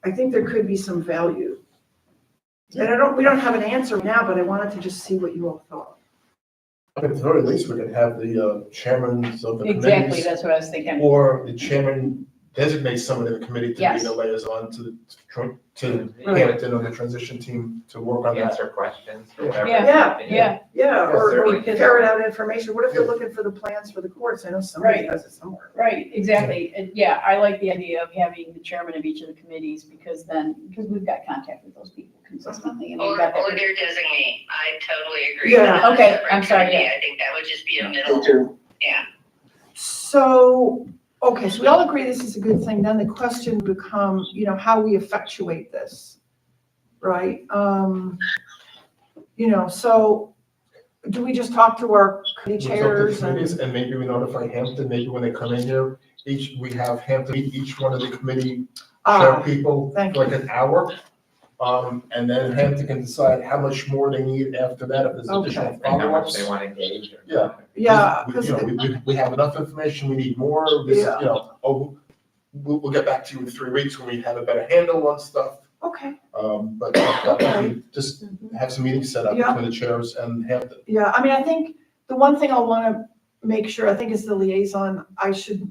Speaker 1: there could be some value. And we don't have an answer now, but I wanted to just see what you all thought.
Speaker 8: I mean, at the very least, we could have the chairmen of the
Speaker 6: Exactly,
Speaker 8: committees,
Speaker 6: that's what I was thinking.
Speaker 8: or the chairman designate somebody in the committee to
Speaker 6: Yes.
Speaker 8: be the liaison to
Speaker 1: Right.
Speaker 8: Hampton or the transition team to work on that.
Speaker 10: Answer questions or whatever.
Speaker 1: Yeah, or
Speaker 10: certainly.
Speaker 1: ferret out information. What if they're looking for the plans for the courts? I know somebody
Speaker 6: Right.
Speaker 1: has it somewhere.
Speaker 6: Right, exactly. And yeah, I like the idea of having the chairman of each of the committees, because we've got contact with those people consistently. And we've
Speaker 11: Or
Speaker 6: got that.
Speaker 11: their designee, I totally agree.
Speaker 1: Yeah,
Speaker 11: Not a
Speaker 6: okay,
Speaker 11: separate
Speaker 6: I'm sorry,
Speaker 11: committee.
Speaker 6: yeah.
Speaker 11: I think that would just be a
Speaker 12: Me
Speaker 11: middle,
Speaker 12: too.
Speaker 11: yeah.
Speaker 1: So, okay, so we all agree this is a good thing. Then the question becomes, how we effectuate this, right? So do we just talk to our committee
Speaker 8: We talk to the
Speaker 1: chairs
Speaker 8: committees, and maybe we notify Hampton, maybe when they come in here, we have Hampton meet each one of the committee chair people for
Speaker 1: thank
Speaker 8: like an hour. And then Hampton can decide how much more they need after that, if there's additional
Speaker 10: And how much
Speaker 8: follow-ups.
Speaker 10: they want to engage. or-
Speaker 8: Yeah.
Speaker 1: Yeah,
Speaker 8: We have enough information, we need more, this,
Speaker 1: Yeah.
Speaker 8: we'll get back to you in 3 weeks when we have a better handle on stuff.
Speaker 1: Okay,
Speaker 8: But definitely just have some meetings set up
Speaker 1: Yeah.
Speaker 8: between the chairs and Hampton.
Speaker 1: yeah, I mean, I think the one thing I'll want to make sure, I think is the liaison, I should,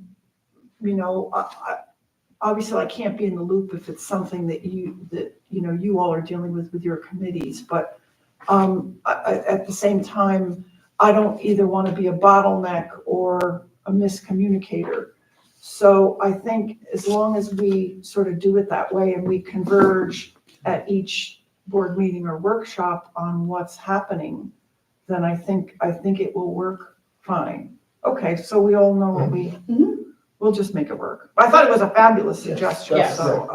Speaker 1: obviously I can't be in the loop if it's something that you all are dealing with your committees, but at the same time, I don't either want to be a bottleneck or a miscommunicator. So I think as long as we sort of do it that way and we converge at each board meeting or workshop on what's happening, then I think it will work fine. Okay, so we all know what we'll just make it work. I thought it was a fabulous suggestion,
Speaker 6: Yes.
Speaker 1: so,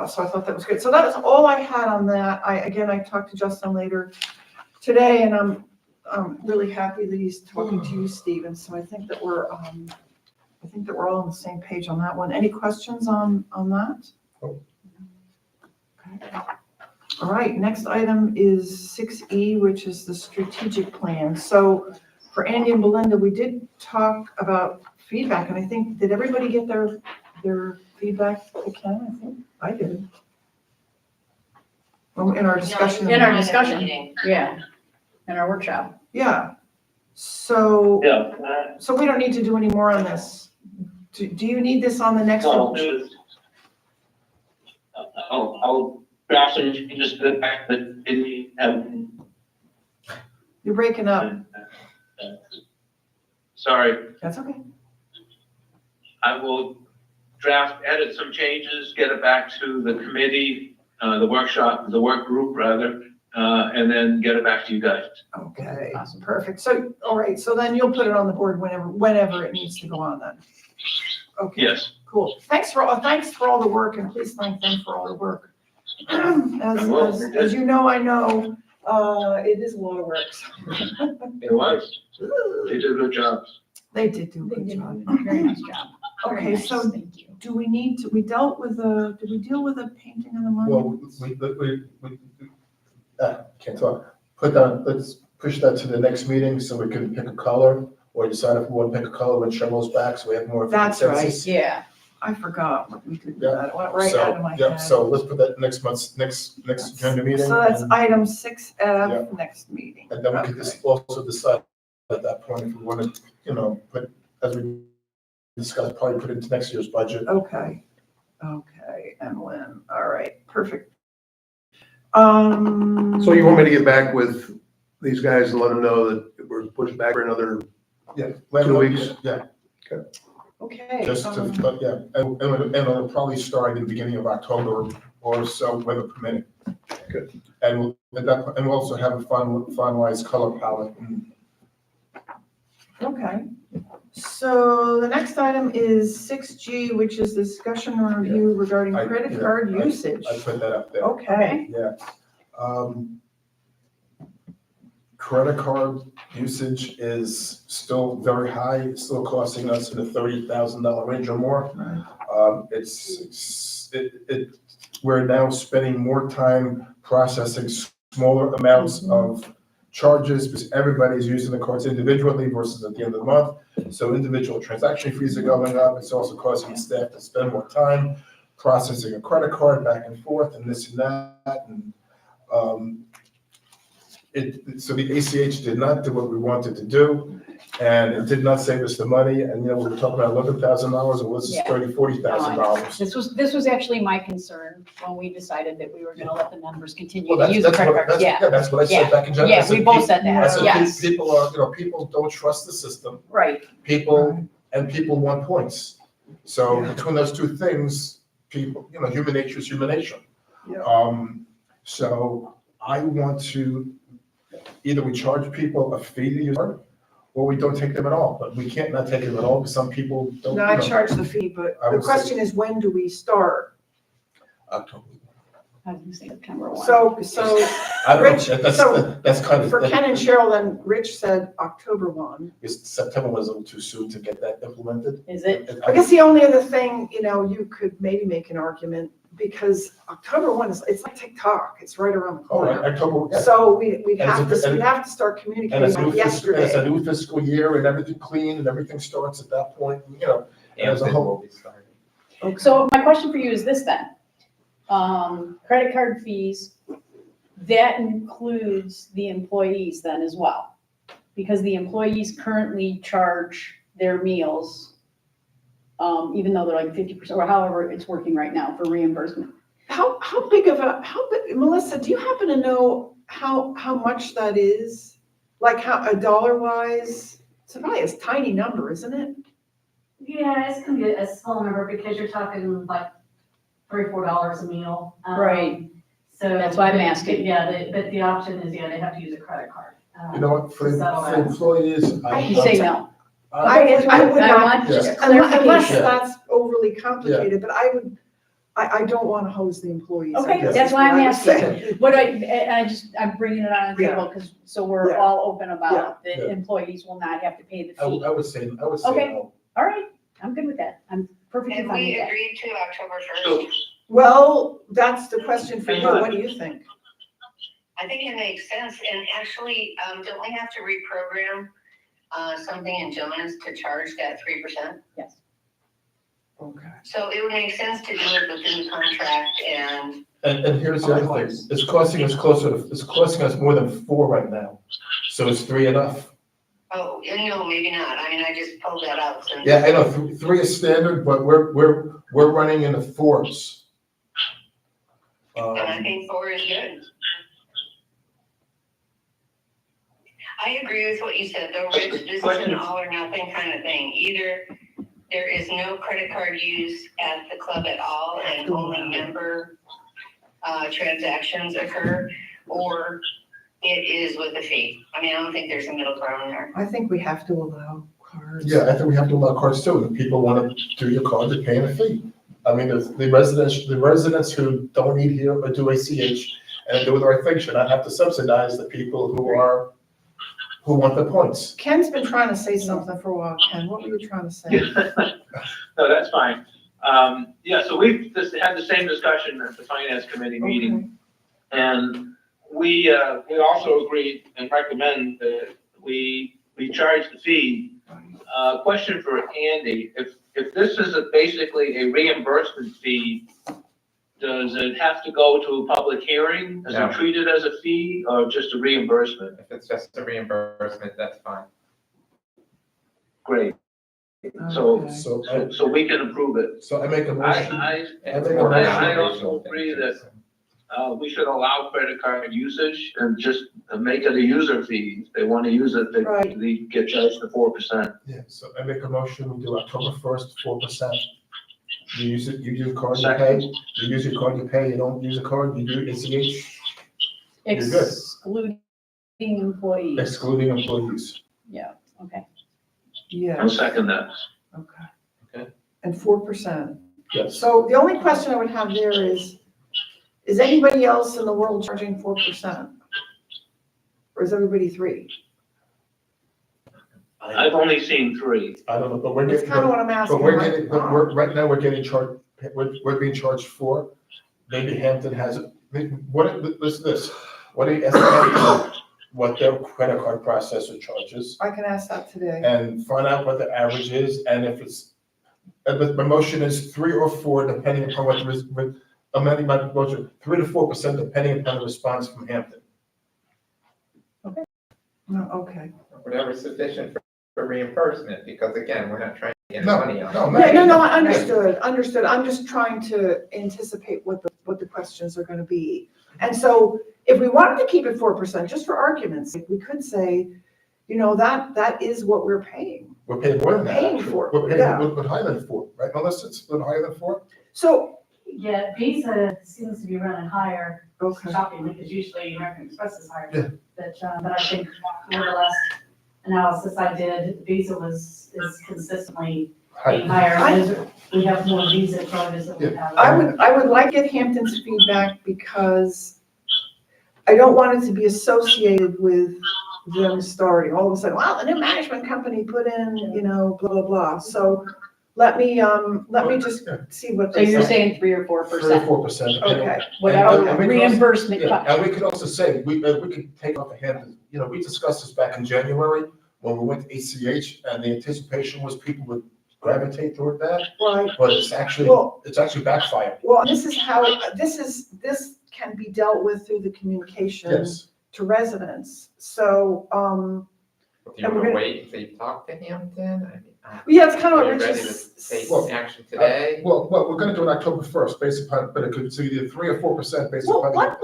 Speaker 1: so I thought that was good. So that is all I had on that. I talked to Justin later today, and I'm really happy that he's talking to you, Stephen. So I think that we're all on the same page on that one. Any questions on that?
Speaker 8: Oh.
Speaker 1: Okay. All right, next item is 6E, which is the strategic plan. So for Andy and Belinda, we did talk about feedback, and I think, did everybody get their feedback they can? I think I did. In our discussion.
Speaker 6: In our discussion, yeah, in our workshop.
Speaker 1: Yeah. So,
Speaker 12: Yeah.
Speaker 1: so we don't need to do any more on this. Do you need this on the next
Speaker 12: No,
Speaker 1: one?
Speaker 12: I'll draft some changes to the fact that it have.
Speaker 1: You're breaking up.
Speaker 12: Sorry,
Speaker 1: That's okay.
Speaker 12: I will edit some changes, get it back to the committee, the workshop, the work group rather, and then get it back to you guys.
Speaker 1: Okay, perfect. So, all right, so then you'll put it on the board whenever it needs to go on then. Okay.
Speaker 12: Yes.
Speaker 1: Cool. Thanks for all the work, and please thank them for all the work. As you know, I know, It is a lot of work. So.
Speaker 12: It was. They did a good job.
Speaker 1: They did do a
Speaker 6: They
Speaker 1: good
Speaker 6: did
Speaker 1: job.
Speaker 6: a very nice job. Very
Speaker 1: Okay,
Speaker 6: nice,
Speaker 1: so
Speaker 6: thank you.
Speaker 1: do we need to, did we deal with the painting of the
Speaker 8: Well,
Speaker 1: monuments?
Speaker 8: can't talk. Let's push that to the next meeting so we can pick a color or decide if we want to pick a color when Cheryl's back, so we have more of a
Speaker 1: That's right,
Speaker 8: consensus.
Speaker 6: Yeah.
Speaker 1: I forgot what we did with
Speaker 8: Yeah.
Speaker 1: that. It went right
Speaker 8: So,
Speaker 1: out of my
Speaker 8: yeah,
Speaker 1: head.
Speaker 8: so let's put that next month's, next agenda meeting.
Speaker 1: So that's
Speaker 8: and-
Speaker 1: item 6F,
Speaker 8: Yeah.
Speaker 1: next meeting.
Speaker 8: And then we could
Speaker 1: Okay.
Speaker 8: just also decide at that point if we want to, put, as we discussed, probably put into next year's budget.
Speaker 1: Okay, and when, all right, perfect.
Speaker 13: So you want me to get back with these guys and let them know that we're pushed back for another,
Speaker 8: Yeah.
Speaker 13: 2 weeks?
Speaker 8: Yeah,
Speaker 1: Okay.
Speaker 8: just to, and it'll probably start in the beginning of October or so, weather permitting.
Speaker 13: Good.
Speaker 8: And we'll also have a finalized color palette.
Speaker 1: Okay, so the next item is 6G, which is discussion and review regarding
Speaker 8: I-
Speaker 1: credit
Speaker 8: yeah,
Speaker 1: card usage.
Speaker 8: I put that up there.
Speaker 1: Okay,
Speaker 8: Yeah. Credit card usage is still very high, it's still costing us in the $30,000 range or more. We're now spending more time processing smaller amounts of charges because everybody's using the cards individually versus at the end of the month. So individual transaction fees are going up. It's also causing staff to spend more time processing a credit card back and forth and this and that. And so the ACH did not do what we wanted to do, and it did not save us the money. And, we were talking about $11,000, it was
Speaker 6: Yeah.
Speaker 8: $40,000.
Speaker 6: This was actually my concern when we decided that we were gonna let the members continue
Speaker 8: Well,
Speaker 6: to
Speaker 8: that's,
Speaker 6: use the
Speaker 8: that's
Speaker 6: credit
Speaker 8: what,
Speaker 6: cards, yeah.
Speaker 8: that's what I said
Speaker 6: Yeah.
Speaker 8: back in January. I
Speaker 6: Yeah, we
Speaker 8: said
Speaker 6: both
Speaker 8: peop-
Speaker 6: said
Speaker 8: I
Speaker 6: that,
Speaker 8: said
Speaker 6: yes,
Speaker 8: people are, people don't trust the system.
Speaker 6: right.
Speaker 8: People want points. So between those two things, people, human nature is human nature.
Speaker 1: Yeah.
Speaker 8: So I want to, either we charge people a fee to use it, or we don't take them at all, but we can't not take them at all, because some people don't.
Speaker 1: no, I charge the fee, but
Speaker 8: I
Speaker 1: the
Speaker 8: would say-
Speaker 1: question is, when do we start?
Speaker 8: October.
Speaker 6: I was gonna say September 1.
Speaker 1: So,
Speaker 8: I don't know,
Speaker 1: Rich,
Speaker 8: that's kind of.
Speaker 1: for Ken and Cheryl, then Rich said October 1.
Speaker 8: September was a little too soon to get that implemented.
Speaker 6: Is it?
Speaker 1: I guess the only other thing, you could maybe make an argument, because October 1 it's like TikTok, it's right around the
Speaker 8: All right,
Speaker 1: corner.
Speaker 8: October, yeah.
Speaker 1: So we'd
Speaker 8: And
Speaker 1: have
Speaker 8: it's a-
Speaker 1: we'd have to start
Speaker 8: And
Speaker 1: communicating
Speaker 8: it's a
Speaker 1: like
Speaker 8: new fiscal, and it's a
Speaker 1: yesterday.
Speaker 8: new fiscal year and everything clean and everything starts at that point, as a whole.
Speaker 1: Okay.
Speaker 6: So my question for you is this then. Credit card fees, that includes the employees then as well? Because the employees currently charge their meals, even though they're like 50%, or however it's working right now for reimbursement.
Speaker 1: How big, Melissa, do you happen to know how much that is? Like a dollar wise? It's probably a tiny number, isn't it?
Speaker 17: Yeah, it's gonna be a small number because you're talking like $3-4 a meal.
Speaker 6: Right.
Speaker 17: So.
Speaker 6: That's why I'm asking.
Speaker 17: Yeah, but the option is, they have to use a credit card.
Speaker 8: You know what, for
Speaker 17: to settle
Speaker 8: for
Speaker 17: that.
Speaker 8: employees.
Speaker 6: You say no.
Speaker 1: I would not,
Speaker 6: want just
Speaker 8: Yeah.
Speaker 1: unless
Speaker 6: clarification.
Speaker 1: that's overly complicated, but I don't want to hose the employees. I
Speaker 6: Okay,
Speaker 1: guess
Speaker 6: that's
Speaker 1: is
Speaker 6: why
Speaker 1: what
Speaker 6: I'm
Speaker 1: I would
Speaker 6: asking.
Speaker 1: say.
Speaker 6: I'm bringing it on the
Speaker 1: Yeah.
Speaker 6: table because, so we're
Speaker 1: Yeah.
Speaker 6: all open about it.
Speaker 8: Yeah.
Speaker 6: The employees will not have to pay the
Speaker 8: I
Speaker 6: fee.
Speaker 8: would say
Speaker 6: Okay.
Speaker 8: no.
Speaker 6: All right, I'm good with that. I'm perfectly
Speaker 11: And
Speaker 6: fine
Speaker 11: we
Speaker 6: with that.
Speaker 11: agreed to October
Speaker 12: So,
Speaker 11: 1st.
Speaker 1: Well, that's the question for you. What do you think?
Speaker 11: I think it makes sense, and actually, don't we have to reprogram, something in Jonas to charge that 3%?
Speaker 6: Yes.
Speaker 1: Okay.
Speaker 11: So it would make sense to do it within the contract and,
Speaker 8: And here's the other thing, it's costing us more than 4 right now, so is 3 enough?
Speaker 11: oh, no, maybe not, I mean, I just pulled that out since.
Speaker 8: Yeah, I know, 3 is standard, but we're running in the 4s.
Speaker 11: And I think 4 is good. I agree with what you said, though, Rich, this is an all or nothing kind of thing. Either there is no credit card use at the club at all and only member transactions occur, or it is with a fee. I mean, I don't think there's a middle ground there.
Speaker 1: I think we have to allow cards.
Speaker 8: Yeah, I think we have to allow cards too, if people want to do your card, they're paying a fee. I mean, the residents who don't eat here or do ACH, and do the right thing, should not have to subsidize the people who want the points.
Speaker 1: Ken's been trying to say something for a while. Ken, what were you trying to say?
Speaker 12: No, that's fine. Yeah, so we've just had the same discussion at the finance committee meeting. And we also agreed and recommend that we charge the fee. Question for Andy, if this is basically a reimbursement fee, does it have to go to a public hearing? Is
Speaker 10: No.
Speaker 12: it treated as a fee or just a reimbursement?
Speaker 10: If it's just a reimbursement, that's fine.
Speaker 12: Great. So,
Speaker 1: Okay.
Speaker 12: so we can approve it.
Speaker 8: So I make a motion.
Speaker 10: It's
Speaker 8: think
Speaker 10: more
Speaker 8: I-
Speaker 10: of an
Speaker 12: I
Speaker 10: operational
Speaker 12: also
Speaker 10: thing,
Speaker 12: agree
Speaker 10: too,
Speaker 12: that
Speaker 10: so.
Speaker 12: we should allow credit card usage and just make it a user fee. If they want to use it,
Speaker 1: Right.
Speaker 12: they get charged the 4%.
Speaker 8: Yeah, so I make a motion, we do October 1st, 4%. You use it, you use a card, you
Speaker 12: Second.
Speaker 8: pay, you use your card, you pay, you don't use a card, you do ACH, You're good.
Speaker 6: Excluding employees.
Speaker 8: excluding employees.
Speaker 6: Yeah, okay.
Speaker 1: Yeah,
Speaker 12: I'll second that.
Speaker 1: okay.
Speaker 10: Okay.
Speaker 1: And 4%.
Speaker 8: Yes.
Speaker 1: So the only question I would have there is anybody else in the world charging 4%? Or is everybody 3?
Speaker 12: I've only seen 3.
Speaker 8: I don't know, but we're
Speaker 1: That's
Speaker 8: getting,
Speaker 1: kind of what I'm
Speaker 8: but
Speaker 1: asking.
Speaker 8: we're
Speaker 1: like,
Speaker 8: getting, but right now, we're getting charged, we're being charged 4. Maybe Hampton has, what's this? What do you estimate what their credit card processor charges?
Speaker 1: I can ask that today.
Speaker 8: And find out what the average is, and if it's, but my motion is 3 or 4, depending upon what amending my motion, 3 to 4%, depending upon the response from Hampton.
Speaker 1: No, okay.
Speaker 10: Whatever's sufficient for reimbursement, because again, we're not trying to get
Speaker 8: No,
Speaker 10: money on
Speaker 8: no,
Speaker 10: it.
Speaker 1: No, I understood. I'm just trying to anticipate what the questions are gonna be. And so if we wanted to keep it 4%, just for argument's sake, we could say, that is what we're paying.
Speaker 8: We're paying more than that,
Speaker 1: Paying
Speaker 8: actually.
Speaker 1: for it,
Speaker 8: We're paying
Speaker 1: yeah.
Speaker 8: a little bit higher than 4, right? Unless it's a little higher than 4?
Speaker 1: So,
Speaker 17: Yeah, Visa seems to be running higher,
Speaker 1: okay.
Speaker 17: shockingly, because usually American Express is higher.
Speaker 8: Yeah.
Speaker 17: But I think over the last analysis I did, Visa is consistently being higher. Because we have more Visa charges than we have.
Speaker 1: I would like to get Hampton's feedback because I don't want it to be associated with them starting. All of a sudden, wow, the new management company put in, blah, blah, blah. So let me just see what
Speaker 6: So
Speaker 1: they
Speaker 6: you're
Speaker 1: say.
Speaker 6: saying 3 or
Speaker 8: 3
Speaker 6: 4%,
Speaker 8: or 4%.
Speaker 1: Okay.
Speaker 6: whatever
Speaker 8: And we can also-
Speaker 6: reimbursement
Speaker 8: Yeah,
Speaker 6: comes.
Speaker 8: and we could also say, we could take off the Hampton, we discussed this back in January when we went to ACH, and the anticipation was people would gravitate toward that,
Speaker 1: Right.
Speaker 8: but it's actually
Speaker 1: Well-
Speaker 8: backfired.
Speaker 1: Well, this is how, this can be dealt with through the communication
Speaker 8: Yes.
Speaker 1: to residents. So,
Speaker 10: Do you
Speaker 1: And we're
Speaker 10: want to
Speaker 1: gonna-
Speaker 10: wait until you talk to Hampton?
Speaker 1: yeah, it's kind of
Speaker 10: Are
Speaker 1: what
Speaker 10: you ready
Speaker 1: Rich
Speaker 10: to take
Speaker 8: Well,
Speaker 10: action today?
Speaker 8: Well, we're gonna do it October 1st, based upon, but it could be either 3 or 4% based
Speaker 1: Well,
Speaker 8: upon.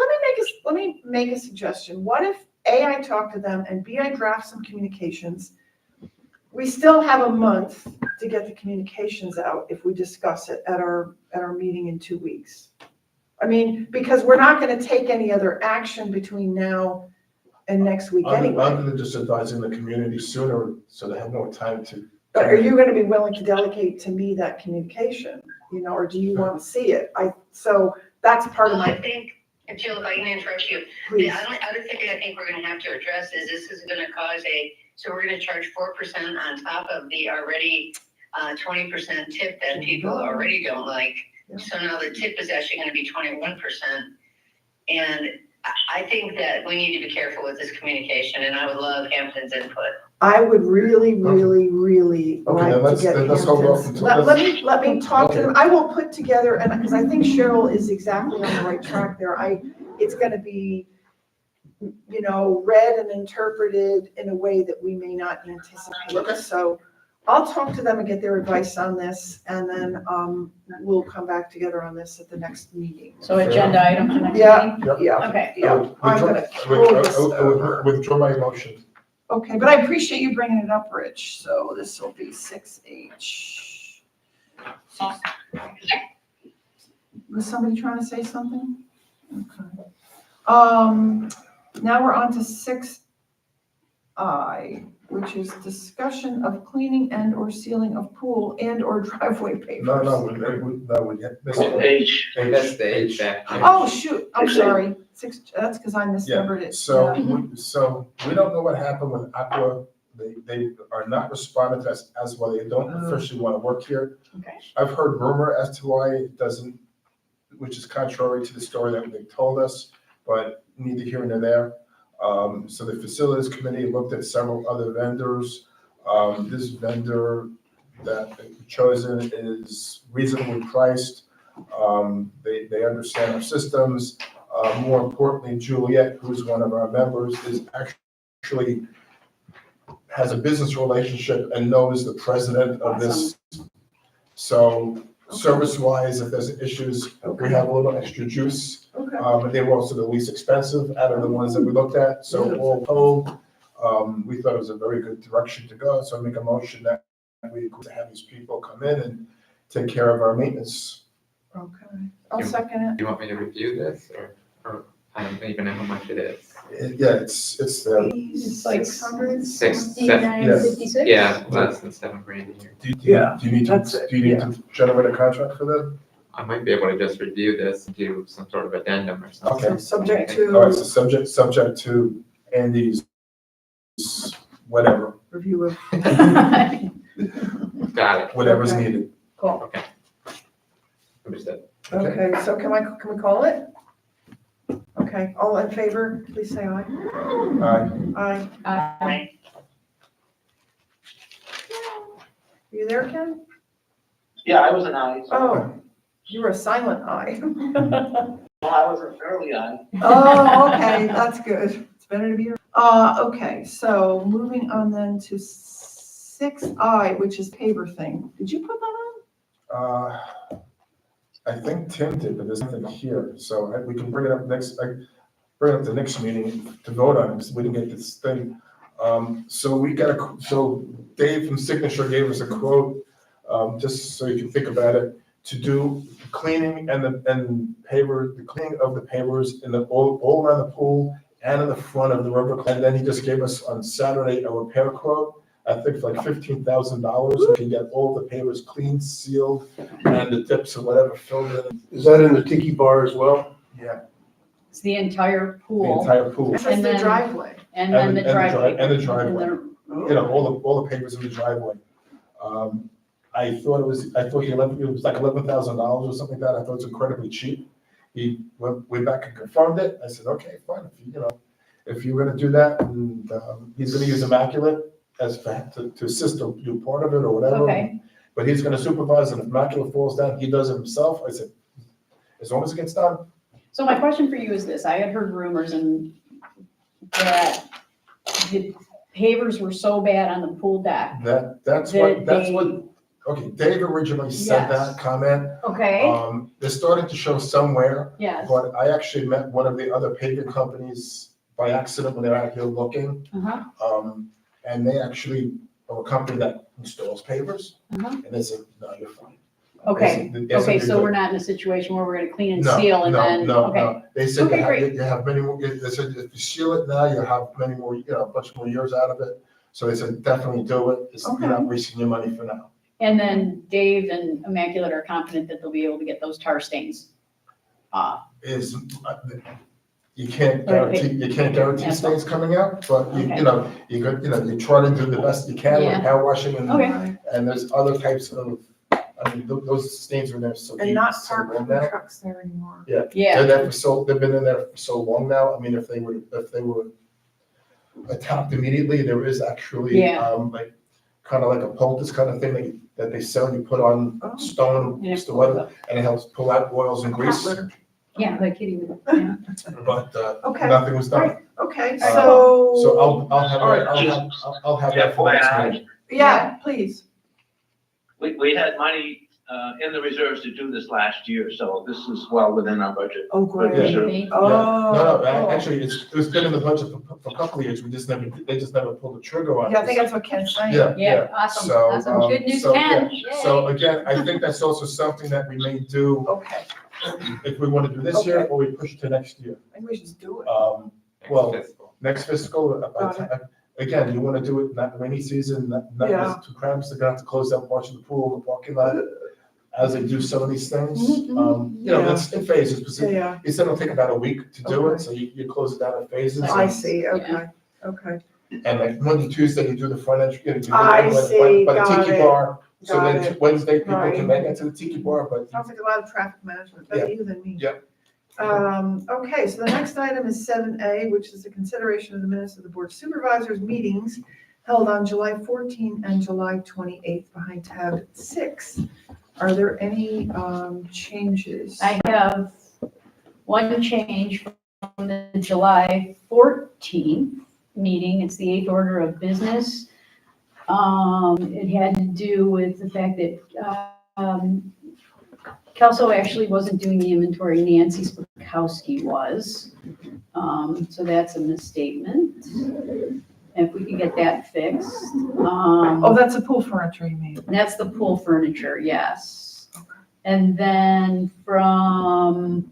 Speaker 1: let me make a suggestion. What if A, I talk to them, and B, I draft some communications? We still have a month to get the communications out if we discuss it at our meeting in 2 weeks. I mean, because we're not gonna take any other action between now and next week anyway.
Speaker 8: Other than just advising the community sooner, so they have more time to.
Speaker 1: But are you gonna be willing to delegate to me that communication, or do you want to see it? So that's part of
Speaker 11: I
Speaker 1: my,
Speaker 11: think, Jill, if I can interrupt you,
Speaker 1: please.
Speaker 11: the other thing I think we're gonna have to address is this is gonna cause so we're gonna charge 4% on top of the already 20% tip that people already don't like.
Speaker 1: Yeah.
Speaker 11: So now the tip is actually gonna be 21%. And I think that we need to be careful with this communication, and I would love Hampton's input.
Speaker 1: I would really, really, really
Speaker 8: Okay,
Speaker 1: like
Speaker 8: then
Speaker 1: to
Speaker 8: let's-
Speaker 1: get
Speaker 8: then let's hold off
Speaker 1: Hampton's.
Speaker 8: until-
Speaker 1: Let me talk to them. I will put together, and, because I think Cheryl is exactly on the right track there. It's gonna be, read and interpreted in a way that we may not anticipate.
Speaker 8: Okay.
Speaker 1: So I'll talk to them and get their advice on this, and then, we'll come back together on this at the next meeting.
Speaker 6: So agenda item for next
Speaker 1: Yeah,
Speaker 6: meeting?
Speaker 1: yeah,
Speaker 6: Okay.
Speaker 1: yeah. I'm gonna pull this over.
Speaker 8: Withdraw my motion.
Speaker 1: Okay, but I appreciate you bringing it up, Rich. So this will be 6H. Was somebody trying to say something? Okay. Now we're on to 6I. which is discussion of cleaning and or sealing of pool and or driveway pavers.
Speaker 8: We get this one.
Speaker 12: H.
Speaker 10: That's the HVAC.
Speaker 1: Oh, shoot, I'm sorry. That's because I misnumbered it.
Speaker 8: So,
Speaker 1: Yeah.
Speaker 8: we don't know what happened with Aqua. They are not responding to us as well. They don't officially want to work here.
Speaker 6: Okay.
Speaker 8: I've heard rumor as to why it doesn't, which is contrary to the story that they told us, but neither here nor there. So the facilities committee looked at several other vendors. This vendor that they've chosen is reasonably priced. They understand our systems. More importantly, Juliet, who's one of our members, is actually has a business relationship and knows the president of this. So service-wise, if there's issues, we have a little extra juice.
Speaker 1: Okay.
Speaker 8: And they were also the least expensive out of the ones that we looked at. So all told, we thought it was a very good direction to go. So I make a motion that we have these people come in and take care of our maintenance.
Speaker 1: Okay, I'll second it.
Speaker 10: You want me to review this, or I don't even know how much it is?
Speaker 8: Yeah, it's
Speaker 6: It's like
Speaker 1: 600?
Speaker 6: 69.56?
Speaker 10: Yeah, less than $7,000 a year.
Speaker 8: Do you
Speaker 1: Yeah,
Speaker 8: need
Speaker 1: that's
Speaker 8: to,
Speaker 1: it,
Speaker 8: do you need to generate a contract for them?
Speaker 10: I might be able to just review this and do some sort of addendum or something.
Speaker 8: Okay.
Speaker 1: So subject
Speaker 8: All right,
Speaker 1: to
Speaker 8: so subject to Andy's whatever,
Speaker 1: review of.
Speaker 10: Got it.
Speaker 8: whatever's
Speaker 1: Okay.
Speaker 8: needed.
Speaker 1: Cool.
Speaker 10: Okay. Understood.
Speaker 1: Okay, so can we call it? Okay, all in favor, please say aye.
Speaker 8: Aye.
Speaker 1: Aye. You there, Ken?
Speaker 12: Yeah, I was an aye.
Speaker 1: Oh, you were a silent aye.
Speaker 12: Well, I was an early aye.
Speaker 1: Oh, okay, that's good. It's better to be. Okay, so moving on then to 6I, which is paver thing. Did you put that on?
Speaker 8: I think Tim did, but there's nothing here, so we can bring it up next, bring it up the next meeting to vote on it, because we didn't get this thing. So Dave from Signature gave us a quote, just so you can think about it, to do cleaning and paver, the cleaning of the pavers in all around the pool and in the front of the river. And then he just gave us on Saturday a repair quote. I think it's like $15,000. We can get all the pavers cleaned, sealed, and the dips or whatever filled in.
Speaker 13: Is that in the tiki bar as well?
Speaker 8: Yeah,
Speaker 6: It's the entire
Speaker 8: the
Speaker 6: pool,
Speaker 8: entire pool.
Speaker 1: This is
Speaker 6: And
Speaker 1: the
Speaker 6: then-
Speaker 1: driveway.
Speaker 6: and then the driveway.
Speaker 8: And the driveway.
Speaker 6: And
Speaker 8: You know, all the pavers in the driveway. I thought it was like $11,000 or something like that. I thought it was incredibly cheap. He went back and confirmed it. I said, okay, fine, if you're gonna do that, and, he's gonna use Immaculate to assist or do part of it or whatever.
Speaker 6: Okay.
Speaker 8: But he's gonna supervise, and if Immaculate falls down, he does it himself. I said, as long as it gets done.
Speaker 6: So my question for you is this, I had heard rumors and that the pavers were so bad on the pool deck.
Speaker 8: That's what, okay, Dave originally said
Speaker 6: Yes.
Speaker 8: that comment.
Speaker 6: Okay,
Speaker 8: They're starting to show somewhere.
Speaker 6: yes,
Speaker 8: But I actually met one of the other paving companies by accident when they were out here looking.
Speaker 6: uh-huh,
Speaker 8: And they actually are a company that installs pavers.
Speaker 6: uh-huh.
Speaker 8: And they said, no, you're fine.
Speaker 6: Okay,
Speaker 8: They said
Speaker 6: okay,
Speaker 8: you're
Speaker 6: so
Speaker 8: good.
Speaker 6: we're not in a situation where we're gonna clean and
Speaker 8: No,
Speaker 6: seal and
Speaker 8: no,
Speaker 6: then,
Speaker 8: no,
Speaker 6: okay.
Speaker 8: no. They said
Speaker 6: Okay, great.
Speaker 8: you have many more, they said if you seal it now, you have many more, a bunch more years out of it. So they said, definitely do it. You're not wasting your money for now.
Speaker 6: And then Dave and Immaculate are confident that they'll be able to get those tar stains off.
Speaker 8: You can't guarantee stains coming out, but you try to do the best you can with
Speaker 6: Yeah.
Speaker 8: power washing
Speaker 6: Okay.
Speaker 8: and there's other types of, those stains are there so deep.
Speaker 1: And not
Speaker 8: so
Speaker 1: park
Speaker 8: long now.
Speaker 1: trucks there anymore.
Speaker 8: Yeah.
Speaker 6: Yeah,
Speaker 8: They're there they've been in there for so long now. I mean, if they were attacked immediately, there is actually,
Speaker 6: Yeah.
Speaker 8: like, kind of like a poultice kind of thing that they sell, you put on stone,
Speaker 6: Yeah.
Speaker 8: just the weather, and it helps pull out oils and grease.
Speaker 6: yeah, like kidding. Yeah.
Speaker 8: But,
Speaker 1: Okay.
Speaker 8: nothing was done.
Speaker 1: Okay,
Speaker 8: So
Speaker 1: so,
Speaker 8: I'll have
Speaker 12: All right,
Speaker 8: that, I'll have that for next meeting.
Speaker 1: yeah, please.
Speaker 12: We had money, in the reserves to do this last year, so this is well within our budget.
Speaker 1: Oh,
Speaker 12: for
Speaker 1: great.
Speaker 12: reserve.
Speaker 8: Yeah.
Speaker 1: Oh.
Speaker 8: No, actually, it's been in the budget for a couple of years, they just never pulled the trigger on it.
Speaker 1: Yeah, I think that's what Ken's saying.
Speaker 8: Yeah,
Speaker 6: Yeah, awesome,
Speaker 8: So,
Speaker 6: awesome, good news,
Speaker 8: so,
Speaker 6: Ken.
Speaker 8: So again, I think that's also something that we may do
Speaker 1: Okay,
Speaker 8: if we want to do this year,
Speaker 1: Okay.
Speaker 8: or we push to next year.
Speaker 1: I think we should just do it.
Speaker 8: Well,
Speaker 10: Fiscal.
Speaker 8: next fiscal,
Speaker 1: Got
Speaker 8: again, you wanna do it not rainy season, not
Speaker 1: Yeah.
Speaker 8: with too cramps, they're gonna have to close down parts of the pool, the parking lot, as they do some of these things. You know, that's in phases, because
Speaker 1: Yeah,
Speaker 8: it's gonna take about a week to do
Speaker 1: Okay.
Speaker 8: it, so you close it down in phases.
Speaker 1: I see, okay, okay.
Speaker 8: And like Monday, Tuesday, you do the front entrance, you do the
Speaker 1: I
Speaker 8: by
Speaker 1: see,
Speaker 8: the
Speaker 1: got
Speaker 8: tiki
Speaker 1: it,
Speaker 8: bar. So
Speaker 1: got
Speaker 8: then
Speaker 1: it.
Speaker 8: Wednesday, people
Speaker 1: Right.
Speaker 8: can make it to the tiki bar, but
Speaker 1: Sounds like a lot of traffic management, better you than me.
Speaker 8: Yep.
Speaker 1: Okay, so the next item is 7A, which is the consideration of the minutes of the Board of Supervisors meetings held on July 14 and July 28th behind tab 6. Are there any changes?
Speaker 6: I have one change from the July 14th meeting. It's the 8th order of business. It had to do with the fact that Kelso actually wasn't doing the inventory, Nancy Spakowski was. So that's a misstatement. If we could get that fixed.
Speaker 1: Oh, that's a pool furniture you mean?
Speaker 6: That's the pool furniture, yes. And then from,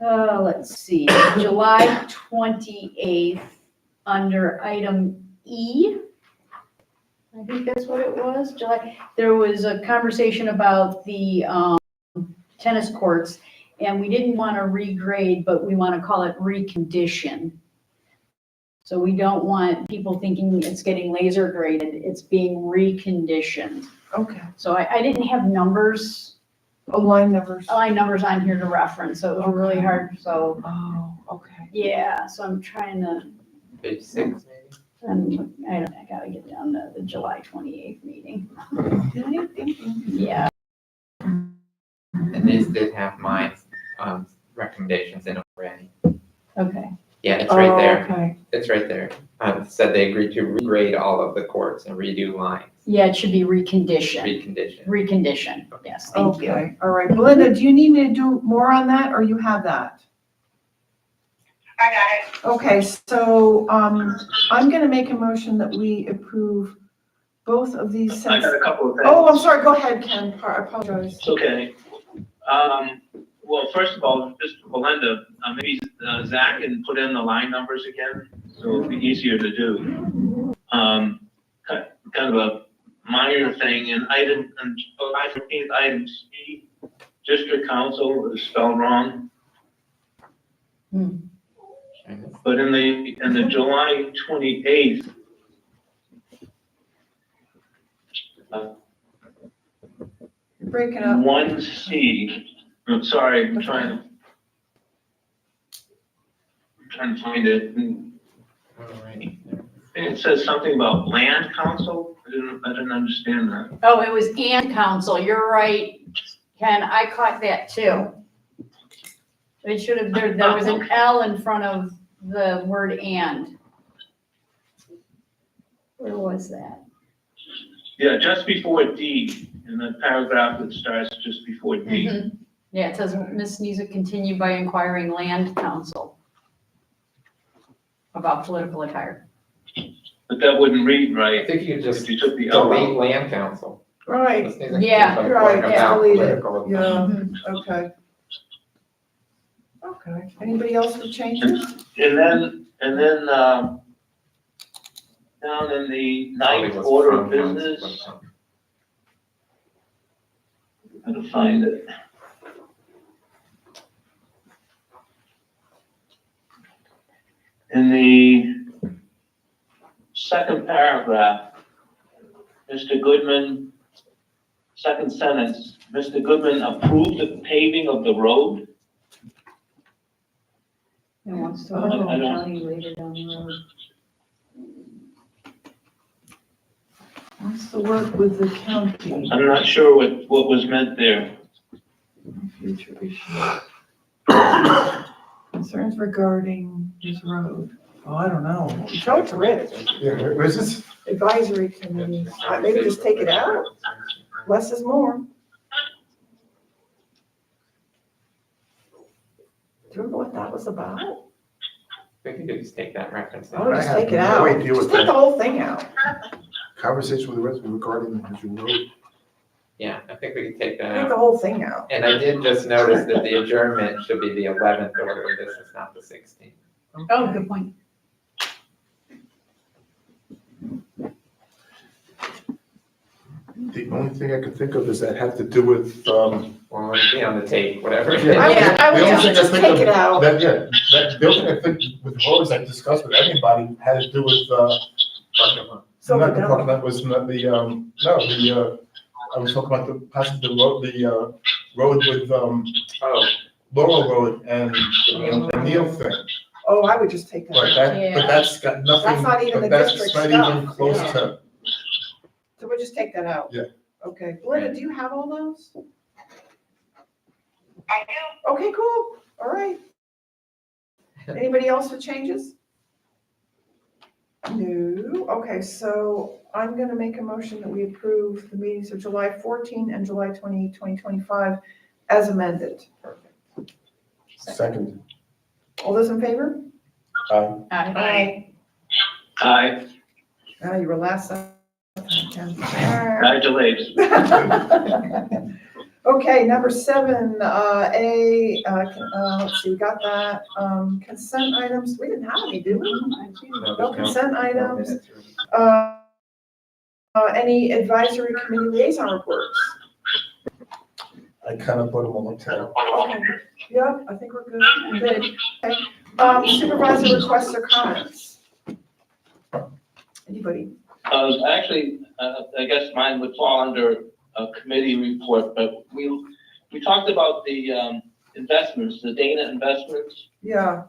Speaker 6: let's see, July 28th, under item E, I think that's what it was, July, there was a conversation about the tennis courts, and we didn't want to regrade, but we want to call it recondition. So we don't want people thinking it's getting laser graded, it's being reconditioned.
Speaker 1: Okay.
Speaker 6: So I didn't have numbers.
Speaker 1: Oh, line numbers.
Speaker 6: Line numbers on here to reference, so it was really hard, so.
Speaker 1: Oh, okay.
Speaker 6: Yeah, so I'm trying to,
Speaker 10: Page 6,
Speaker 6: I gotta get down to the July 28th meeting. Yeah.
Speaker 10: and these did have my recommendations in already.
Speaker 6: Okay.
Speaker 10: Yeah, it's right there.
Speaker 1: Okay.
Speaker 10: It's right there. Said they agreed to regrade all of the courts and redo lines,
Speaker 6: Yeah, it should be recondition.
Speaker 10: recondition.
Speaker 6: Yes, thank you.
Speaker 1: Okay, all right. Belinda, do you need me to do more on that, or you have that?
Speaker 11: I got it.
Speaker 1: Okay, so, I'm gonna make a motion that we approve both of these
Speaker 12: I
Speaker 1: sets.
Speaker 12: got a couple of things.
Speaker 1: Oh, I'm sorry, go ahead, Ken, I apologize.
Speaker 12: It's okay. Well, first of all, just for Belinda, maybe Zach can put in the line numbers again, so it'll be easier to do. Kind of a minor thing, in July 15th, item C, district council is spelled wrong. But in the July 28th,
Speaker 1: You're breaking up.
Speaker 12: 1C, I'm sorry, I'm trying to find it. It says something about land council. I didn't understand that.
Speaker 6: Oh, it was and council, you're right, Ken, I caught that too. It should have, there was an L in front of the word and. Where was that?
Speaker 12: Yeah, just before D, in the paragraph that starts just before D.
Speaker 6: Mhm. Yeah, it says Ms. Neeser continued by inquiring land council about political attire.
Speaker 12: But that wouldn't read
Speaker 10: I
Speaker 12: right
Speaker 10: think you just
Speaker 12: if you took the L
Speaker 10: delete
Speaker 12: out.
Speaker 10: land council.
Speaker 1: Right,
Speaker 10: This needs to
Speaker 6: Yeah,
Speaker 10: be
Speaker 1: right,
Speaker 10: about
Speaker 1: yeah, delete it.
Speaker 10: political.
Speaker 1: yeah,
Speaker 6: Mhm.
Speaker 1: okay. Okay, anybody else with changes?
Speaker 12: And then, down in the ninth
Speaker 10: Probably was
Speaker 12: order of
Speaker 10: from ones,
Speaker 12: business,
Speaker 10: but,
Speaker 12: I'm gonna find it. In the second paragraph, Mr. Goodman, second sentence, Mr. Goodman approved the paving of the road.
Speaker 6: It wants to,
Speaker 1: Oh.
Speaker 6: I'll tell you later down the road.
Speaker 1: Wants to work with the county.
Speaker 12: I'm not sure what was meant there.
Speaker 1: Future issues. Concerns regarding this road. Oh, I don't know. Show it to Rich.
Speaker 8: Yeah, where's this?
Speaker 1: Advisory committee. Maybe just take it out. Less is more. Do you know what that was about?
Speaker 10: We can just take that reference
Speaker 1: I would
Speaker 10: out.
Speaker 1: just take it out.
Speaker 8: Wait, deal with
Speaker 1: Just take
Speaker 8: that.
Speaker 1: the whole thing out.
Speaker 8: Conversation with the resident regarding his road.
Speaker 10: Yeah, I think we can take that
Speaker 1: Take
Speaker 10: out.
Speaker 1: the whole thing out.
Speaker 10: And I did just notice that the adjournment should be the 11th order of business, not the 16th.
Speaker 6: Oh, good point.
Speaker 8: The only thing I could think of is that had to do with,
Speaker 10: Well, be on the tape, whatever.
Speaker 8: Yeah.
Speaker 1: I would
Speaker 8: The only
Speaker 1: just
Speaker 8: thing I think
Speaker 1: take it
Speaker 8: of-
Speaker 1: out.
Speaker 8: That, yeah, that, the only thing I think with roads I discussed with anybody had to do with,
Speaker 1: So
Speaker 8: not the
Speaker 1: the
Speaker 8: parking lot, was not the, I was talking about the, passing the road, road with, Laurel Road and the Neil thing.
Speaker 1: Oh, I would just take that
Speaker 8: But
Speaker 1: out.
Speaker 8: that, but that's got nothing,
Speaker 1: That's not even
Speaker 8: but
Speaker 1: the
Speaker 8: that's
Speaker 1: district
Speaker 8: not
Speaker 1: stuff.
Speaker 8: even close
Speaker 1: Yeah.
Speaker 8: to,
Speaker 1: So we'll just take that out?
Speaker 8: Yeah.
Speaker 1: Okay, Belinda, do you have all those?
Speaker 11: I do.
Speaker 1: Okay, cool, all right. Anybody else with changes? No, okay, so I'm gonna make a motion that we approve the meetings of July 14 and July 20, 2025 as amended.
Speaker 8: second,
Speaker 1: All those in favor?
Speaker 12: Aye.
Speaker 1: You were last.
Speaker 12: Congratulations.
Speaker 1: Okay, number 7, let's see, we got that, consent items, we didn't have any, did we? No consent items. Any advisory committee liaison reports?
Speaker 8: I kind of put them on the tail.
Speaker 1: Okay, yep, I think we're good. Good. Okay. Supervisor requests or comments? Anybody?
Speaker 12: Actually, I guess mine would fall under a committee report, but we talked about the investments, the Dana investments.
Speaker 1: Yeah,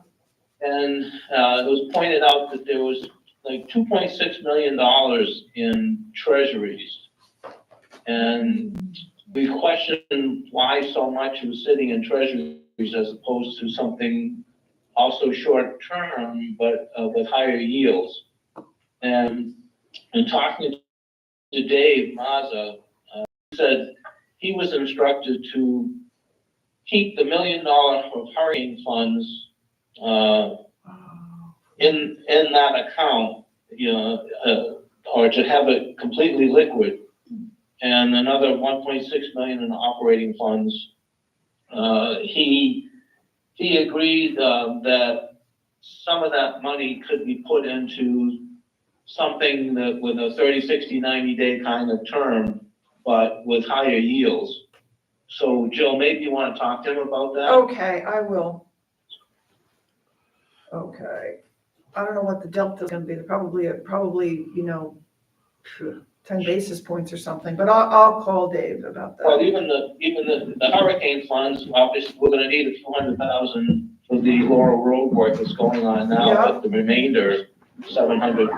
Speaker 12: And it was pointed out that there was like $2.6 million in treasuries. And we questioned why so much was sitting in treasuries as opposed to something also short term, but with higher yields. And in talking to Dave Mazza, he said he was instructed to keep the $1 million of hurricane funds in that account, or to have it completely liquid, and another 1.6 million in operating funds. He agreed that some of that money could be put into something that with a 30, 60, 90-day kind of term, but with higher yields. So Jill, maybe you want to talk to him about that?
Speaker 1: okay, I will. Okay, I don't know what the delta's gonna be, probably, 10 basis points or something, but I'll call Dave about that.
Speaker 12: Well, even the hurricane funds, obviously, we're gonna need a few $100,000 for the Laurel Road work that's going on now,
Speaker 1: Yeah.
Speaker 12: but the remainder, 700,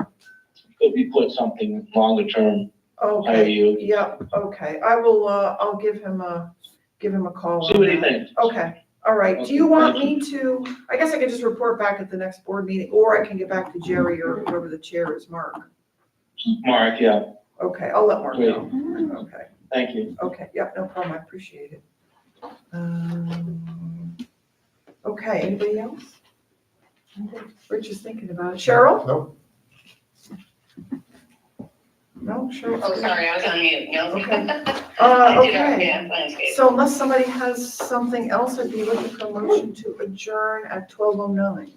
Speaker 12: could be put something longer term, higher
Speaker 1: Okay,
Speaker 12: yield.
Speaker 1: yep, okay, I will, I'll give him a call
Speaker 12: See
Speaker 1: on
Speaker 12: what he
Speaker 1: that.
Speaker 12: thinks.
Speaker 1: Okay, all right, do you want me to, I guess I could just report back at the next board meeting, or I can get back to Jerry or whoever the chair is, Mark.
Speaker 12: Mark, yeah,
Speaker 1: Okay, I'll let Mark know. Okay,
Speaker 12: thank you.
Speaker 1: okay, yep, no problem, I appreciate it. Okay, anybody else? Rich is thinking about it. Cheryl?
Speaker 8: Nope.
Speaker 1: No, Cheryl?
Speaker 11: Oh, sorry, I was on mute, no.
Speaker 1: Okay.
Speaker 11: I did our
Speaker 1: Okay,
Speaker 11: landscape.
Speaker 1: so unless somebody has something else, I'd be looking for a motion to adjourn at 12:09.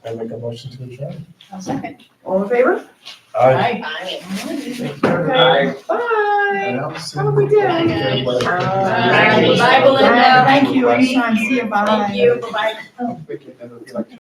Speaker 8: I make a motion to adjourn.
Speaker 6: I'll second.
Speaker 1: All in favor?
Speaker 8: Aye.
Speaker 11: Aye.
Speaker 1: Okay, bye. Have a good day.
Speaker 6: Bye, Belinda.
Speaker 1: Thank you, anytime, see you, bye.
Speaker 6: Thank you, bye-bye.
Speaker 8: Thank you.